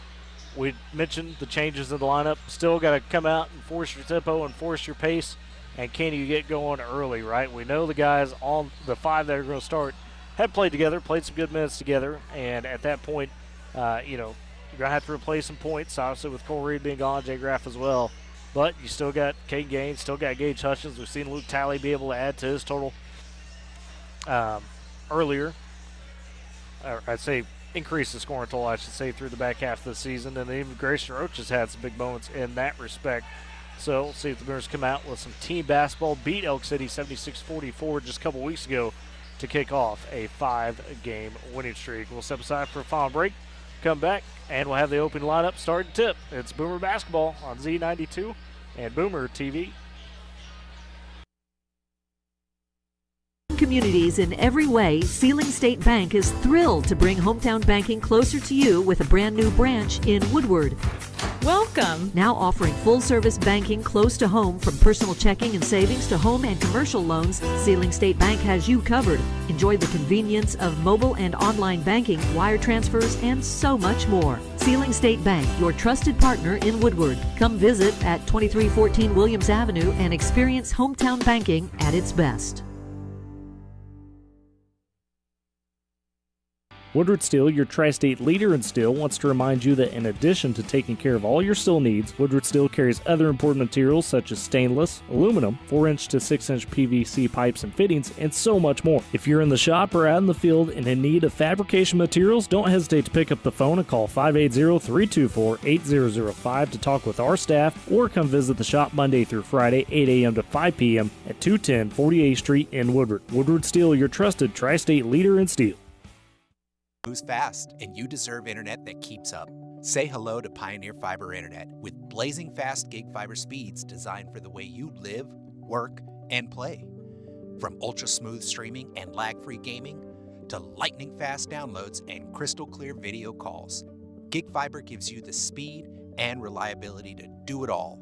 We mentioned the changes in the lineup. Still got to come out and force your tempo and force your pace. And can you get going early, right? We know the guys on the 5 that are going to start have played together, played some good minutes together. And at that point, you're going to have to replace some points, obviously, with Cole Reed being gone, Jay Graff as well. But you still got Kate Gaines, still got Gage Hutchins. We've seen Luke Talley be able to add to his total earlier. Or I'd say increase the scoring total, I should say, through the back half of the season. And even Grayson Roach has had some big moments in that respect. So we'll see if the Boomers come out with some team basketball. Beat Elk City 76-44 just a couple weeks ago to kick off a 5-game winning streak. We'll step aside for a final break, come back, and we'll have the open lineup start and tip. It's Boomer Basketball on Z92 and Boomer TV. Communities in every way, Sealing State Bank is thrilled to bring hometown banking closer to you with a brand new branch in Woodward. Welcome! Now offering full-service banking close to home, from personal checking and savings to home and commercial loans, Sealing State Bank has you covered. Enjoy the convenience of mobile and online banking, wire transfers, and so much more. Sealing State Bank, your trusted partner in Woodward. Come visit at 2314 Williams Avenue and experience hometown banking at its best. Woodward Steel, your tri-state leader in steel, wants to remind you that in addition to taking care of all your steel needs, Woodward Steel carries other important materials such as stainless, aluminum, 4-inch to 6-inch PVC pipes and fittings, and so much more. If you're in the shop or out in the field and in need of fabrication materials, don't hesitate to pick up the phone and call 580-324-8005 to talk with our staff, or come visit the shop Monday through Friday, 8 a.m. to 5 p.m. at 210 48th Street in Woodward. Woodward Steel, your trusted tri-state leader in steel. Moves fast, and you deserve internet that keeps up. Say hello to Pioneer Fiber Internet with blazing fast gig fiber speeds designed for the way you live, work, and play. From ultra-smooth streaming and lag-free gaming to lightning-fast downloads and crystal-clear video calls, Gig Fiber gives you the speed and reliability to do it all.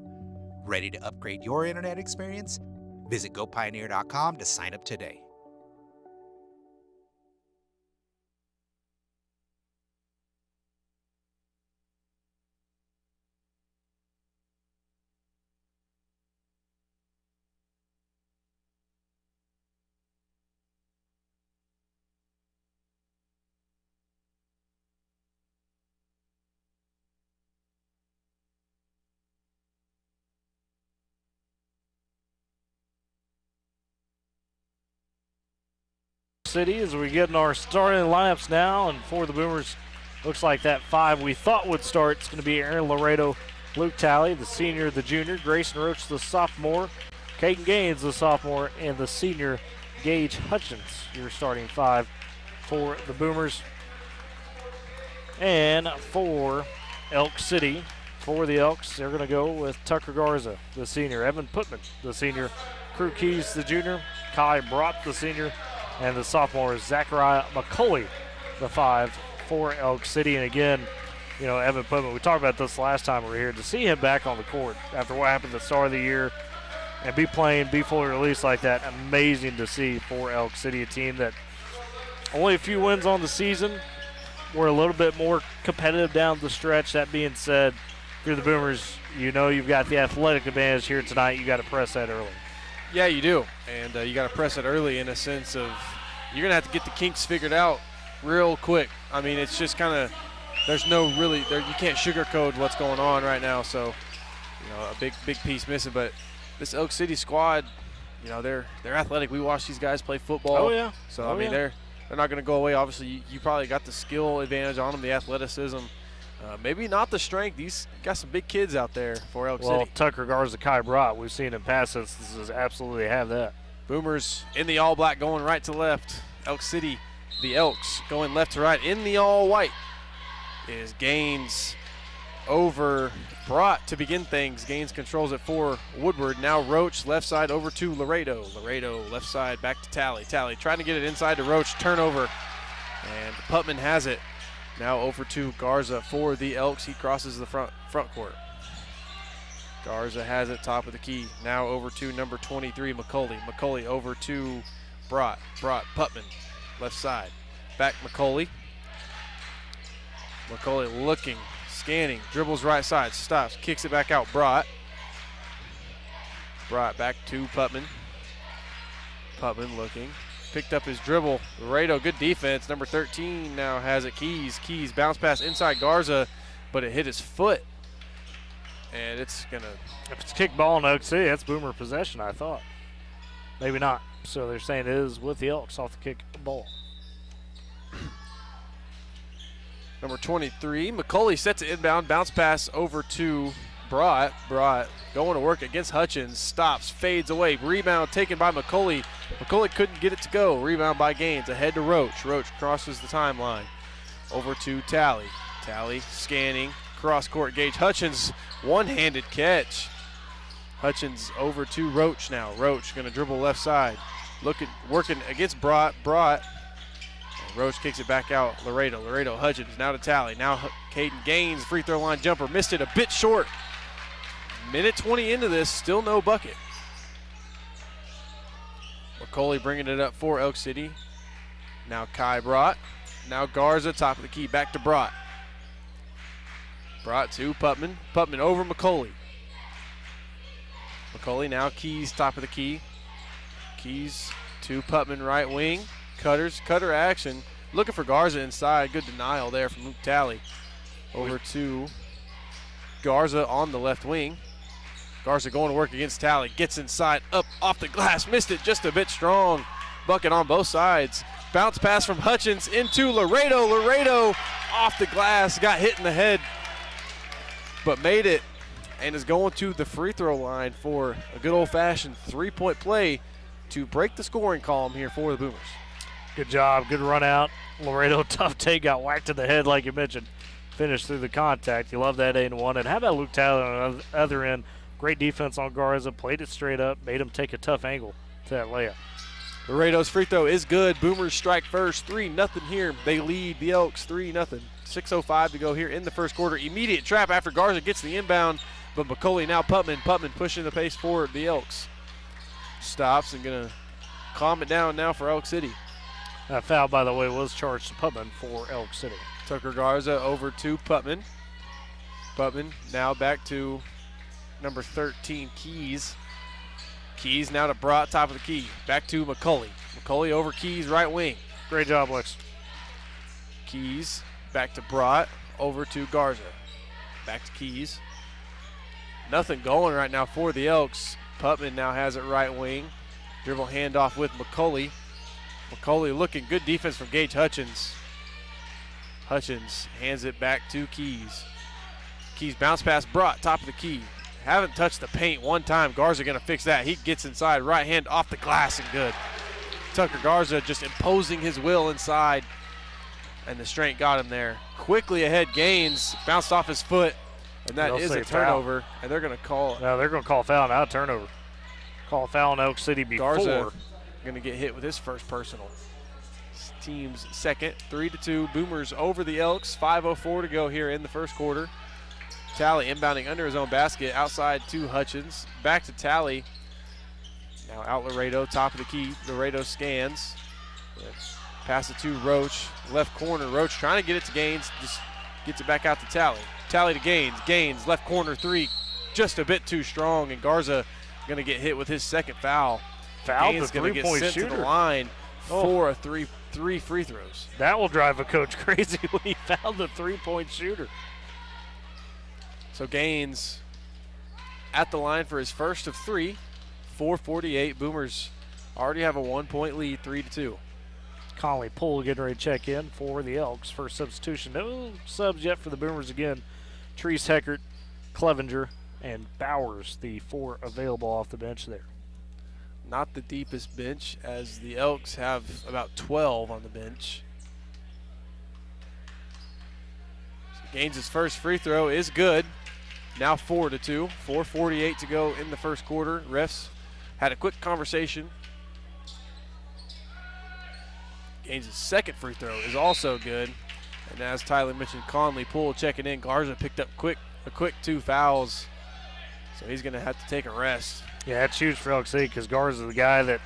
Ready to upgrade your internet experience? Visit gopioneer.com to sign up today. City as we get in our starting lineups now, and for the Boomers, looks like that 5 we thought would start. It's going to be Aaron Laredo, Luke Talley, the senior, the junior, Grayson Roach, the sophomore, Caden Gaines, the sophomore, and the senior, Gage Hutchins, your starting 5 for the Boomers. And for Elk City, for the Elks, they're going to go with Tucker Garza, the senior, Evan Putman, the senior, Crew Keys, the junior, Kai Brott, the senior, and the sophomore is Zachariah McCulley, the 5 for Elk City. And again, Evan Putman, we talked about this last time we were here, to see him back on the court after what happened at the start of the year and be fully released like that, amazing to see for Elk City, a team that only a few wins on the season. We're a little bit more competitive down the stretch. That being said, if you're the Boomers, you've got the athletic advantage here tonight. You got to press that early. Yeah, you do, and you got to press it early in a sense of you're going to have to get the kinks figured out real quick. I mean, it's just kind of there's no really – you can't sugarcoat what's going on right now, so, a big piece missing. But this Elk City squad, they're athletic. We watch these guys play football. Oh, yeah. So, they're not going to go away. Obviously, you probably got the skill advantage on them, the athleticism. Maybe not the strength. These got some big kids out there for Elk City. Well, Tucker Garza, Kai Brott, we've seen in past instances absolutely have that. Boomers in the all-black going right to left. Elk City, the Elks, going left to right. In the all-white is Gaines over Brott to begin things. Gaines controls it for Woodward. Now Roach, left side over to Laredo. Laredo, left side, back to Talley. Talley trying to get it inside to Roach. Turnover, and Putman has it. Now over to Garza for the Elks. He crosses the front court. Garza has it top of the key. Now over to number 23, McCauley. McCauley over to Brott. Putman, left side. Back McCauley. McCauley looking, scanning, dribbles right side, stops, kicks it back out. Brott back to Putman. Putman looking, picked up his dribble. Laredo, good defense. Number 13 now has it. Keys bounce pass inside Garza, but it hit his foot. And it's gonna. If it's kick ball in Oak City, that's Boomer possession, I thought. Maybe not. So they're saying it is with the Elks off the kick ball. Number 23, McCauley sets it inbound, bounce pass over to Brott. Brott going to work against Hutchins, stops, fades away. Rebound taken by McCauley. McCauley couldn't get it to go. Rebound by Gaines, ahead to Roach. Roach crosses the timeline. Over to Talley. Talley scanning, cross court. Gage Hutchins, one-handed catch. Hutchins over to Roach now. Roach going to dribble left side. Working against Brott. Roach kicks it back out. Laredo, Hutchins, now to Talley. Now Caden Gaines, free throw line jumper, missed it a bit short. Minute 20 into this, still no bucket. McCauley bringing it up for Elk City. Now Kai Brott. Now Garza, top of the key, back to Brott. Brott to Putman. Putman over McCauley. McCauley now Keys, top of the key. Keys to Putman, right wing. Cutter action. Looking for Garza inside. Good denial there from Luke Talley. Over to Garza on the left wing. Garza going to work against Talley. Gets inside, up off the glass. Missed it just a bit strong. Bucket on both sides. Bounce pass from Hutchins into Laredo. Laredo off the glass. Got hit in the head, but made it and is going to the free throw line for a good old-fashioned three-point play to break the scoring column here for the Boomers. Good job, good run out. Laredo, tough take, got whacked in the head like you mentioned. Finished through the contact. You love that 8-1. And how about Luke Tyler on the other end? Great defense on Garza, played it straight up, made him take a tough angle to that layup. Laredo's free throw is good. Boomers strike first, 3-0 here. They lead the Elks 3-0. 6:05 to go here in the first quarter. Immediate trap after Garza gets the inbound, but McCauley now Putman pushing the pace for the Elks. Stops and gonna calm it down now for Elk City. That foul, by the way, was charged to Putman for Elk City. Tucker Garza over to Putman. Putman now back to number 13, Keys. Keys now to Brott, top of the key. Back to McCauley. McCauley over Keys, right wing. Great job, Lex. Keys back to Brott, over to Garza. Back to Keys. Nothing going right now for the Elks. Putman now has it right wing. Dribble handoff with McCauley. McCauley looking, good defense from Gage Hutchins. Hutchins hands it back to Keys. Keys bounce pass Brott, top of the key. Haven't touched the paint one time. Garza gonna fix that. He gets inside, right hand off the glass and good. Tucker Garza just imposing his will inside, and the strength got him there. Quickly ahead, Gaines bounced off his foot, and that is a turnover. Foul. And they're gonna call it. No, they're gonna call foul, not a turnover. Call foul in Elk City before. Garza gonna get hit with his first personal. His team's second, 3-2. Boomers over the Elks. 5:04 to go here in the first quarter. Talley inbounding under his own basket, outside to Hutchins, back to Talley. Now out Laredo, top of the key. Laredo scans. Pass it to Roach, left corner. Roach trying to get it to Gaines, just gets it back out to Talley. Talley to Gaines. Gaines, left corner three, just a bit too strong, and Garza going to get hit with his second foul. Foul Gaines the going to get sent shooter to the line for a three free throws. That will drive a coach crazy when he fouled the three-point shooter. So Gaines at the line for his first of three, 4:48. Boomers already have a 1-point lead, 3-2. Conley Poole getting ready to check in for the Elks. First substitution. No subs yet for the Boomers again. Treese, Heckert, Clevenger, and Bowers, the four available off the bench there. Not the deepest bench, as the Elks have about 12 on the bench. So Gaines' first free throw is good. Now 4-2, 4:48 to go in the first quarter. Refs had a quick conversation. Gaines' second free throw is also good. And as Tyler mentioned, Conley Poole checking in. Garza picked up a quick 2 fouls. So he's going to have to take a rest. Yeah, that's huge for Elk City because Garza is the guy that,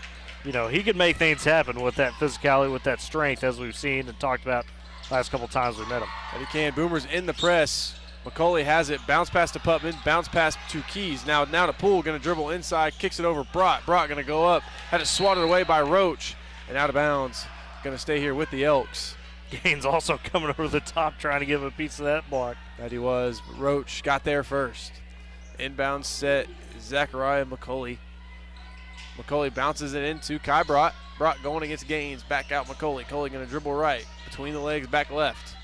he can make things happen with that physicality, with that strength, as we've seen and talked about last couple times we met him. And he can. Boomers in the press. McCauley has it. Bounce pass to Putman. Bounce pass to Keys. Now to Poole. Going to dribble inside. Kicks it over Brott. Brott going to go up. Had it swatted away by Roach. And out of bounds. Going to stay here with the Elks. Gaines also coming over the top trying to give a piece of that block. That he was. Roach got there first. Inbound set. Zachariah McCauley. McCauley bounces it into Kai Brott. Brott going against Gaines. Back out McCauley. McCauley going to dribble right. Between the legs, back left.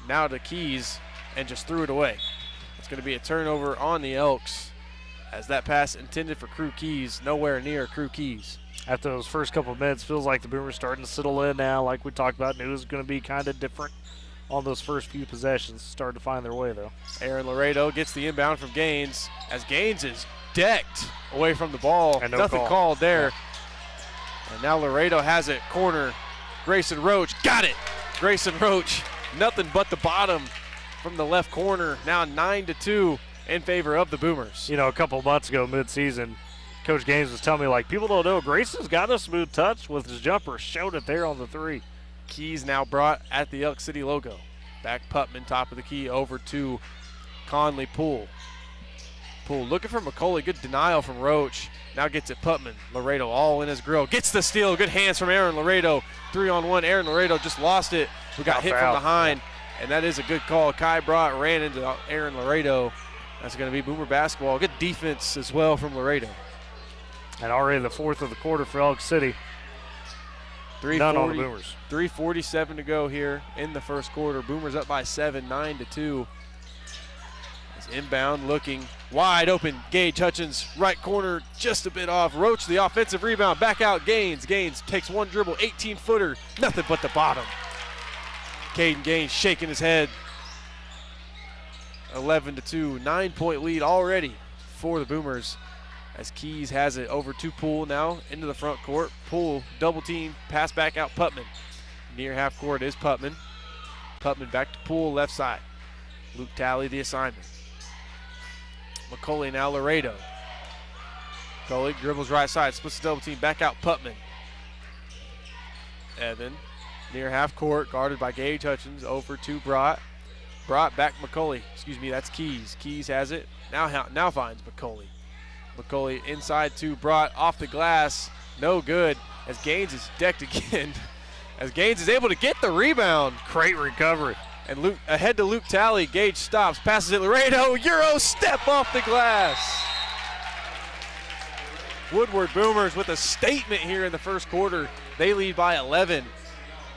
Now to Keys, and just threw it away. It's going to be a turnover on the Elks, as that pass intended for Crew Keys, nowhere near Crew Keys. After those first couple of minutes, feels like the Boomers starting to settle in now, like we talked about. Knew it was going to be kind of different on those first few possessions. Started to find their way, though. Aaron Laredo gets the inbound from Gaines, as Gaines is decked away from the ball. And nothing called there. Yeah. And now Laredo has it. Corner. Grayson Roach got it. Grayson Roach, nothing but the bottom from the left corner. Now 9-2 in favor of the Boomers. A couple months ago, mid-season, Coach Gaines was telling me, people don't know, Grayson's got a smooth touch with his jumper. Showed it there on the three. Keys now brought at the Elk City logo. Back Putman, top of the key, over to Conley Poole. Poole looking for McCauley. Good denial from Roach. Now gets it Putman. Laredo all in his grill. Gets the steal. Good hands from Aaron Laredo. 3-on-1. Aaron Laredo just lost it. We got hit from behind, and that is a good call. Kai Brott ran into Aaron Laredo. That's going to be Boomer basketball. Good defense as well from Laredo. And already the fourth of the quarter for Elk City. None on the Boomers. 3:47 to go here in the first quarter. Boomers up by 7, 9-2. It's inbound looking wide open. Gage Hutchins, right corner, just a bit off. Roach, the offensive rebound, back out Gaines. Gaines takes one dribble, 18-footer, nothing but the bottom. Caden Gaines shaking his head. 11-2, 9-point lead already for the Boomers, as Keys has it over to Poole now into the front court. Poole double team, pass back out Putman. Near half court is Putman. Putman back to Poole, left side. Luke Talley the assignment. McCauley now Laredo. McCauley dribbles right side, splits the double team, back out Putman. Evan near half court, guarded by Gage Hutchins, over to Brott. Brott back McCauley. Excuse me, that's Keys. Keys has it. Now finds McCauley. McCauley inside to Brott, off the glass. No good, as Gaines is decked again. As Gaines is able to get the rebound. Great recovery. And Luke, ahead to Luke Talley. Gage stops, passes it Laredo. Euro step off the glass. Woodward Boomers with a statement here in the first quarter. They lead by 11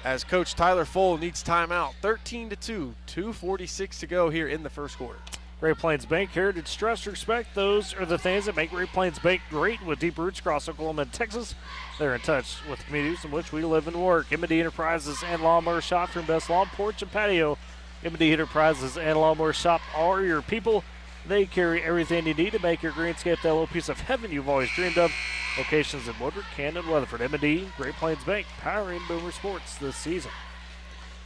as Coach Tyler Foll needs timeout. 13-2, 2:46 to go here in the first quarter. Great Plains Bank, Heritage, Trust, Respect. Those are the things that make Great Plains Bank great. With deep roots across Oklahoma and Texas, they're in touch with the communities in which we live and work. M&D Enterprises and Lawnmower Shop, from best lawn, porch, and patio. M&D Enterprises and Lawnmower Shop are your people. They carry everything you need to make your greenscape that little piece of heaven you've always dreamed of. Locations in Woodward, Canton, Weatherford. M&D, Great Plains Bank, powering Boomer Sports this season.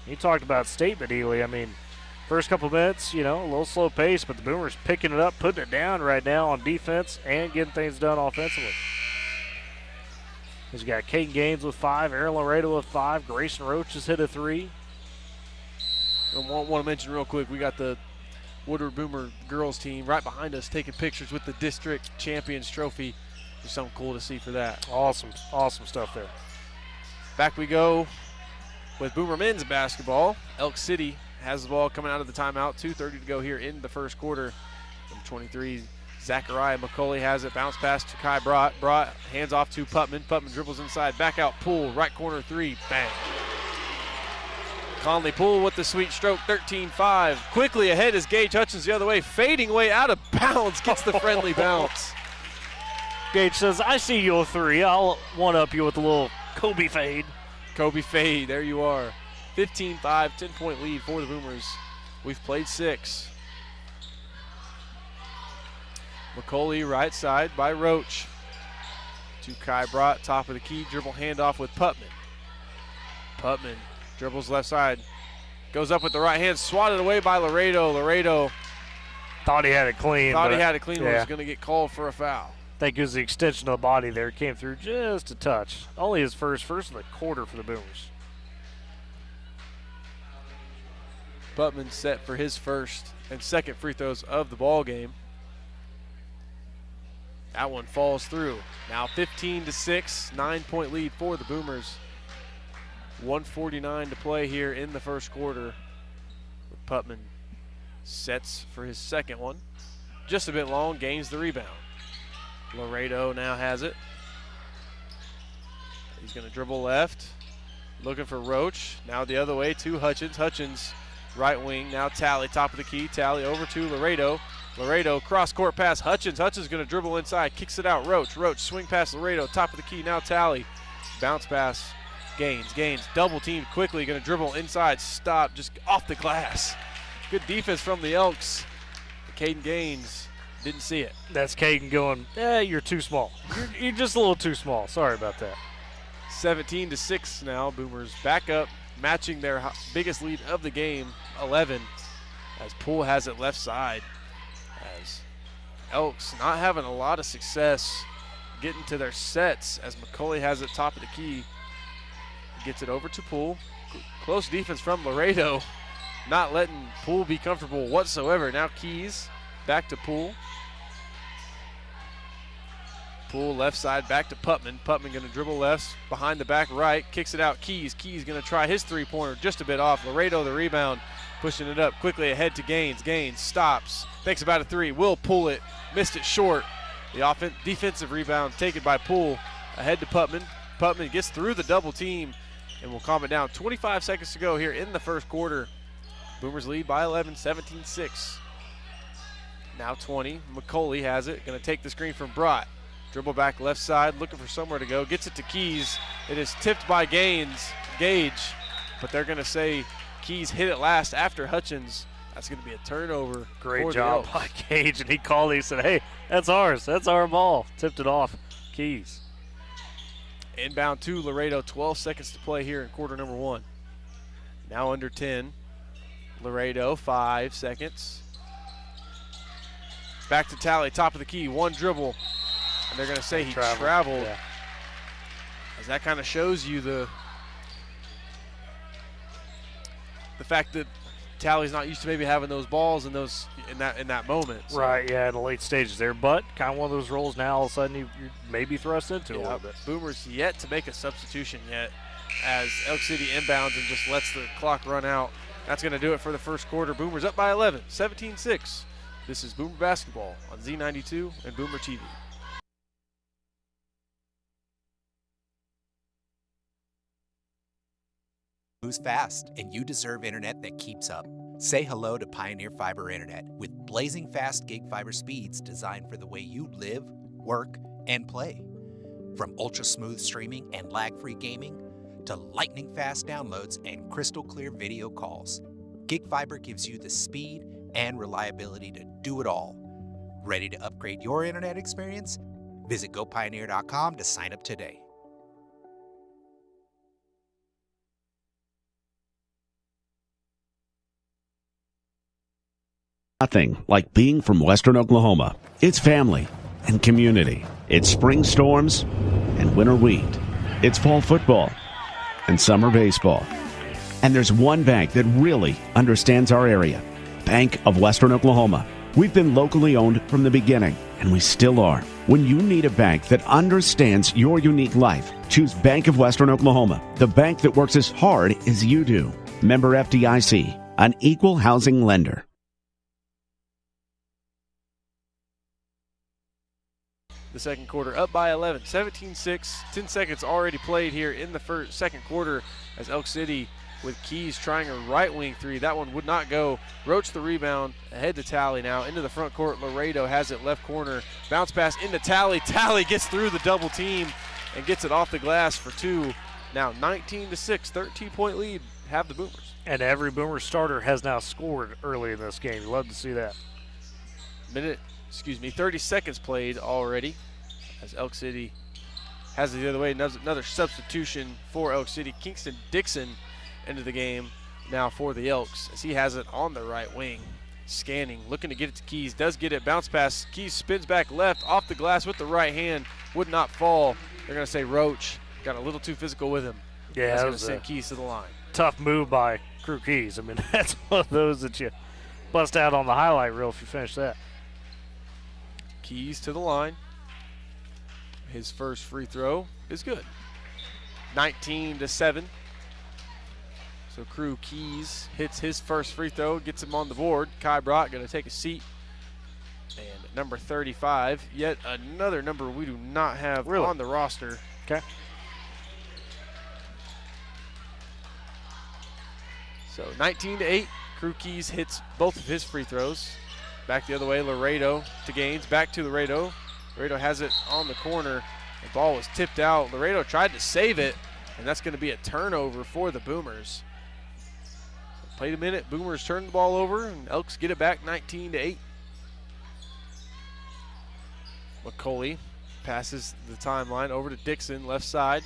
You talked about statement, Ely. I mean, first couple minutes, a little slow pace, but the Boomers picking it up, putting it down right now on defense and getting things done offensively. He's got Caden Gaines with 5, Aaron Laredo with 5, Grayson Roach has hit a 3. I want to mention real quick, we got the Woodward Boomer girls team right behind us taking pictures with the district champions trophy. There's something cool to see for that. Awesome stuff there. Back we go with Boomer men's basketball. Elk City has the ball coming out of the timeout. 2:30 to go here in the first quarter. Number 23, Zachariah McCauley has it. Bounce pass to Kai Brott. Brott hands off to Putman. Putman dribbles inside. Back out Poole. Right corner 3. Bang. Conley Poole with the sweet stroke. 13-5. Quickly ahead is Gage Hutchins the other way. Fading away out of bounds. Gets the friendly bounce. Gage says, I see you a 3. I'll one-up you with a little Kobe fade. Kobe fade. There you are. 15-5, 10-point lead for the Boomers. We've played 6. McCauley right side by Roach. To Kai Brott, top of the key, dribble handoff with Putman. Putman dribbles left side. Goes up with the right hand, swatted away by Laredo. Laredo Thought he had it clean. Thought he had it clean, yeah. was going to get called for a foul. I think it was the extension of the body there. Came through just a touch. Only his first of the quarter for the Boomers. Putman set for his first and second free throws of the ball game. That one falls through. Now 15-6, 9-point lead for the Boomers. 1:49 to play here in the first quarter. Putman sets for his second one. Just a bit long, gains the rebound. Laredo now has it. He's going to dribble left, looking for Roach. Now the other way to Hutchins. Hutchins, right wing, now Talley, top of the key. Talley over to Laredo. Laredo, cross-court pass, Hutchins. Hutchins going to dribble inside, kicks it out, Roach. Roach, swing pass Laredo, top of the key, now Talley. Bounce pass, Gaines, double teamed quickly, going to dribble inside, stop, just off the glass. Good defense from the Elks. Caden Gaines didn't see it. That's Caden going, you're too small. You're just a little too small. Sorry about that. 17-6 now. Boomers back up, matching their biggest lead of the game, 11, as Poole has it left side. As Elks not having a lot of success getting to their sets, as McCauley has it top of the key. Gets it over to Poole. Close defense from Laredo, not letting Poole be comfortable whatsoever. Now Keys back to Poole. Poole left side back to Putman. Putman going to dribble left, behind the back right, kicks it out. Keys going to try his three-pointer, just a bit off. Laredo the rebound, pushing it up quickly ahead to Gaines. Gaines stops, thinks about a three, will pull it, missed it short. The defensive rebound taken by Poole, ahead to Putman. Putman gets through the double team and will calm it down. 25 seconds to go here in the first quarter. Boomers lead by 11, 17-6. Now 20, McCauley has it, going to take the screen from Brott. Dribble back left side, looking for somewhere to go, gets it to Keys. It is tipped by Gage, but they're going to say Keys hit it last after Hutchins. That's going to be a turnover. Great job by Gage, and he called it. He said, hey, that's ours. That's our ball. Tipped it off. Keys. Inbound to Laredo, 12 seconds to play here in quarter number one. Now under 10. Laredo, 5 seconds. Back to Talley, top of the key, one dribble. And they're going to say he traveled. Yeah. As that kind of shows you the fact that Talley's not used to maybe having those balls in that moment. So. Right, yeah, in the late stages there. But kind of one of those roles now, all of a sudden you maybe thrust into a little bit. Boomers yet to make a substitution yet, as Elk City inbounds and just lets the clock run out. That's going to do it for the first quarter. Boomers up by 11, 17-6. This is Boomer Basketball on Z92 and Boomer TV. Moves fast, and you deserve internet that keeps up. Say hello to Pioneer Fiber Internet with blazing fast gig fiber speeds designed for the way you live, work, and play. From ultra-smooth streaming and lag-free gaming to lightning-fast downloads and crystal-clear video calls, Gig Fiber gives you the speed and reliability to do it all. Ready to upgrade your internet experience? Visit gopioneer.com to sign up today. Nothing like being from Western Oklahoma. It's family and community. It's spring storms and winter wheat. It's fall football and summer baseball. And there's one bank that really understands our area. Bank of Western Oklahoma. We've been locally owned from the beginning, and we still are. When you need a bank that understands your unique life, choose Bank of Western Oklahoma, the bank that works as hard as you do. Member FDIC, an equal housing lender. The second quarter up by 11, 17-6, 10 seconds already played here in the second quarter as Elk City with Keys trying a right wing three. That one would not go. Roach the rebound, ahead to Talley now, into the front court. Laredo has it left corner, bounce pass into Talley. Talley gets through the double team and gets it off the glass for two. Now 19-6, 13-point lead have the Boomers. And every Boomer starter has now scored early in this game. You love to see that. 30 seconds played already as Elk City has it the other way. Another substitution for Elk City. Kingston Dixon into the game now for the Elks as he has it on the right wing. scanning, looking to get it to Keys. Does get it, bounce pass. Keys spins back left, off the glass with the right hand. Would not fall. They're going to say Roach got a little too physical with him. Yeah, that's that going was to send Keys to the line. Tough move by Crew Keys. I mean, that's one of those that you bust out on the highlight reel if you finish that. Keys to the line. His first free throw is good. 19-7. So Crew Keys hits his first free throw, gets him on the board. Kai Brock going to take a seat. And number 35, yet another number we do not have on the roster. Okay. So 19-8, Crew Keys hits both of his free throws. Back the other way, Laredo to Gaines, back to Laredo. Laredo has it on the corner. The ball was tipped out. Laredo tried to save it, and that's going to be a turnover for the Boomers. So played a minute, Boomers turn the ball over, and Elks get it back 19-8. McCauley passes the timeline over to Dixon, left side.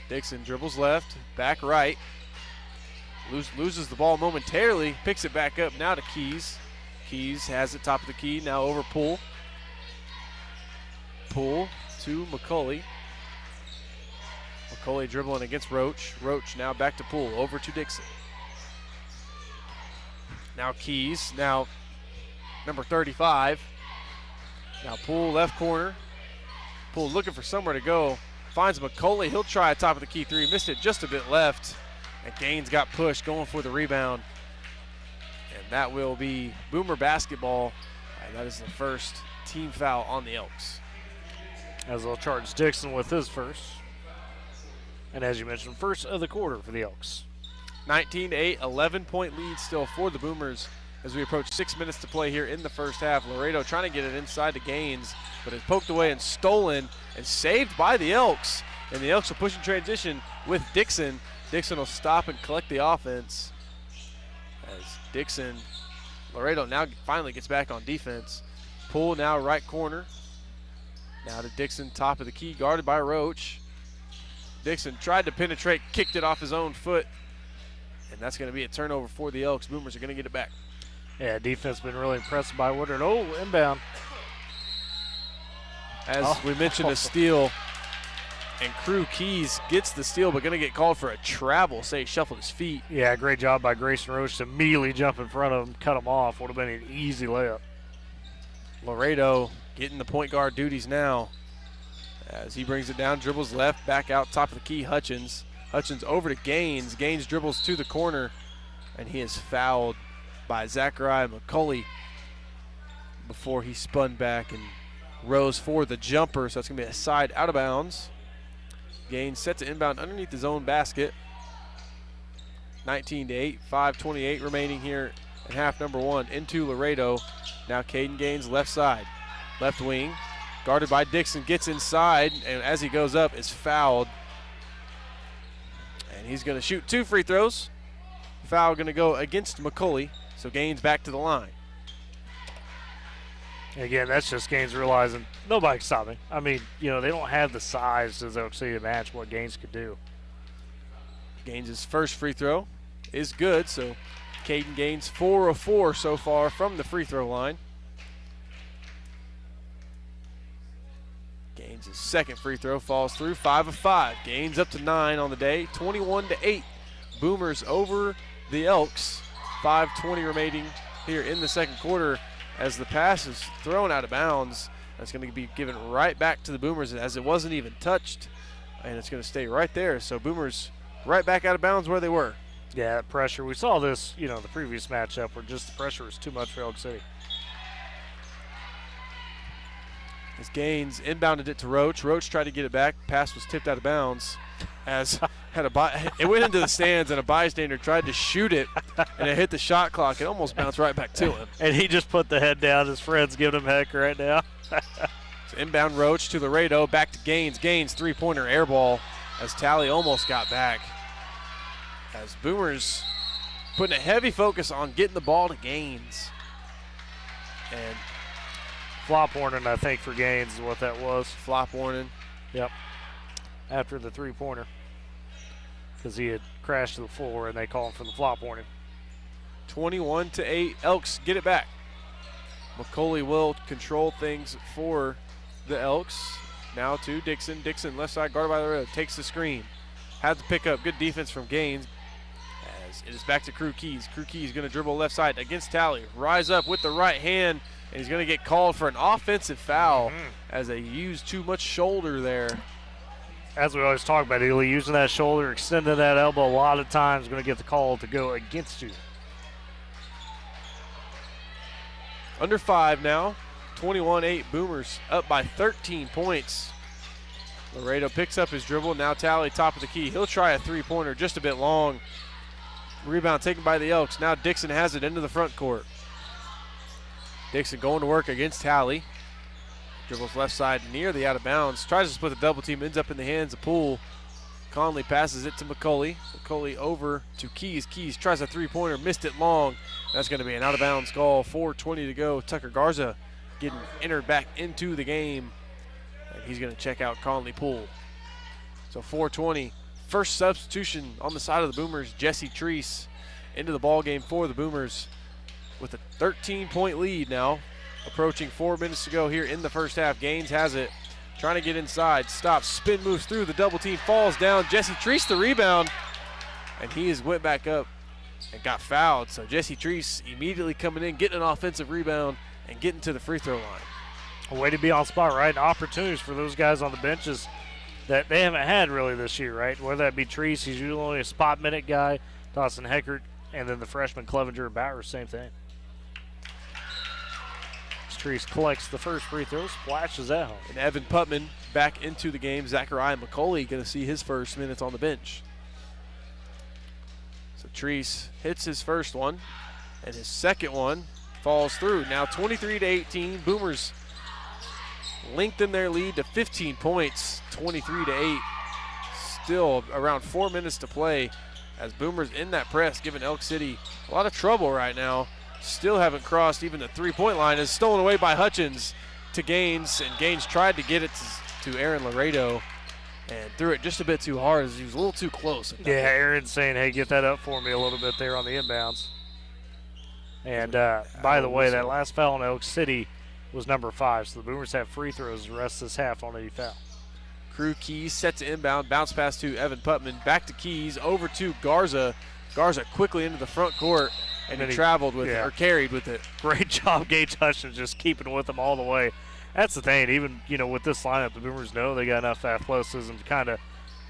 Dixon dribbles left, back right. Loses the ball momentarily, picks it back up now to Keys. Keys has it top of the key, now over Poole. Poole to McCauley. McCauley dribbling against Roach. Roach now back to Poole, over to Dixon. Now Keys, now number 35. Now Poole left corner. Poole looking for somewhere to go. Finds McCauley, he'll try a top of the key three. Missed it just a bit left. And Gaines got pushed, going for the rebound. And that will be Boomer basketball. And that is the first team foul on the Elks. As they'll charge Dixon with his first. And as you mentioned, first of the quarter for the Elks. 19-8, 11-point lead still for the Boomers as we approach 6 minutes to play here in the first half. Laredo trying to get it inside to Gaines, but it's poked away and stolen and saved by the Elks. And the Elks will push in transition with Dixon. Dixon will stop and collect the offense as Dixon, Laredo now finally gets back on defense. Poole now right corner. Now to Dixon, top of the key, guarded by Roach. Dixon tried to penetrate, kicked it off his own foot, and that's going to be a turnover for the Elks. Boomers are going to get it back. Yeah, defense been really impressive by Woodward. Oh, inbound. As we mentioned, a steal, and Crew Keys gets the steal, but going to get called for a travel. Say he shuffled his feet. Yeah, great job by Grayson Roach to immediately jump in front of him, cut him off. Would have been an easy layup. Laredo getting the point guard duties now as he brings it down, dribbles left, back out, top of the key, Hutchins. Hutchins over to Gaines. Gaines dribbles to the corner, and he is fouled by Zachariah McCauley before he spun back and rose for the jumper. So that's going to be a side out of bounds. Gaines set to inbound underneath his own basket. 19-8, 5:28 remaining here in half number one. Into Laredo. Now Caden Gaines left side, left wing, guarded by Dixon, gets inside, and as he goes up is fouled. And he's going to shoot 2 free throws. Foul going to go against McCauley, so Gaines back to the line. Again, that's just Gaines realizing nobody can stop me. I mean, you know, they don't have the size as Oak City to match what Gaines could do. Gaines' first free throw is good, so Caden Gaines 4 of 4 so far from the free throw line. Gaines' second free throw falls through, 5 of 5. Gaines up to 9 on the day, 21-8. Boomers over the Elks. 5:20 remaining here in the second quarter as the pass is thrown out of bounds. That's going to be given right back to the Boomers as it wasn't even touched, and it's going to stay right there. So Boomers right back out of bounds where they were. Yeah, that pressure. We saw this, you know, the previous matchup where just the pressure was too much for Elk City. As Gaines inbounded it to Roach. Roach tried to get it back. Pass was tipped out of bounds. As it went into the stands, and a bystander tried to shoot it, and it hit the shot clock. It almost bounced right back to him. And he just put the head down. His friend's giving him heck right now. So inbound Roach to Laredo, back to Gaines. Gaines three-pointer air ball as Talley almost got back. As Boomers putting a heavy focus on getting the ball to Gaines. And flop warning, I think, for Gaines is what that was. Flop warning. Yep. After the three-pointer. Because he had crashed to the floor, and they called him for the flop warning. 21-8. Elks get it back. McCauley will control things for the Elks. Now to Dixon. Dixon, left side, guarded by Laredo, takes the screen. Had to pick up. Good defense from Gaines. As it is back to Crew Keys. Crew Keys going to dribble left side against Talley. Rise up with the right hand, and he's going to get called for an offensive foul as they used too much shoulder there. As we always talk about, Ely, using that shoulder, extending that elbow a lot of times, going to get the call to go against you. Under 5 now. 21-8 Boomers up by 13 points. Laredo picks up his dribble. Now Talley top of the key. He'll try a three-pointer just a bit long. Rebound taken by the Elks. Now Dixon has it into the front court. Dixon going to work against Talley. Dribbles left side near the out of bounds. Tries to split the double team. Ends up in the hands of Poole. Conley passes it to McCauley. McCauley over to Keys. Keys tries a three-pointer. Missed it long. That's going to be an out of bounds call. 4:20 to go. Tucker Garza getting entered back into the game. And he's going to check out Conley Poole. So 4:20. First substitution on the side of the Boomers. Jesse Treese into the ball game for the Boomers with a 13-point lead now. Approaching 4 minutes to go here in the first half. Gaines has it. Trying to get inside. Stops. Spin moves through the double team. Falls down. Jesse Treese the rebound. And he went back up and got fouled. So Jesse Treese immediately coming in, getting an offensive rebound, and getting to the free throw line. A way to be on spot, right? Opportunities for those guys on the benches that they haven't had really this year, right? Whether that be Treese, he's usually only a spot minute guy. Dawson Heckert, and then the freshman Clevenger and Bowers, same thing. Treese collects the first free throw, splashes that home. And Evan Putman back into the game. Zachariah McCauley going to see his first minutes on the bench. So Treese hits his first one, and his second one falls through. Now 23-18. Boomers lengthen their lead to 15 points, 23-8. Still around 4 minutes to play as Boomers in that press, giving Elk City a lot of trouble right now. Still haven't crossed even the three-point line. Is stolen away by Hutchins to Gaines, and Gaines tried to get it to Aaron Laredo and threw it just a bit too hard as he was a little too close. Yeah, Aaron's saying, hey, get that up for me a little bit there on the inbounds. And by the way, that last foul in Elk City was number 5, so the Boomers have free throws the rest of this half on any foul. Crew Keys set to inbound, bounce pass to Evan Putman, back to Keys, over to Garza. Garza quickly into the front court, and he traveled with it, or carried with it. Great job, Gage Hutchins, just keeping with them all the way. That's the thing. Even, with this lineup, the Boomers know they got enough athleticism to kind of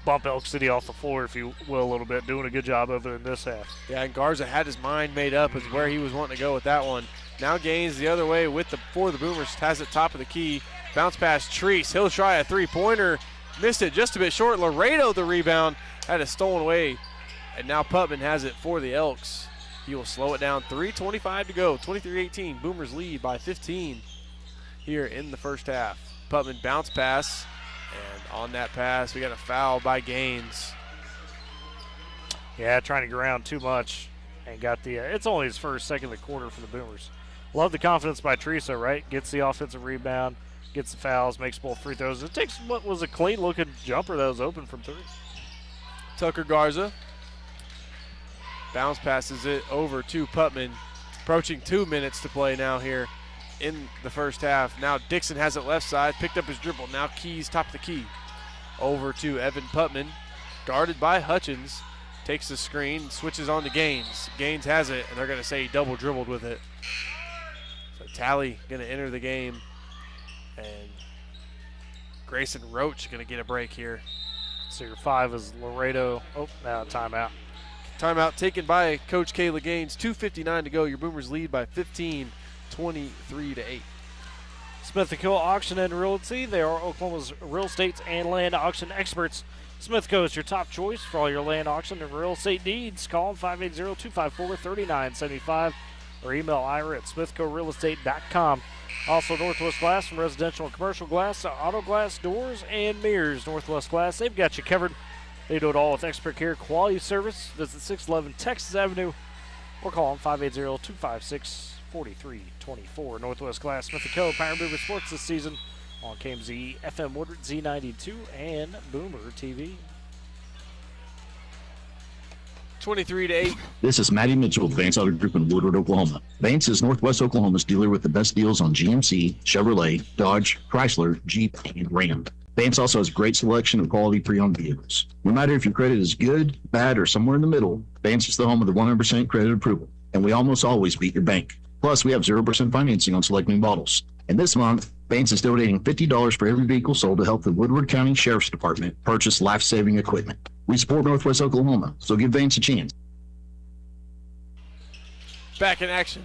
bump Elk City off the floor, if you will, a little bit. Doing a good job of it in this half. Yeah, and Garza had his mind made up as where he was wanting to go with that one. Now Gaines the other way for the Boomers. Has it top of the key. Bounce pass Treese. He'll try a three-pointer. Missed it just a bit short. Laredo the rebound. Had it stolen away. And now Putman has it for the Elks. He will slow it down. 3:25 to go. 23-18. Boomers lead by 15 here in the first half. Putman bounce pass. And on that pass, we got a foul by Gaines. Yeah, trying to ground too much. And got the, it's only his first, second of the quarter for the Boomers. Love the confidence by Teresa, right? Gets the offensive rebound, gets the fouls, makes both free throws. It takes what was a clean-looking jumper that was open from 3. Tucker Garza bounce passes it over to Putman. Approaching 2 minutes to play now here in the first half. Now Dixon has it left side, picked up his dribble. Now Keys top of the key. Over to Evan Putman, guarded by Hutchins. Takes the screen, switches on to Gaines. Gaines has it, and they're going to say he double dribbled with it. So Talley going to enter the game, and Grayson Roach going to get a break here. So your 5 is Laredo. Oh, now timeout. Timeout taken by Coach Kayla Gaines. 2:59 to go. Your Boomers lead by 15, 23-8. Smith & Co. Auction and Realty. They are Oklahoma's real estate and land auction experts. Smith & Co. is your top choice for all your land auction and real estate needs. Call them 580-254-3975 or email Ira at smithcorealestate.com. Also, Northwest Glass from residential and commercial glass to auto glass, doors, and mirrors. Northwest Glass, they've got you covered. They do it all with expert care, quality service. Visit 611 Texas Avenue or call them 580-256-4324. Northwest Glass, Smith & Co. Pioneer Boomer Sports this season on KMZ, FM Woodward, Z92, and Boomer TV. 23-8. This is Matty Mitchell with Vance Auto Group in Woodward, Oklahoma. Vance is Northwest Oklahoma's dealer with the best deals on GMC, Chevrolet, Dodge, Chrysler, Jeep, and Ram. Vance also has a great selection of quality pre-owned vehicles. No matter if your credit is good, bad, or somewhere in the middle, Vance is the home of the 100% credit approval, and we almost always beat your bank. Plus, we have 0% financing on select new models. And this month, Vance is donating $50 for every vehicle sold to help the Woodward County Sheriff's Department purchase life-saving equipment. We support Northwest Oklahoma, so give Vance a chance. Back in action.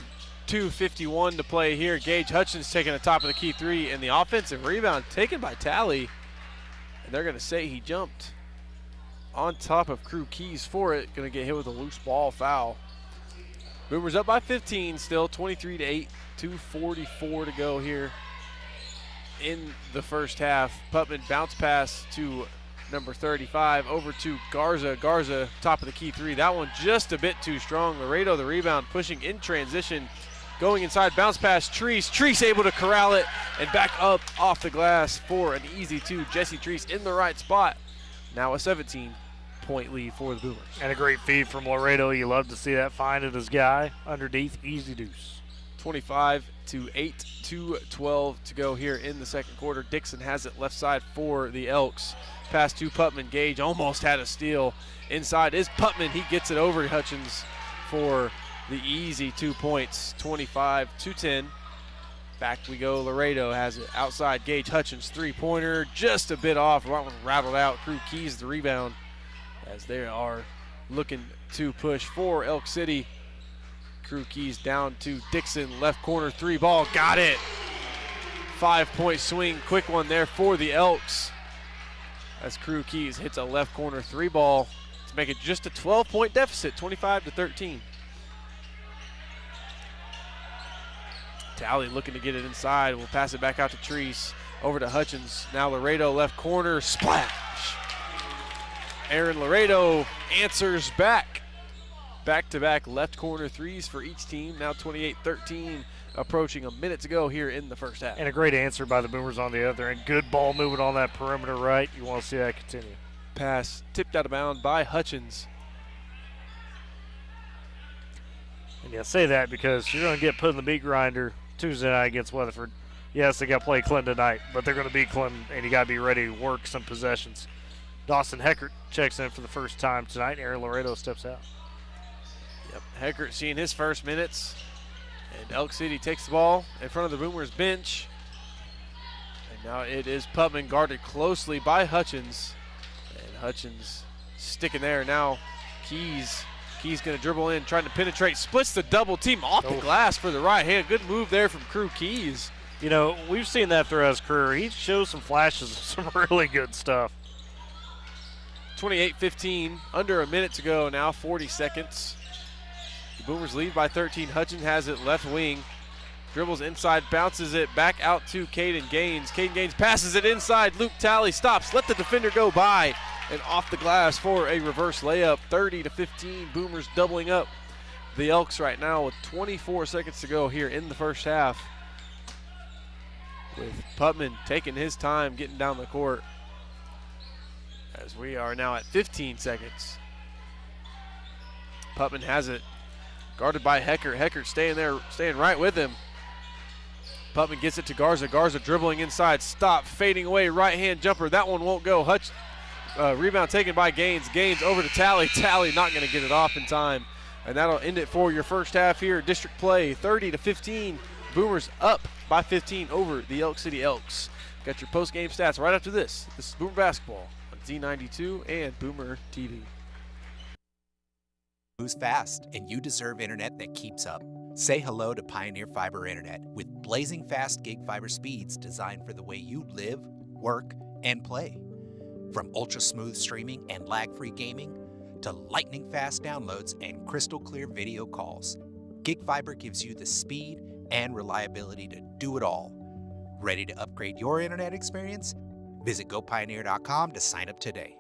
2:51 to play here. Gage Hutchins taking the top of the key three, and the offensive rebound taken by Talley. And they're going to say he jumped on top of Crew Keys for it. Going to get hit with a loose ball foul. Boomers up by 15 still, 23-8. 2:44 to go here in the first half. Putman bounce pass to number 35 over to Garza. Garza, top of the key three. That one just a bit too strong. Laredo, the rebound, pushing in transition. Going inside, bounce pass, Treese. Treese able to corral it and back up off the glass for an easy two. Jesse Treese in the right spot. Now a 17-point lead for the Boomers. And a great feed from Laredo. You love to see that finding his guy underneath. Easy deuce. 25-8, 2:12 to go here in the second quarter. Dixon has it left side for the Elks. Pass to Putman. Gage almost had a steal. Inside is Putman. He gets it over to Hutchins for the easy 2 points. 25-10. Back we go. Laredo has it outside. Gage Hutchins three-pointer just a bit off. That one rattled out. Crew Keys the rebound as they are looking to push for Elk City. Crew Keys down to Dixon. Left corner three ball. Got it. 5-point swing. Quick one there for the Elks. As Crew Keys hits a left corner three ball to make it just a 12-point deficit, 25-13. Talley looking to get it inside. We'll pass it back out to Treese. Over to Hutchins. Now Laredo left corner. Splash. Aaron Laredo answers back. Back-to-back left corner threes for each team. Now 28-13. Approaching a minute to go here in the first half. And a great answer by the Boomers on the other end. Good ball movement on that perimeter right. You want to see that continue. Pass tipped out of bounds by Hutchins. And you say that because you're going to get put in the meat grinder Tuesday night against Weatherford. Yes, they got to play Clinton tonight, but they're going to beat Clinton, and you got to be ready to work some possessions. Dawson Heckert checks in for the first time tonight. Aaron Laredo steps out. Yep, Heckert seeing his first minutes. And Elk City takes the ball in front of the Boomers bench. And now it is Putman guarded closely by Hutchins. And Hutchins sticking there. Now Keys going to dribble in, trying to penetrate. Splits the double team off the glass for the right hand. Good move there from Crew Keys. You know, we've seen that throughout his career. He shows some flashes of some really good stuff. 28-15, under a minute to go now, 40 seconds. The Boomers lead by 13. Hutchins has it left wing. Dribbles inside, bounces it back out to Caden Gaines. Caden Gaines passes it inside. Luke Talley stops, let the defender go by, and off the glass for a reverse layup. 30-15, Boomers doubling up the Elks right now with 24 seconds to go here in the first half. With Putman taking his time getting down the court. As we are now at 15 seconds. Putman has it. Guarded by Heckert. Heckert staying there, staying right with him. Putman gets it to Garza. Garza dribbling inside. Stop, fading away. Right-hand jumper. That one won't go. Rebound taken by Gaines. Gaines over to Talley. Talley not going to get it off in time. And that'll end it for your first half here. District play 30-15. Boomers up by 15 over the Elk City Elks. Got your post-game stats right after this. This is Boomer Basketball on Z92 and Boomer TV. Moves fast, and you deserve internet that keeps up. Say hello to Pioneer Fiber Internet with blazing fast gig fiber speeds designed for the way you live, work, and play. From ultra-smooth streaming and lag-free gaming to lightning-fast downloads and crystal-clear video calls, Gig Fiber gives you the speed and reliability to do it all. Ready to upgrade your internet experience? Visit gopioneer.com to sign up today.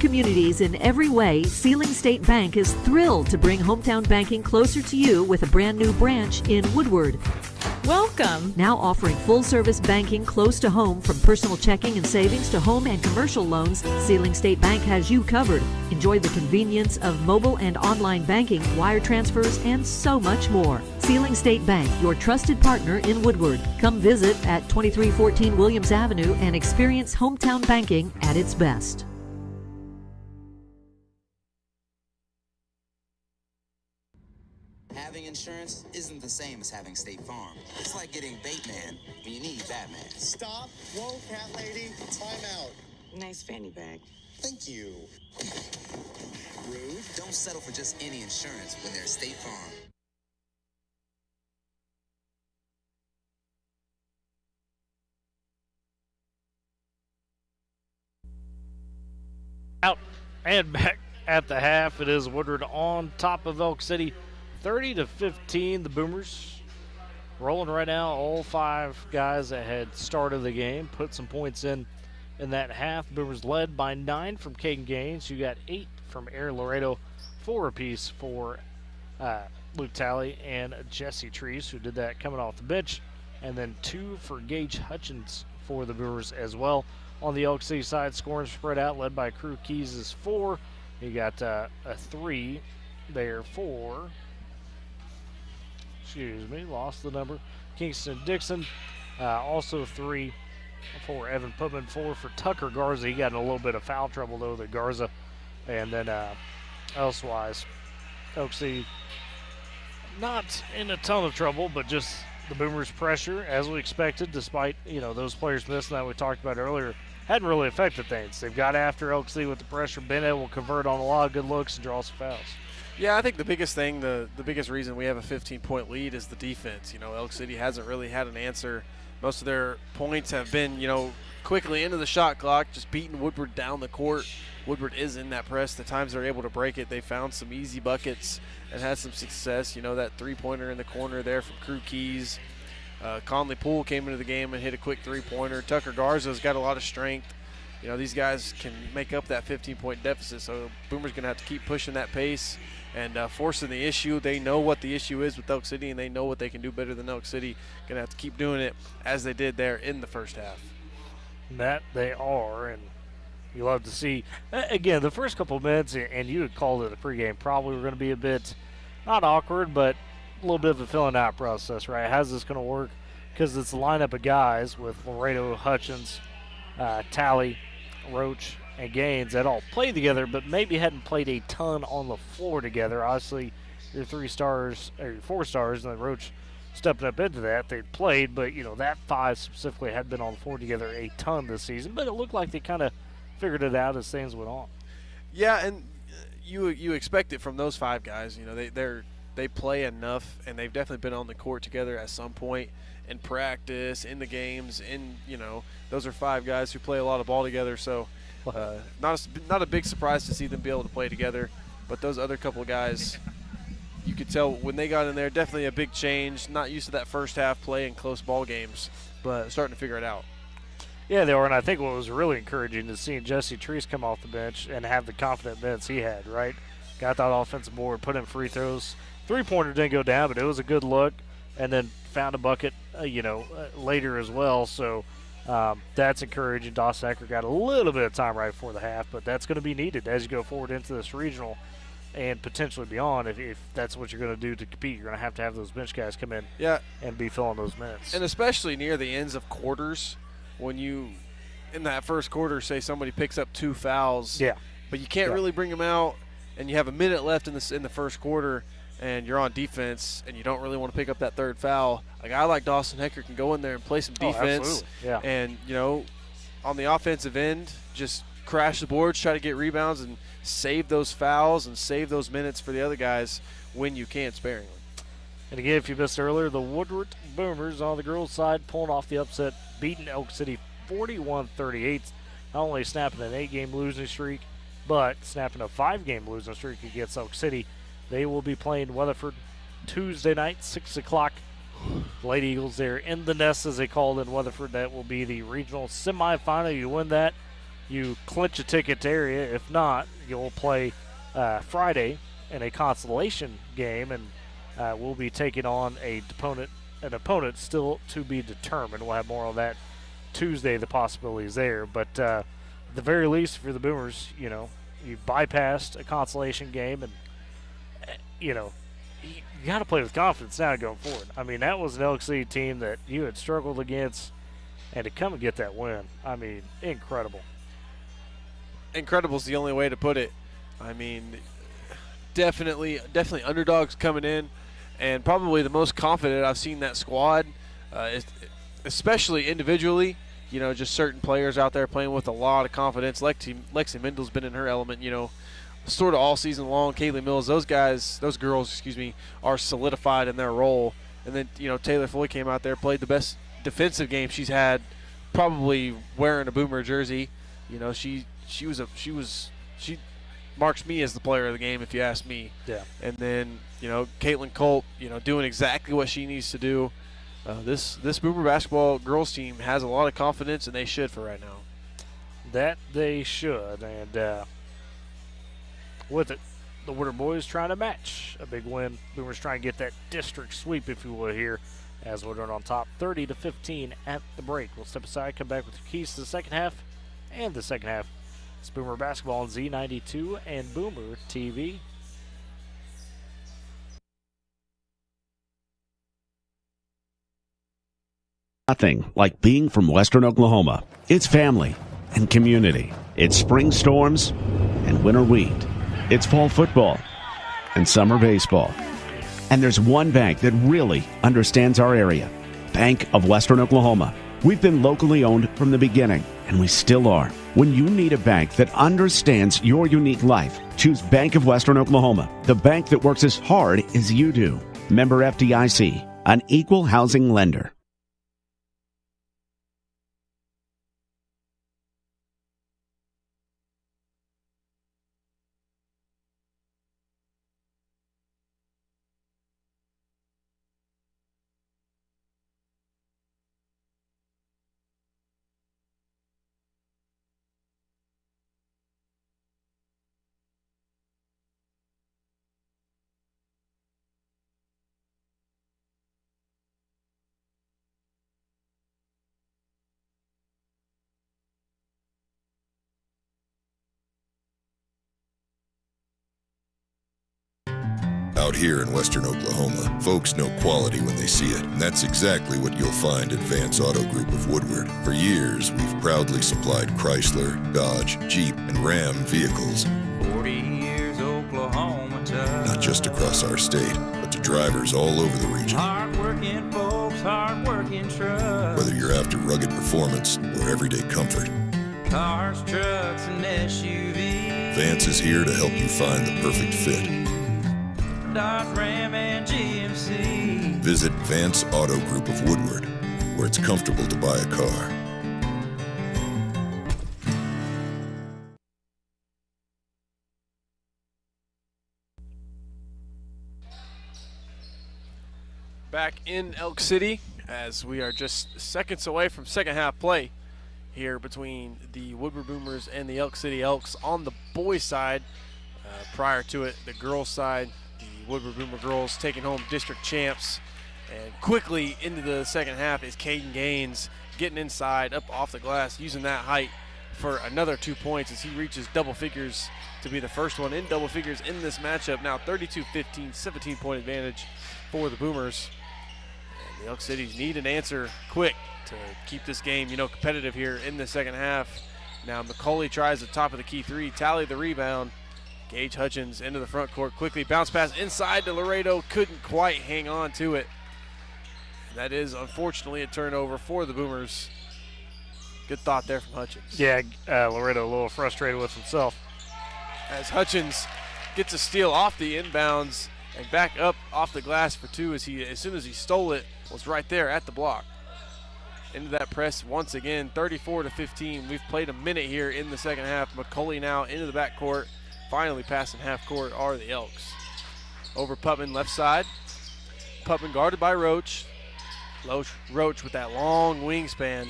communities in every way, Sealing State Bank is thrilled to bring hometown banking closer to you with a brand new branch in Woodward. Welcome! Now offering full-service banking close to home, from personal checking and savings to home and commercial loans, Sealing State Bank has you covered. Enjoy the convenience of mobile and online banking, wire transfers, and so much more. Sealing State Bank, your trusted partner in Woodward. Come visit at 2314 Williams Avenue and experience hometown banking at its best. Having insurance isn't the same as having State Farm. It's like getting Bateman when you need Batman. Stop. Whoa, cat lady. Time out. Nice fanny bag. Thank you. Rude. Don't settle for just any insurance when there's State Farm. Out and back at the half. It is Woodward on top of Elk City, 30-15. The Boomers rolling right now. All five guys that had started the game put some points in that half. The Boomers led by 9 from Caden Gaines. You got 8 from Aaron Laredo, 4 apiece for Luke Talley and Jesse Trees, who did that coming off the bench, and then 2 for Gage Hutchins for the Boomers as well. On the Elk City side, scoring spread out, led by Crew Keys is 4. You got a 3 there for, lost the number, Kingston Dixon. Also 3 for Evan Putman, 4 for Tucker Garza. He got in a little bit of foul trouble, though, the Garza. And then elsewise, Elk City not in a ton of trouble, but just the Boomers' pressure, as we expected, despite, those players missing that we talked about earlier, hadn't really affected things. They've got after Elk City with the pressure, been able to convert on a lot of good looks and draw some fouls. Yeah, I think the biggest thing, the biggest reason we have a 15-point lead is the defense. Elk City hasn't really had an answer. Most of their points have been, quickly into the shot clock, just beating Woodward down the court. Woodward is in that press. The times they're able to break it, they found some easy buckets and had some success. That three-pointer in the corner there from Crew Keys. Conley Poole came into the game and hit a quick three-pointer. Tucker Garza's got a lot of strength. These guys can make up that 15-point deficit, so Boomer's going to have to keep pushing that pace and forcing the issue. They know what the issue is with Elk City, and they know what they can do better than Elk City. Going to have to keep doing it as they did there in the first half. That they are, and you love to see. Again, the first couple of minutes, and you had called it a pregame, probably were going to be a bit, not awkward, but a little bit of a filling out process, right? How's this going to work? Because it's a lineup of guys with Laredo, Hutchins, Talley, Roach, and Gaines that all played together, but maybe hadn't played a ton on the floor together. Obviously, your 3 stars, or your 4 stars, and then Roach stepping up into that. They'd played, but, that 5 specifically had been on the floor together a ton this season, but it looked like they kind of figured it out as things went on. Yeah, and you expect it from those 5 guys. They play enough, and they've definitely been on the court together at some point in practice, in the games, those are 5 guys who play a lot of ball together, so not a big surprise to see them be able to play together. But those other couple of guys, you could tell when they got in there, definitely a big change, not used to that first half play in close ball games, but starting to figure it out. Yeah, they were, and I think what was really encouraging is seeing Jesse Trees come off the bench and have the confident minutes he had, right? Got that offensive board, put in free throws. Three-pointer didn't go down, but it was a good look, and then found a bucket, later as well. So that's encouraging. Dawson Ecker got a little bit of time right before the half, but that's going to be needed as you go forward into this regional and potentially beyond. If that's what you're going to do to compete, you're going to have those bench guys come in and be filling those minutes. And especially near the ends of quarters, when you, in that first quarter, say somebody picks up 2 fouls, but you can't really bring them out, and you have a minute left in the first quarter, and you're on defense, and you don't really want to pick up that 3rd foul. A guy like Dawson Hecker can go in there and play some defense. And, on the offensive end, just crash the boards, try to get rebounds, and save those fouls and save those minutes for the other guys when you can sparingly. And again, if you missed earlier, the Woodward Boomers on the girls' side pulling off the upset, beating Elk City 41-38. Not only snapping an 8-game losing streak, but snapping a 5-game losing streak against Elk City. They will be playing Weatherford Tuesday night, 6 o'clock. Lady Eagles there in the nest, as they call it in Weatherford. That will be the regional semifinal. You win that, you clinch a ticket to area. If not, you'll play Friday in a consolation game, and we'll be taking on an opponent still to be determined. We'll have more on that Tuesday, the possibilities there. But at the very least, for the Boomers, you've bypassed a consolation game, and you got to play with confidence now going forward. I mean, that was an Elk City team that you had struggled against, and to come and get that win, I mean, incredible. Incredible is the only way to put it. I mean, definitely underdogs coming in, and probably the most confident I've seen that squad, especially individually. Just certain players out there playing with a lot of confidence. Lexi Mendel's been in her element, sort of all season long. Kaylee Mills, those girls, are solidified in their role. And then, Taylor Floyd came out there, played the best defensive game she's had, probably wearing a Boomer jersey. She marks me as the player of the game, if you ask me. Yeah. And then, Caitlin Culp, doing exactly what she needs to do. This Boomer basketball girls team has a lot of confidence, and they should for right now. That they should, and with it, the Woodward boys trying to match a big win. Boomers trying to get that district sweep, if you will, here as Woodward on top, 30-15 at the break. We'll step aside, come back with the keys to the second half, and the second half. It's Boomer basketball on Z92 and Boomer TV. Nothing like being from Western Oklahoma. It's family and community. It's spring storms and winter wheat. It's fall football and summer baseball. And there's one bank that really understands our area. Bank of Western Oklahoma. We've been locally owned from the beginning, and we still are. When you need a bank that understands your unique life, choose Bank of Western Oklahoma, the bank that works as hard as you do. Member FDIC, an equal housing lender. Out here in Western Oklahoma, folks know quality when they see it, and that's exactly what you'll find at Vance Auto Group of Woodward. For years, we've proudly supplied Chrysler, Dodge, Jeep, and Ram vehicles. 40 years Oklahoma tough. Not just across our state, but to drivers all over the region. Hard-working folks, hard-working trucks. Whether you're after rugged performance or everyday comfort, Cars, trucks, and SUVs. Vance is here to help you find the perfect fit. Dodge, Ram, and GMC. Visit Vance Auto Group of Woodward, where it's comfortable to buy a car. Back in Elk City, as we are just seconds away from second half play here between the Woodward Boomers and the Elk City Elks on the boys' side. Prior to it, the girls' side, the Woodward Boomer girls taking home district champs. And quickly into the second half is Caden Gaines getting inside, up off the glass, using that height for another 2 points as he reaches double figures to be the first one in double figures in this matchup. Now 32-15, 17-point advantage for the Boomers. And the Elk Cities need an answer quick to keep this game, competitive here in the second half. Now McCauley tries the top of the key three, tally the rebound. Gage Hutchins into the front court quickly. Bounce pass inside to Laredo. Couldn't quite hang on to it. That is, unfortunately, a turnover for the Boomers. Good thought there from Hutchins. Yeah, Laredo a little frustrated with himself. As Hutchins gets a steal off the inbounds and back up off the glass for two as soon as he stole it, was right there at the block. Into that press once again, 34-15. We've played a minute here in the second half. McCauley now into the backcourt. Finally passing half court are the Elks. Over Putman left side. Putman guarded by Roach. Roach with that long wingspan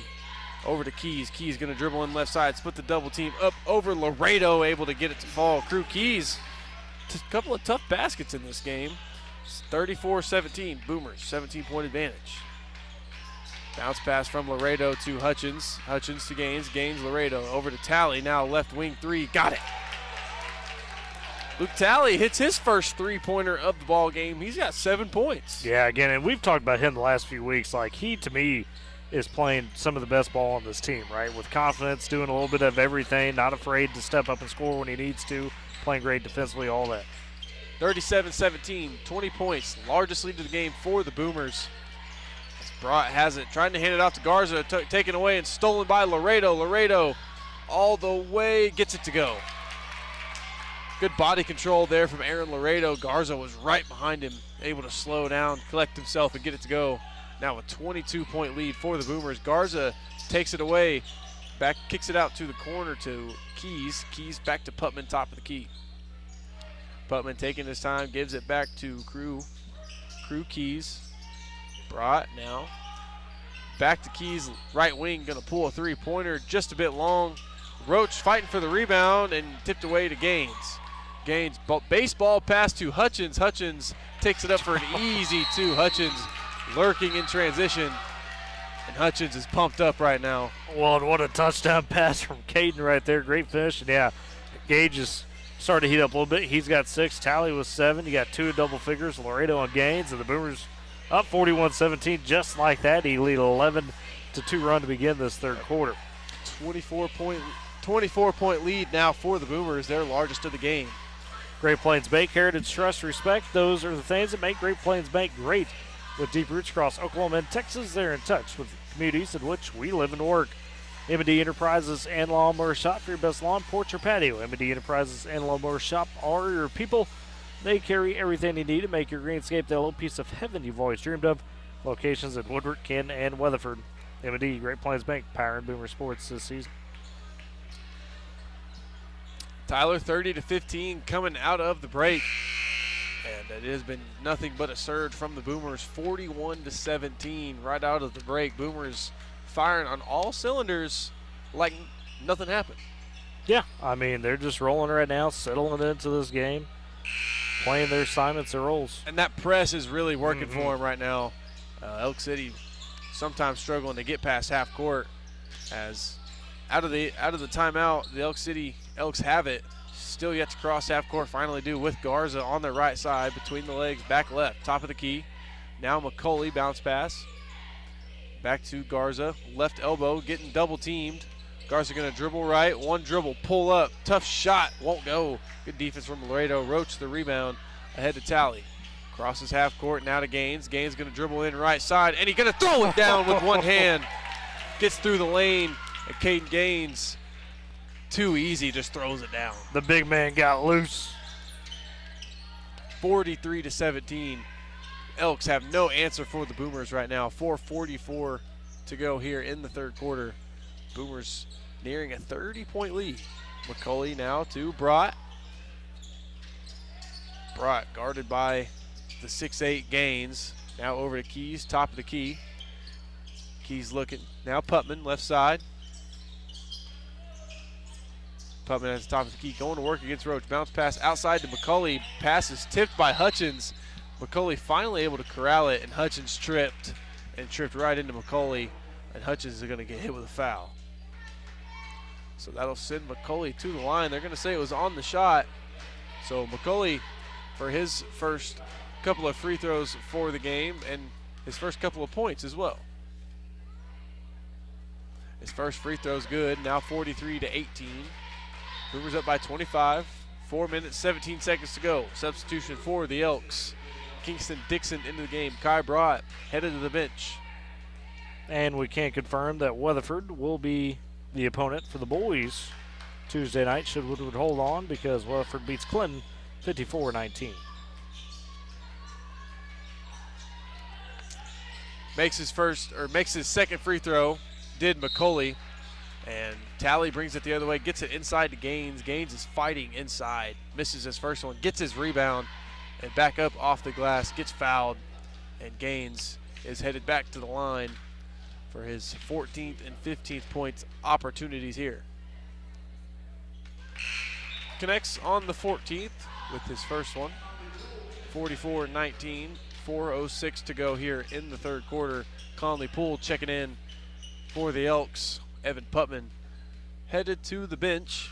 Over to Keys. Keys going to dribble in left side, split the double team up over Laredo, able to get it to fall. Crew Keys, a couple of tough baskets in this game. 34-17, Boomers, 17-point advantage. Bounce pass from Laredo to Hutchins. Hutchins to Gaines. Gaines, Laredo. Over to Talley. Now left wing three. Got it. Luke Talley hits his first three-pointer of the ball game. He's got 7 points. Yeah, again, and we've talked about him the last few weeks. Like, he, to me, is playing some of the best ball on this team, right? With confidence, doing a little bit of everything, not afraid to step up and score when he needs to, playing great defensively, all that. 37-17, 20 points. Largest lead of the game for the Boomers. Brought has it, trying to hand it off to Garza, taken away and stolen by Laredo. Laredo all the way, gets it to go. Good body control there from Aaron Laredo. Garza was right behind him, able to slow down, collect himself, and get it to go. Now a 22-point lead for the Boomers. Garza takes it away, back, kicks it out to the corner to Keys. Keys back to Putman, top of the key. Putman taking his time, gives it back to Crew Keys. Brought now back to Keys, right wing, gonna pull a three-pointer, just a bit long. Roach fighting for the rebound and tipped away to Gaines. Gaines, baseball pass to Hutchins. Hutchins takes it up for an easy two. Hutchins lurking in transition, and Hutchins is pumped up right now. Well, and what a touchdown pass from Caden right there. Great finish. And yeah, Gage is starting to heat up a little bit. He's got 6. Tally with 7. You got 2 in double figures, Laredo and Gaines, and the Boomers up 41-17, just like that. He lead 11-2 run to begin this third quarter. 24-point lead now for the Boomers, their largest of the game. Great Plains Bank, heritage, trust, respect. Those are the things that make Great Plains Bank great. With deep roots across Oklahoma and Texas, they're in touch with the communities in which we live and work. M&D Enterprises and Lawnmower Shop for your best lawn, porch, or patio. M&D Enterprises and Lawnmower Shop are your people. They carry everything you need to make your greenscape that little piece of heaven you've always dreamed of. Locations at Woodward, Canton, and Weatherford. M&D, Great Plains Bank, powering Boomer Sports this season. Tyler, 30-15 coming out of the break. And it has been nothing but a surge from the Boomers, 41-17 right out of the break. Boomers firing on all cylinders like nothing happened. Yeah, I mean, they're just rolling right now, settling into this game, playing their assignments, their roles. And that press is really working for them right now. Elk City sometimes struggling to get past half court, as out of the timeout, the Elk City Elks have it. Still yet to cross half court, finally do with Garza on their right side, between the legs, back left, top of the key. Now McCauley, bounce pass. Back to Garza, left elbow, getting double teamed. Garza gonna dribble right, one dribble, pull up, tough shot, won't go. Good defense from Laredo. Roach the rebound, ahead to Tally. Crosses half court, now to Gaines. Gaines gonna dribble in right side, and he's gonna throw it down with one hand. Gets through the lane, and Caden Gaines, too easy, just throws it down. The big man got loose. 43-17. Elks have no answer for the Boomers right now. 4:44 to go here in the third quarter. Boomers nearing a 30-point lead. McCauley now to Brott. Brott guarded by the 6'8 Gaines. Now over to Keys, top of the key. Keys looking. Now Putman, left side. Putman at the top of the key, going to work against Roach. Bounce pass outside to McCauley. Pass is tipped by Hutchins. McCauley finally able to corral it, and Hutchins tripped right into McCauley, and Hutchins is going to get hit with a foul. So that'll send McCauley to the line. They're going to say it was on the shot. So McCauley, for his first couple of free throws for the game, and his first couple of points as well. His first free throw's good. Now 43-18. Boomers up by 25. 4 minutes, 17 seconds to go. Substitution for the Elks. Kingston Dixon into the game. Kai Brott headed to the bench. And we can confirm that Weatherford will be the opponent for the boys Tuesday night, should Woodward hold on, because Weatherford beats Clinton 54-19. Makes his second free throw, did McCauley. And Tally brings it the other way, gets it inside to Gaines. Gaines is fighting inside, misses his first one, gets his rebound, and back up off the glass, gets fouled, and Gaines is headed back to the line for his 14th and 15th points opportunities here. Connects on the 14th with his first one. 44-19, 4:06 to go here in the third quarter. Conley Poole checking in for the Elks. Evan Putman headed to the bench.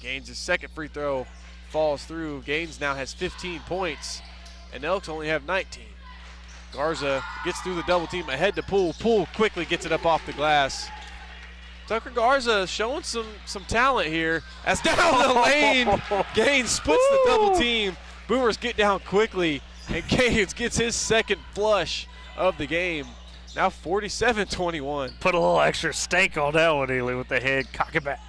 Gaines' second free throw falls through. Gaines now has 15 points, and Elks only have 19. Garza gets through the double team ahead to Poole. Poole quickly gets it up off the glass. Tucker Garza showing some talent here. As down the lane, Gaines splits the double team. Boomers get down quickly, and Gaines gets his second flush of the game. Now 47-21. Put a little extra stank on that one, Ely, with the head. Cock it back.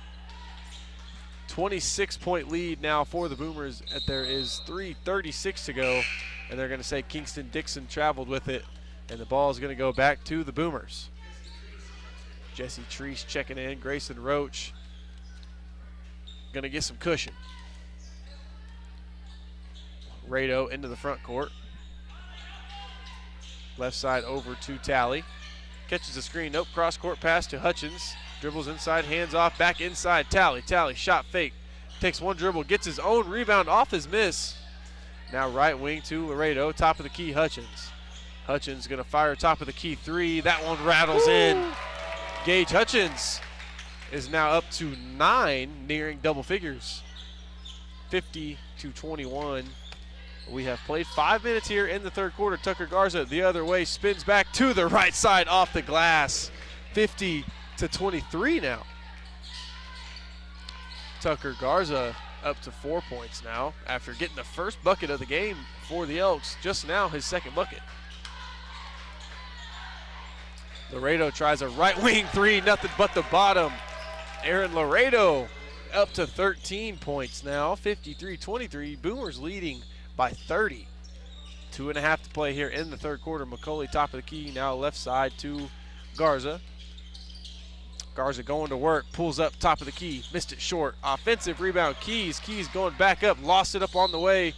26-point lead now for the Boomers. There is 3:36 to go, and they're going to say Kingston Dixon traveled with it, and the ball is going to go back to the Boomers. Jesse Treese checking in. Grayson Roach going to get some cushion. Rado into the front court. Left side over to Talley. Catches the screen. Nope. Cross court pass to Hutchins. Dribbles inside. Hands off. Back inside. Talley. Talley. Shot fake. Takes one dribble. Gets his own rebound off his miss. Now right wing to Laredo. Top of the key. Hutchins. Hutchins going to fire top of the key three. That one rattles in. Gage Hutchins is now up to 9, nearing double figures. 50-21. We have played 5 minutes here in the third quarter. Tucker Garza the other way, spins back to the right side off the glass. 50-23 now. Tucker Garza up to 4 points now after getting the first bucket of the game for the Elks. Just now his second bucket. Laredo tries a right wing three, nothing but the bottom. Aaron Laredo up to 13 points now, 53-23. Boomers leading by 30. 2.5 to play here in the third quarter. McCauley top of the key, now left side to Garza. Garza going to work, pulls up top of the key, missed it short. Offensive rebound, Keys. Keys going back up, lost it up on the way,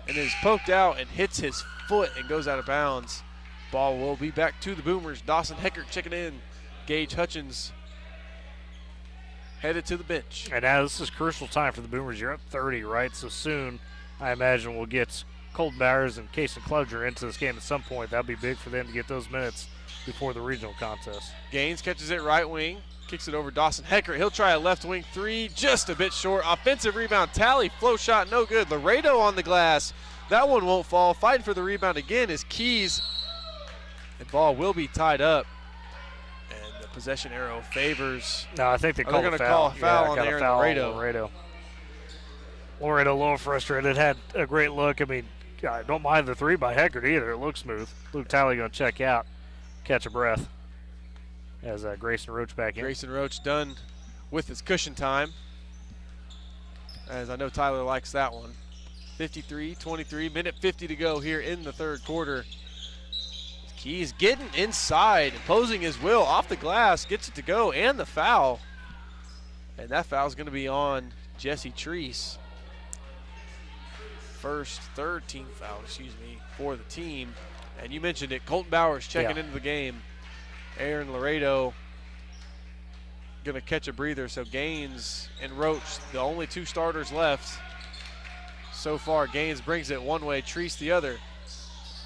and is poked out and hits his foot and goes out of bounds. Ball will be back to the Boomers. Dawson Heckert checking in. Gage Hutchins headed to the bench. And now this is crucial time for the Boomers. You're up 30, right? So soon, I imagine we'll get Colton Bowers and Casey Cloger into this game at some point. That'll be big for them to get those minutes before the regional contest. Gaines catches it right wing, kicks it over Dawson Heckert. He'll try a left wing three, just a bit short. Offensive rebound, Talley, flow shot, no good. Laredo on the glass. That one won't fall. Fighting for the rebound again is Keys. The ball will be tied up, and the possession arrow favors. No, I think they're going to call a foul on Aaron Laredo. Laredo a little frustrated. Had a great look. I mean, I don't mind the three by Heckert either. It looks smooth. Luke Talley going to check out, catch a breath as Grayson Roach back in. Grayson Roach done with his cushion time, as I know Tyler likes that one. 53-23, minute 50 to go here in the third quarter. He's getting inside, imposing his will off the glass, gets it to go, and the foul. And that foul is going to be on Jesse Treese. Third team foul, for the team. And you mentioned it, Colton Bowers checking into the game. Aaron Laredo going to catch a breather. So Gaines and Roach, the only two starters left. So far, Gaines brings it one way, Treese the other.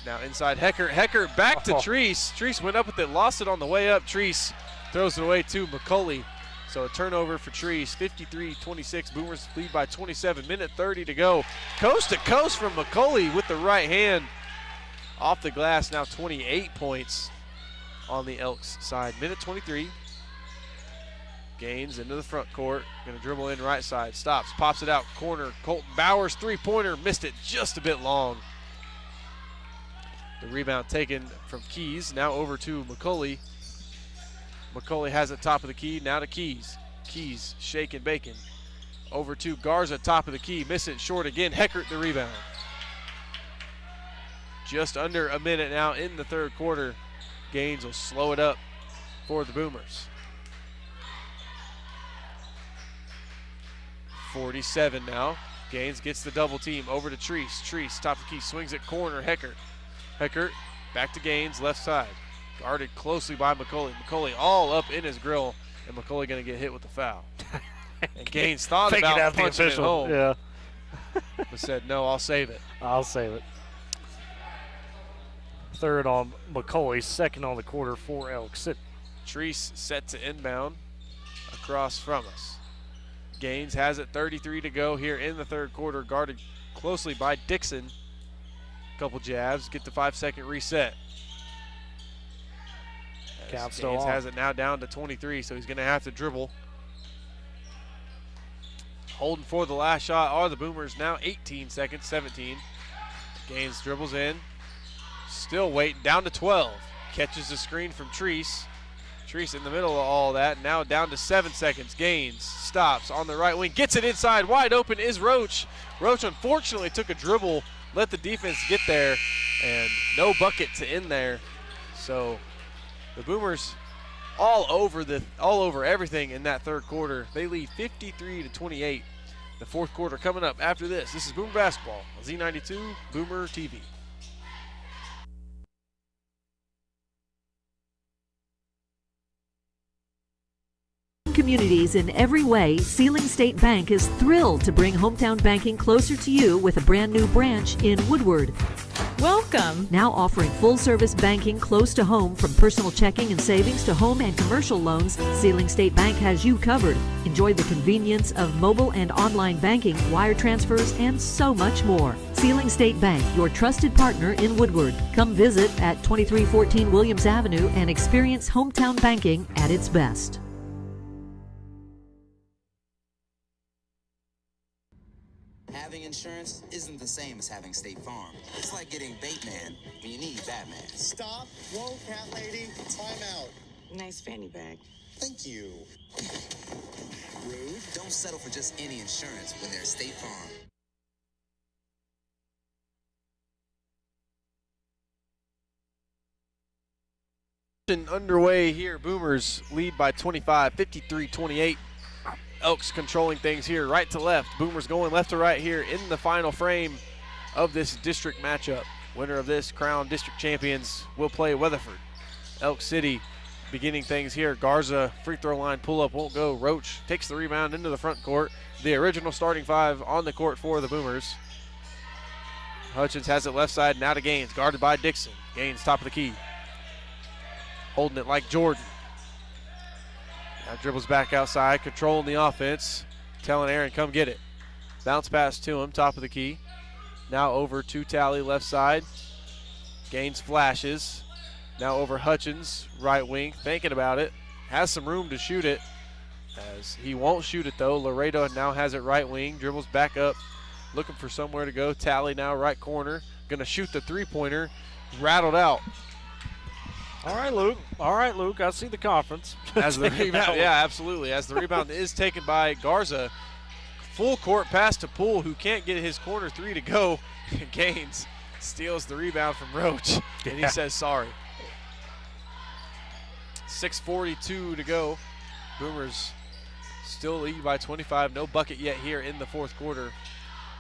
Now inside Heckert. Heckert back to Treese. Treese went up with it, lost it on the way up. Treese throws it away to McCauley. So a turnover for Treese. 53-26. Boomers lead by 27. Minute 30 to go. Coast to coast from McCauley with the right hand. Off the glass, now 28 points on the Elks side. Minute 23. Gaines into the front court. Going to dribble in right side. Stops, pops it out. Corner. Colton Bowers, three-pointer. Missed it just a bit long. The rebound taken from Keys. Now over to McCauley. McCauley has it top of the key. Now to Keys. Keys shaking bacon. Over to Garza, top of the key. Miss it short again. Heckert the rebound. Just under a minute now in the third quarter. Gaines will slow it up for the Boomers. 47 now. Gaines gets the double team over to Treese. Treese, top of the key, swings it corner. Heckert. Heckert back to Gaines, left side. Guarded closely by McCauley. McCauley all up in his grill, and McCauley going to get hit with the foul. And Gaines thought about punching it home, yeah, but said, no, I'll save it. I'll save it. Third on McCauley, second on the quarter for Elk City. Treese set to inbound across from us. Gaines has it, 33 to go here in the third quarter, guarded closely by Dixon. Couple jabs, get the 5-second reset. Count still Gaines on. has it now down to 23, so he's going to have to dribble. Holding for the last shot are the Boomers, now 18 seconds, 17. Gaines dribbles in, still waiting, down to 12. Catches the screen from Treese. Treese in the middle of all that, now down to 7 seconds. Gaines stops on the right wing, gets it inside, wide open is Roach. Roach unfortunately took a dribble, let the defense get there, and no bucket to end there. So the Boomers all over everything in that third quarter. They lead 53-28. The fourth quarter coming up after this. This is Boomer Basketball on Z92 Boomer TV. Communities in every way, Sealing State Bank is thrilled to bring hometown banking closer to you with a brand new branch in Woodward. Welcome! Now offering full-service banking close to home, from personal checking and savings to home and commercial loans, Sealing State Bank has you covered. Enjoy the convenience of mobile and online banking, wire transfers, and so much more. Sealing State Bank, your trusted partner in Woodward. Come visit at 2314 Williams Avenue and experience hometown banking at its best. Having insurance isn't the same as having State Farm. It's like getting Bateman when you need Batman. Stop. Whoa, cat lady. Time out. Nice fanny bag. Thank you. Rude. Don't settle for just any insurance when there's State Farm. Underway here. Boomers lead by 25, 53-28. Elks controlling things here, right to left. Boomers going left to right here in the final frame of this district matchup. Winner of this, crowned district champions, will play Weatherford. Elk City beginning things here. Garza, free throw line pull-up won't go. Roach takes the rebound into the front court. The original starting five on the court for the Boomers. Hutchins has it left side, now to Gaines, guarded by Dixon. Gaines top of the key. Holding it like Jordan. Now dribbles back outside, controlling the offense, telling Aaron, come get it. Bounce pass to him, top of the key. Now over to Talley, left side. Gaines flashes. Now over Hutchins, right wing, thinking about it. Has some room to shoot it, as he won't shoot it though. Laredo now has it right wing, dribbles back up, looking for somewhere to go. Talley now right corner, gonna shoot the three-pointer, rattled out. All right, Luke. All right, Luke. I see the conference. As the rebound, yeah, absolutely. As the rebound is taken by Garza. Full court pass to Poole, who can't get his corner three to go. Gaines steals the rebound from Roach, and he says sorry. 6:42 to go. Boomers still lead by 25. No bucket yet here in the fourth quarter,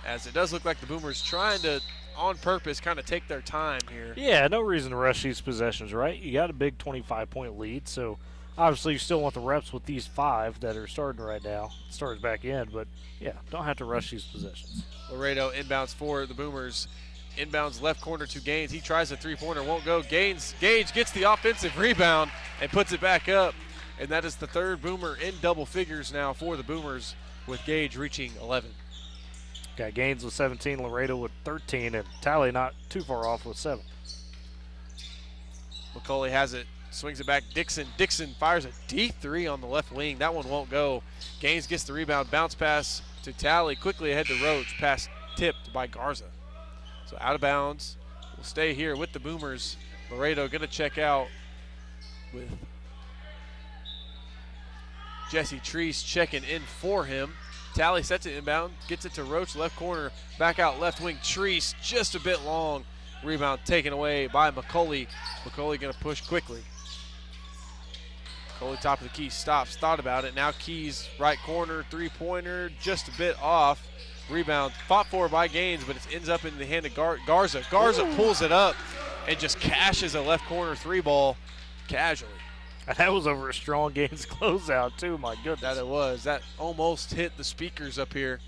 as it does look like the Boomers trying to, on purpose, kind of take their time here. Yeah, no reason to rush these possessions, right? You got a big 25-point lead, so obviously you still want the reps with these five that are starting right now. It starts back in, but yeah, don't have to rush these possessions. Laredo inbounds for the Boomers. Inbounds left corner to Gaines. He tries a three-pointer, won't go. Gage gets the offensive rebound and puts it back up, and that is the third Boomer in double figures now for the Boomers, with Gage reaching 11. Got Gaines with 17, Laredo with 13, and Talley not too far off with 7. McCauley has it, swings it back. Dixon fires a deep three on the left wing. That one won't go. Gaines gets the rebound, bounce pass to Talley, quickly ahead to Roach, pass tipped by Garza. So out of bounds. We'll stay here with the Boomers. Laredo going to check out with Jesse Treese checking in for him. Talley sets it inbound, gets it to Roach, left corner, back out left wing. Treese just a bit long. Rebound taken away by McCauley. McCauley going to push quickly. McCauley top of the key, stops, thought about it. Now Keys right corner, three-pointer, just a bit off. Rebound fought for by Gaines, but it ends up in the hand of Garza. Garza pulls it up and just cashes a left corner three ball. casually. And that was over a strong Gaines closeout, too. My goodness. That it was. That almost hit the speakers up here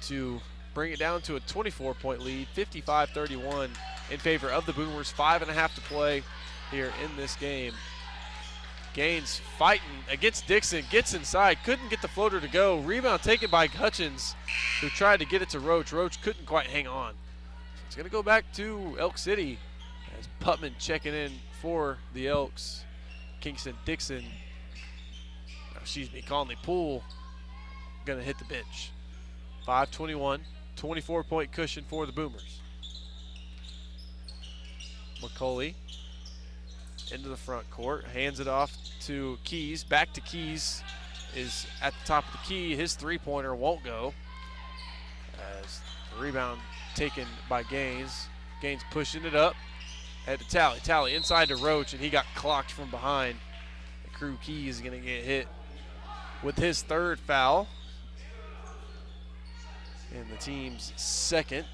to bring it down to a 24-point lead, 55-31 in favor of the Boomers. 5.5 to play here in this game. Gaines fighting against Dixon, gets inside, couldn't get the floater to go. Rebound taken by Hutchins, who tried to get it to Roach. Roach couldn't quite hang on. So it's going to go back to Elk City as Putman checking in for the Elks. Kingston Dixon, Conley Poole going to hit the bench. 5:21, 24-point cushion for the Boomers. McCauley into the front court, hands it off to Keys, back to Keys, is at the top of the key. His three-pointer won't go as the rebound taken by Gaines. Gaines pushing it up, head to Talley. Talley inside to Roach, and he got clocked from behind. The crew Keys is going to get hit with his third foul. And the team's second.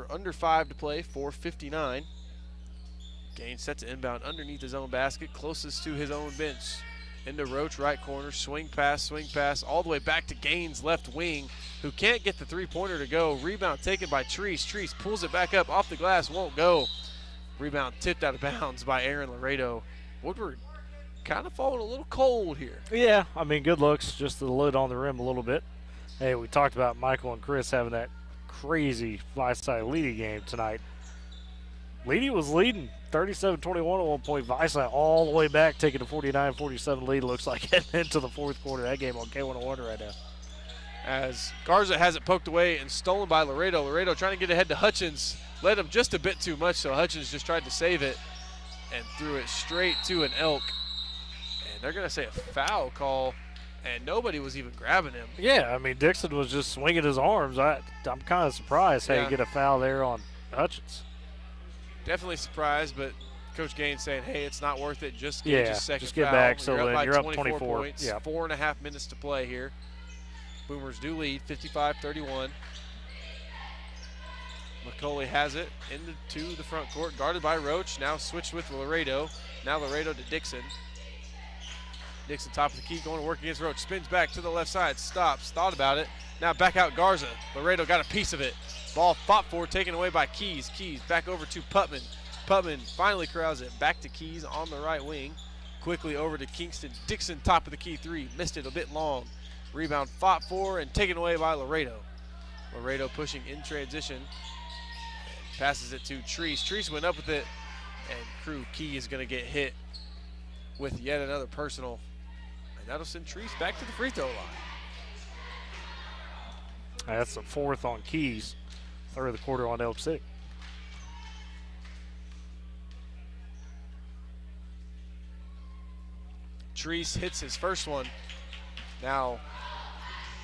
Under 5 to play, 4:59. Gaines set to inbound underneath his own basket, closest to his own bench. Into Roach, right corner, swing pass, all the way back to Gaines, left wing, who can't get the three-pointer to go. Rebound taken by Treese. Treese pulls it back up off the glass, won't go. Rebound tipped out of bounds by Aaron Laredo. Woodward kind of falling a little cold here. Yeah, I mean, good looks, just the lid on the rim a little bit. Hey, we talked about Michael and Chris having that crazy Visay Leedy game tonight. Leedy was leading 37-21 at one point. Visay all the way back, taking a 49-47 lead. Looks like heading into the fourth quarter. That game on K101 right now. As Garza has it poked away and stolen by Laredo. Laredo trying to get ahead to Hutchins. Led him just a bit too much, so Hutchins just tried to save it and threw it straight to an Elk. And they're going to say a foul call, and nobody was even grabbing him. Yeah, I mean, Dixon was just swinging his arms. I'm kind of surprised how you get a foul there on Hutchins. Definitely surprised, but Coach Gaines saying, hey, it's not worth it. Just get your second just get foul. back. So you're up 24 points. Yeah. 4.5 minutes to play here. Boomers do lead 55-31. McCauley has it into the front court, guarded by Roach. Now switched with Laredo. Now Laredo to Dixon. Dixon top of the key, going to work against Roach. Spins back to the left side, stops, thought about it. Now back out Garza. Laredo got a piece of it. Ball fought for, taken away by Keys. Keys back over to Putman. Putman finally corrals it back to Keys on the right wing. Quickly over to Kingston. Dixon top of the key three. Missed it a bit long. Rebound fought for and taken away by Laredo. Laredo pushing in transition. And passes it to Treese. Treese went up with it. And crew Key is going to get hit with yet another personal. And that'll send Treese back to the free throw line. That's the fourth on Keys. Third of the quarter on Elk City. Treese hits his first one. Now,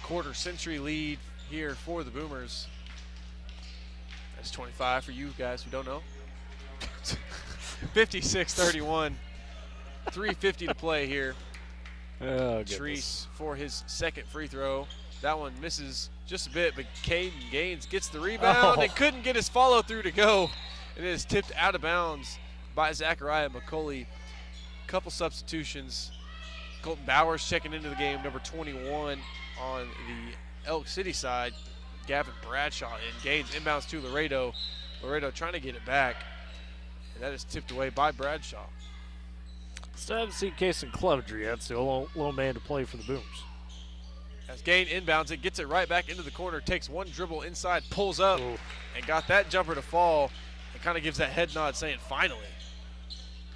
quarter century lead here for the Boomers. That's 25 for you guys who don't know. 56-31. 3:50 to play here. Oh, Treese for his second free throw. That one misses just a bit, but Caden Gaines gets the rebound and couldn't get his follow through to go. It is tipped out of bounds by Zachariah McCauley. Couple substitutions. Colton Bowers checking into the game, number 21 on the Elk City side. Gavin Bradshaw and Gaines inbounds to Laredo. Laredo trying to get it back, and that is tipped away by Bradshaw. Still haven't seen Kason Clevenger yet. It's the little man to play for the Boomers. As Gaines inbounds it, gets it right back into the corner, takes one dribble inside, pulls up, and got that jumper to fall. It kind of gives that head nod saying, finally.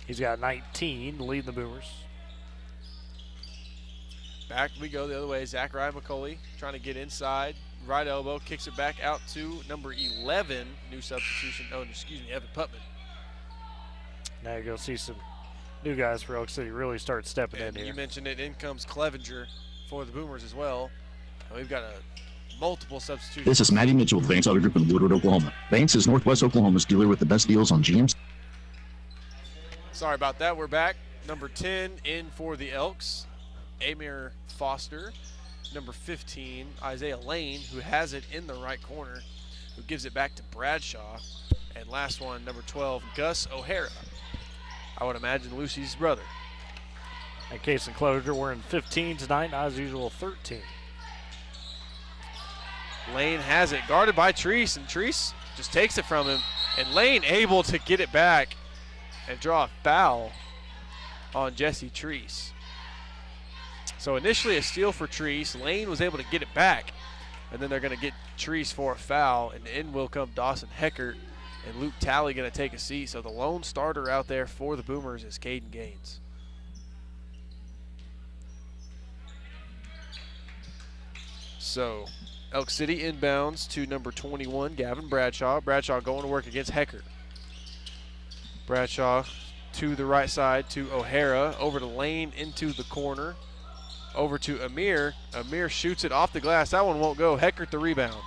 He's got 19, leading the Boomers. Back we go the other way. Zachariah McCauley trying to get inside. Right elbow, kicks it back out to number 11. New substitution. Oh, excuse me, Evan Putman. Now you're going to see some new guys for Elk City really start stepping in here. You mentioned it. In comes Clevenger for the Boomers as well. We've got multiple substitutions. This is Matty Mitchell with Vance Auto Group in Woodward, Oklahoma. Vance is Northwest Oklahoma's dealer with the best deals on GMC. Sorry about that. We're back. Number 10 in for the Elks, Amir Foster. Number 15, Isaiah Lane, who has it in the right corner, who gives it back to Bradshaw. And last one, number 12, Gus O'Hara. I would imagine Lucy's brother. And Case and Closure were in 15 tonight, not as usual 13. Lane has it, guarded by Treese, and Treese just takes it from him. And Lane able to get it back and draw a foul on Jesse Treese. So initially a steal for Treese. Lane was able to get it back, and then they're going to get Treese for a foul, and in will come Dawson Heckert, and Luke Talley going to take a seat. So the lone starter out there for the Boomers is Caden Gaines. So Elk City inbounds to number 21, Gavin Bradshaw. Bradshaw going to work against Heckert. Bradshaw to the right side to O'Hara, over to Lane into the corner, over to Amir. Amir shoots it off the glass. That one won't go. Heckert the rebound.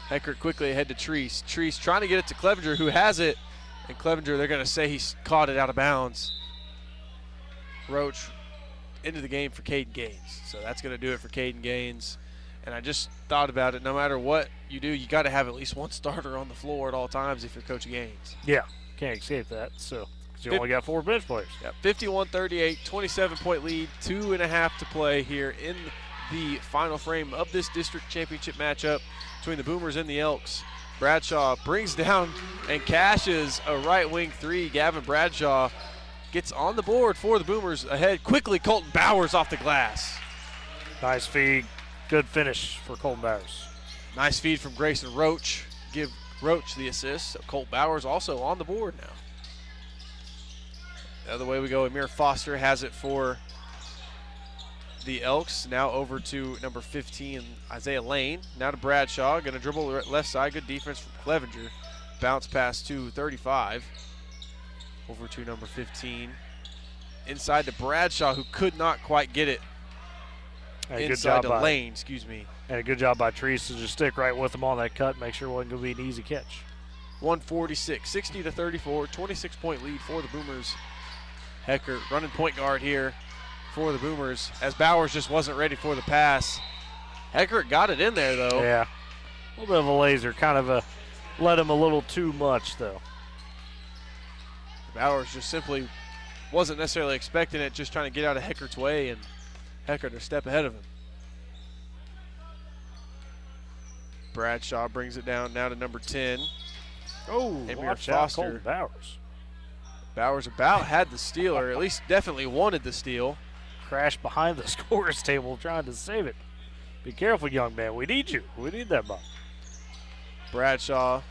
Heckert quickly ahead to Treese. Treese trying to get it to Clevenger, who has it. And Clevenger, they're going to say he's caught it out of bounds. Roach into the game for Caden Gaines. So that's going to do it for Caden Gaines. And I just thought about it. No matter what you do, you got to have at least one starter on the floor at all times if you're Coach Gaines. Yeah, can't escape that. So, because you only got 4 bench players. Yeah, 51-38, 27-point lead, 2.5 to play here in the final frame of this district championship matchup between the Boomers and the Elks. Bradshaw brings down and cashes a right wing three. Gavin Bradshaw gets on the board for the Boomers. Ahead quickly, Colton Bowers off the glass. Nice feed. Good finish for Colton Bowers. Nice feed from Grayson Roach. Give Roach the assist. So Colt Bowers also on the board now. The other way we go, Amir Foster has it for the Elks. Now over to number 15, Isaiah Lane. Now to Bradshaw. Going to dribble left side. Good defense from Clevenger. Bounce pass to 35. Over to number 15. Inside to Bradshaw, who could not quite get it. Inside to Lane, excuse me. And a good job by Treese to just stick right with him on that cut, make sure it wasn't going to be an easy catch. 146, 60-34, 26-point lead for the Boomers. Heckert running point guard here for the Boomers, as Bowers just wasn't ready for the pass. Heckert got it in there, though. Yeah, a little bit of a laser, kind of led him a little too much, though. Bowers just simply wasn't necessarily expecting it, just trying to get out of Heckert's way, and Heckert a step ahead of him. Bradshaw brings it down now to number 10. Oh, Amir Foster. Bowers. Bowers about had the steal, or at least definitely wanted the steal. Crashed behind the scorer's table trying to save it. Be careful, young man. We need you. We need that ball. Bradshaw,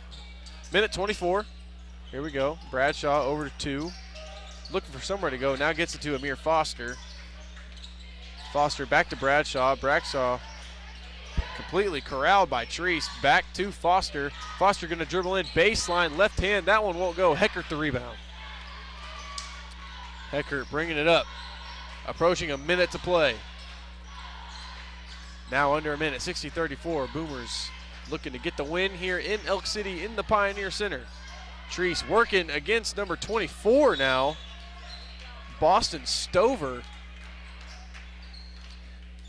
minute 24. Here we go. Bradshaw over to 2. Looking for somewhere to go. Now gets it to Amir Foster. Foster back to Bradshaw. Bradshaw completely corralled by Treese. Back to Foster. Foster going to dribble in. Baseline, left hand. That one won't go. Heckert the rebound. Heckert bringing it up. Approaching a minute to play. Now under a minute. 60-34. Boomers looking to get the win here in Elk City in the Pioneer Center. Treese working against number 24 now. Boston Stover.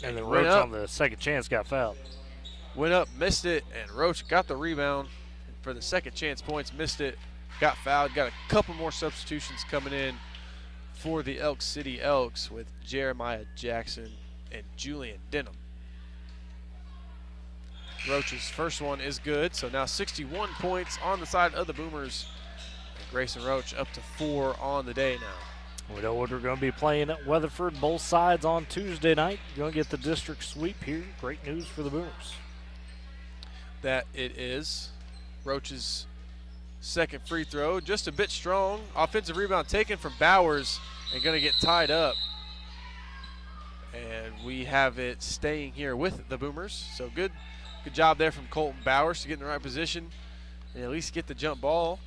And then Roach on the second chance got fouled. Went up, missed it, and Roach got the rebound for the second chance points, missed it, got fouled. Got a couple more substitutions coming in for the Elk City Elks with Jeremiah Jackson and Julian Denham. Roach's first one is good, so now 61 points on the side of the Boomers. And Grayson Roach up to 4 on the day now. We know what we're going to be playing at Weatherford, both sides on Tuesday night. You're going to get the district sweep here. Great news for the Boomers. That it is. Roach's second free throw, just a bit strong. Offensive rebound taken from Bowers and going to get tied up. And we have it staying here with the Boomers. So good job there from Colton Bowers to get in the right position and at least get the jump ball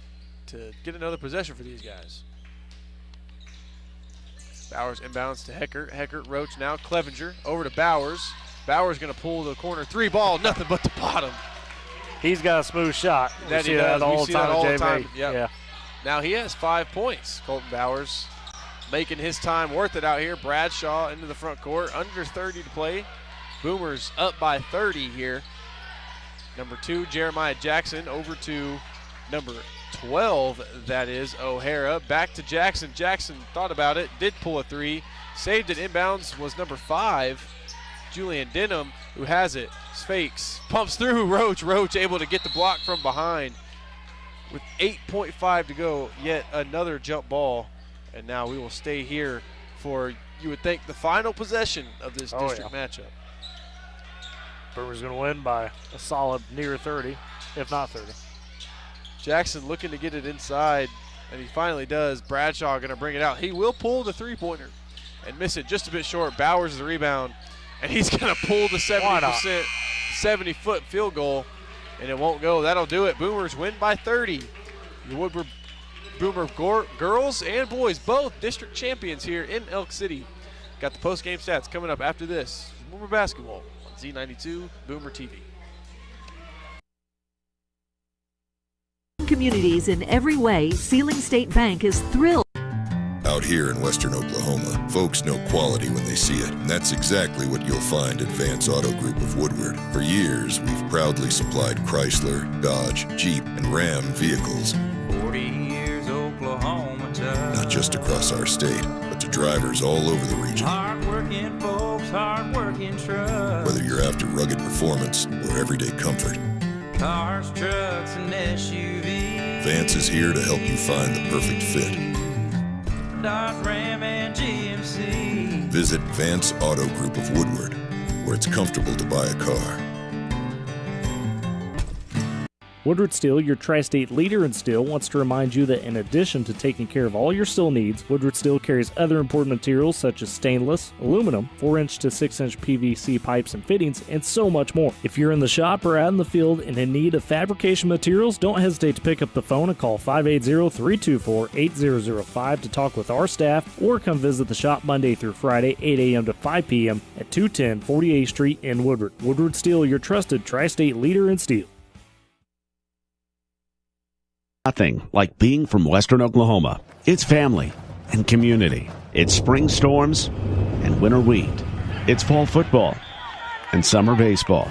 to get another possession for these guys. Bowers inbounds to Heckert. Heckert, Roach now. Clevenger over to Bowers. Bowers going to pull the corner 3 ball, nothing but the bottom. He's got a smooth shot. That he does. We see that all the time. Yep. Yeah. Now he has 5 points. Colton Bowers making his time worth it out here. Bradshaw into the front court. Under 30 to play. Boomers up by 30 here. Number 2, Jeremiah Jackson over to number 12, that is. O'Hara back to Jackson. Jackson thought about it, did pull a three, saved it inbounds, was number 5, Julian Denham, who has it. Fakes, pumps through Roach. Roach able to get the block from behind with 8.5 to go. Yet another jump ball. And now we will stay here for, you would think, the final possession of this district matchup. Boomers going to win by a solid near 30, if not 30. Jackson looking to get it inside, and he finally does. Bradshaw going to bring it out. He will pull the three-pointer and miss it just a bit short. Bowers the rebound, and he's going to pull the 70%, 70-foot field goal, and it won't go. That'll do it. Boomers win by 30. The Woodward Boomer girls and boys, both district champions here in Elk City. Got the post-game stats coming up after this. Boomer basketball on Z92 Boomer TV. Communities in every way, Sealing State Bank is thrilled. Out here in western Oklahoma, folks know quality when they see it, and that's exactly what you'll find at Vance Auto Group of Woodward. For years, we've proudly supplied Chrysler, Dodge, Jeep, and Ram vehicles. 40 years Oklahoma tough. Not just across our state, but to drivers all over the region. Hard-working folks, hard-working trucks. Whether you're after rugged performance or everyday comfort, Cars, trucks, and SUVs. Vance is here to help you find the perfect fit. Dodge, Ram, and GMC. Visit Vance Auto Group of Woodward, where it's comfortable to buy a car. Woodward Steel, your tri-state leader in steel, wants to remind you that in addition to taking care of all your steel needs, Woodward Steel carries other important materials such as stainless, aluminum, 4-inch to 6-inch PVC pipes and fittings, and so much more. If you're in the shop or out in the field and in need of fabrication materials, don't hesitate to pick up the phone and call 580-324-8005 to talk with our staff, or come visit the shop Monday through Friday, 8 a.m. to 5 p.m. at 210 48th Street in Woodward. Woodward Steel, your trusted tri-state leader in steel. Nothing like being from Western Oklahoma. It's family and community. It's spring storms and winter wheat. It's fall football and summer baseball.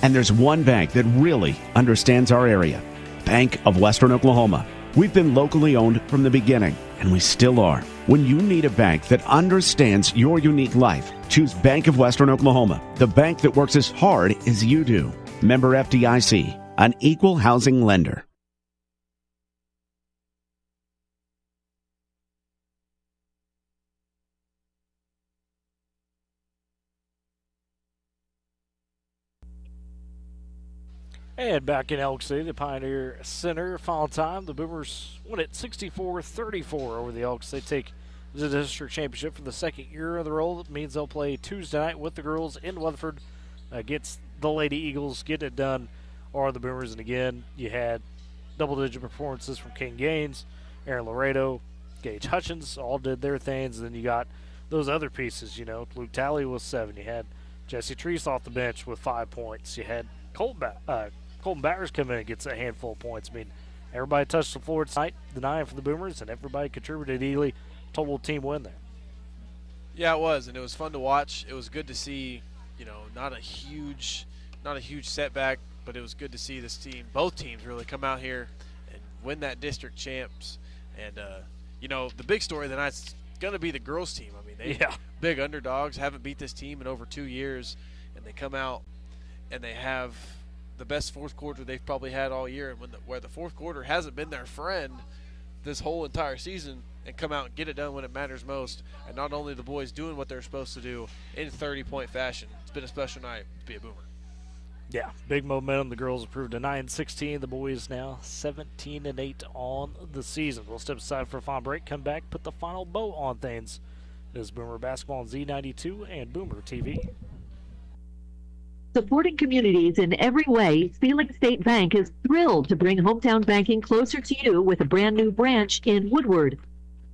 And there's one bank that really understands our area. Bank of Western Oklahoma. We've been locally owned from the beginning, and we still are. When you need a bank that understands your unique life, choose Bank of Western Oklahoma, the bank that works as hard as you do. Member FDIC, an equal housing lender. And back in Elk City, the Pioneer Center, final time. The Boomers win it 64-34 over the Elks. They take the district championship for the second year in the row. That means they'll play Tuesday night with the girls in Weatherford against the Lady Eagles. Getting it done are the Boomers. And again, you had double-digit performances from King Gaines, Aaron Laredo, Gage Hutchins, all did their things. And then you got those other pieces, you know. Luke Talley was 7. You had Jesse Treese off the bench with 5 points. You had Colton Bowers come in and gets a handful of points. I mean, everybody touched the floor tonight, the 9 for the Boomers, and everybody contributed equally. Total team win there. Yeah, it was, and it was fun to watch. It was good to see, you know, not a huge setback, but it was good to see this team, both teams, really come out here and win that district champs. And you know, the big story of the night's going to be the girls team. I mean, they big underdogs, haven't beat this team in over 2 years, and they come out and they have the best fourth quarter they've probably had all year, and where the fourth quarter hasn't been their friend this whole entire season, and come out and get it done when it matters most. And not only the boys doing what they're supposed to do in 30-point fashion. It's been a special night to be a Boomer. Yeah, big momentum. The girls improved to 9-16. The boys now 17-8 on the season. We'll step aside for a final break, come back, put the final bow on things. This is Boomer Basketball on Z92 and Boomer TV. Supporting communities in every way, Sealing State Bank is thrilled to bring hometown banking closer to you with a brand new branch in Woodward.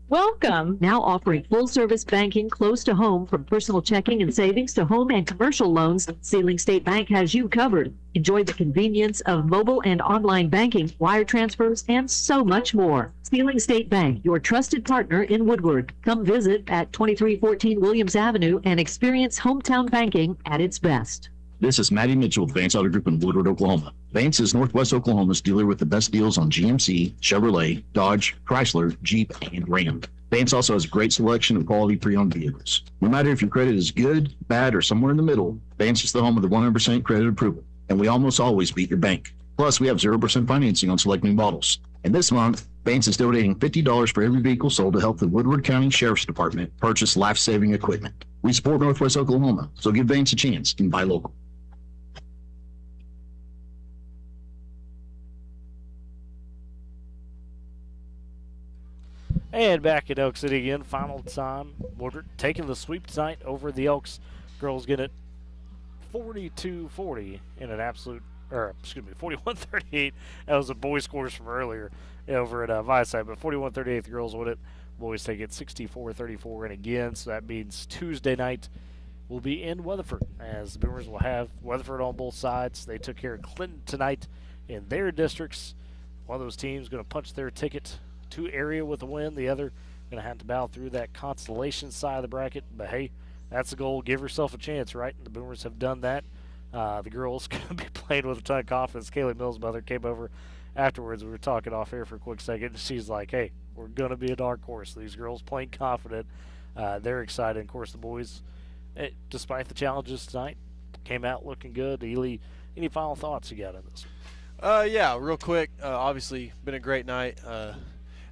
Welcome! Now offering full-service banking close to home, from personal checking and savings to home and commercial loans, Sealing State Bank has you covered. Enjoy the convenience of mobile and online banking, wire transfers, and so much more. Sealing State Bank, your trusted partner in Woodward. Come visit at 2314 Williams Avenue and experience hometown banking at its best. This is Matty Mitchell with Vance Auto Group in Woodward, Oklahoma. Vance is Northwest Oklahoma's dealer with the best deals on GMC, Chevrolet, Dodge, Chrysler, Jeep, and Ram. Vance also has a great selection of quality pre-owned vehicles. No matter if your credit is good, bad, or somewhere in the middle, Vance is the home of the 100% credit approval, and we almost always beat your bank. Plus, we have 0% financing on select new models. And this month, Vance is donating $50 for every vehicle sold to help the Woodward County Sheriff's Department purchase life-saving equipment. We support Northwest Oklahoma, so give Vance a chance and buy local. And back at Elk City again, final time. Woodward taking the sweep tonight over the Elks. Girls get it 42-40 in an absolute, 41-38. That was the boys' scores from earlier over at Viside, but 41-38, the girls win it. Boys take it 64-34, and again, so that means Tuesday night will be in Weatherford, as the Boomers will have Weatherford on both sides. They took care of Clinton tonight in their districts. One of those teams going to punch their ticket to area with a win. The other going to have to battle through that constellation side of the bracket. But hey, that's the goal. Give yourself a chance, right? And the Boomers have done that. The girls going to be playing with a ton of confidence. Kaylee Mills' mother came over afterwards. We were talking off air for a quick second. And she's like, hey, we're going to be a dark horse. These girls playing confident. They're excited. Of course, the boys, despite the challenges tonight, came out looking good. Ely, any final thoughts you got on this? Yeah, real quick. Obviously, been a great night.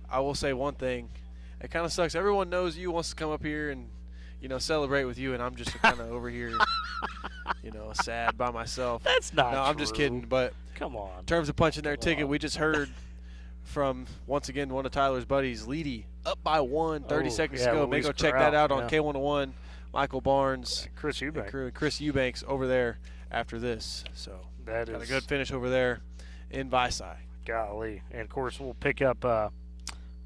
I will say one thing. It kind of sucks. Everyone knows you wants to come up here and, celebrate with you, and I'm just kind of over here, sad by myself. That's not No, I'm just kidding. But come on. In terms of punching their ticket, we just heard from, once again, one of Tyler's buddies, Leedy, up by 30 seconds to go. Maybe go check that out on K101. Michael Barnes, Chris Eubanks over there after this. So that got is a good finish over there in Visai. Golly. And, of course, we'll pick up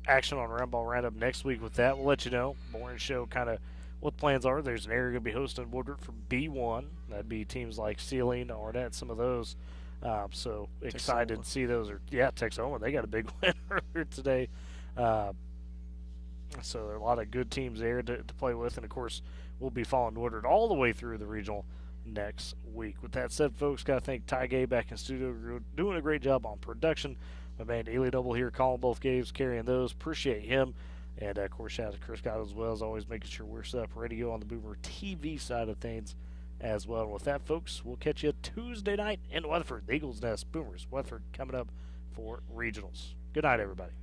action on Round Ball Roundup next week with that. We'll let you know, morning show, kind of what the plans are. There's an area going to be hosting Woodward for B1. That'd be teams like Sealing, Arnett, some of those. So excited to see those. Texoma. They got a big win earlier today. So there are a lot of good teams there to play with. And, of course, we'll be following Woodward all the way through the regional next week. With that said, folks, got to thank Ty Gay back in studio, doing a great job on production. My man Ely Double here calling both games, carrying those. Appreciate him. And, of course, shout out to Chris Scott as well as always, making sure we're set up ready to go on the Boomer TV side of things as well. And with that, folks, we'll catch you Tuesday night in Weatherford. The Eagles Nest Boomers. Weatherford coming up for regionals. Good night, everybody.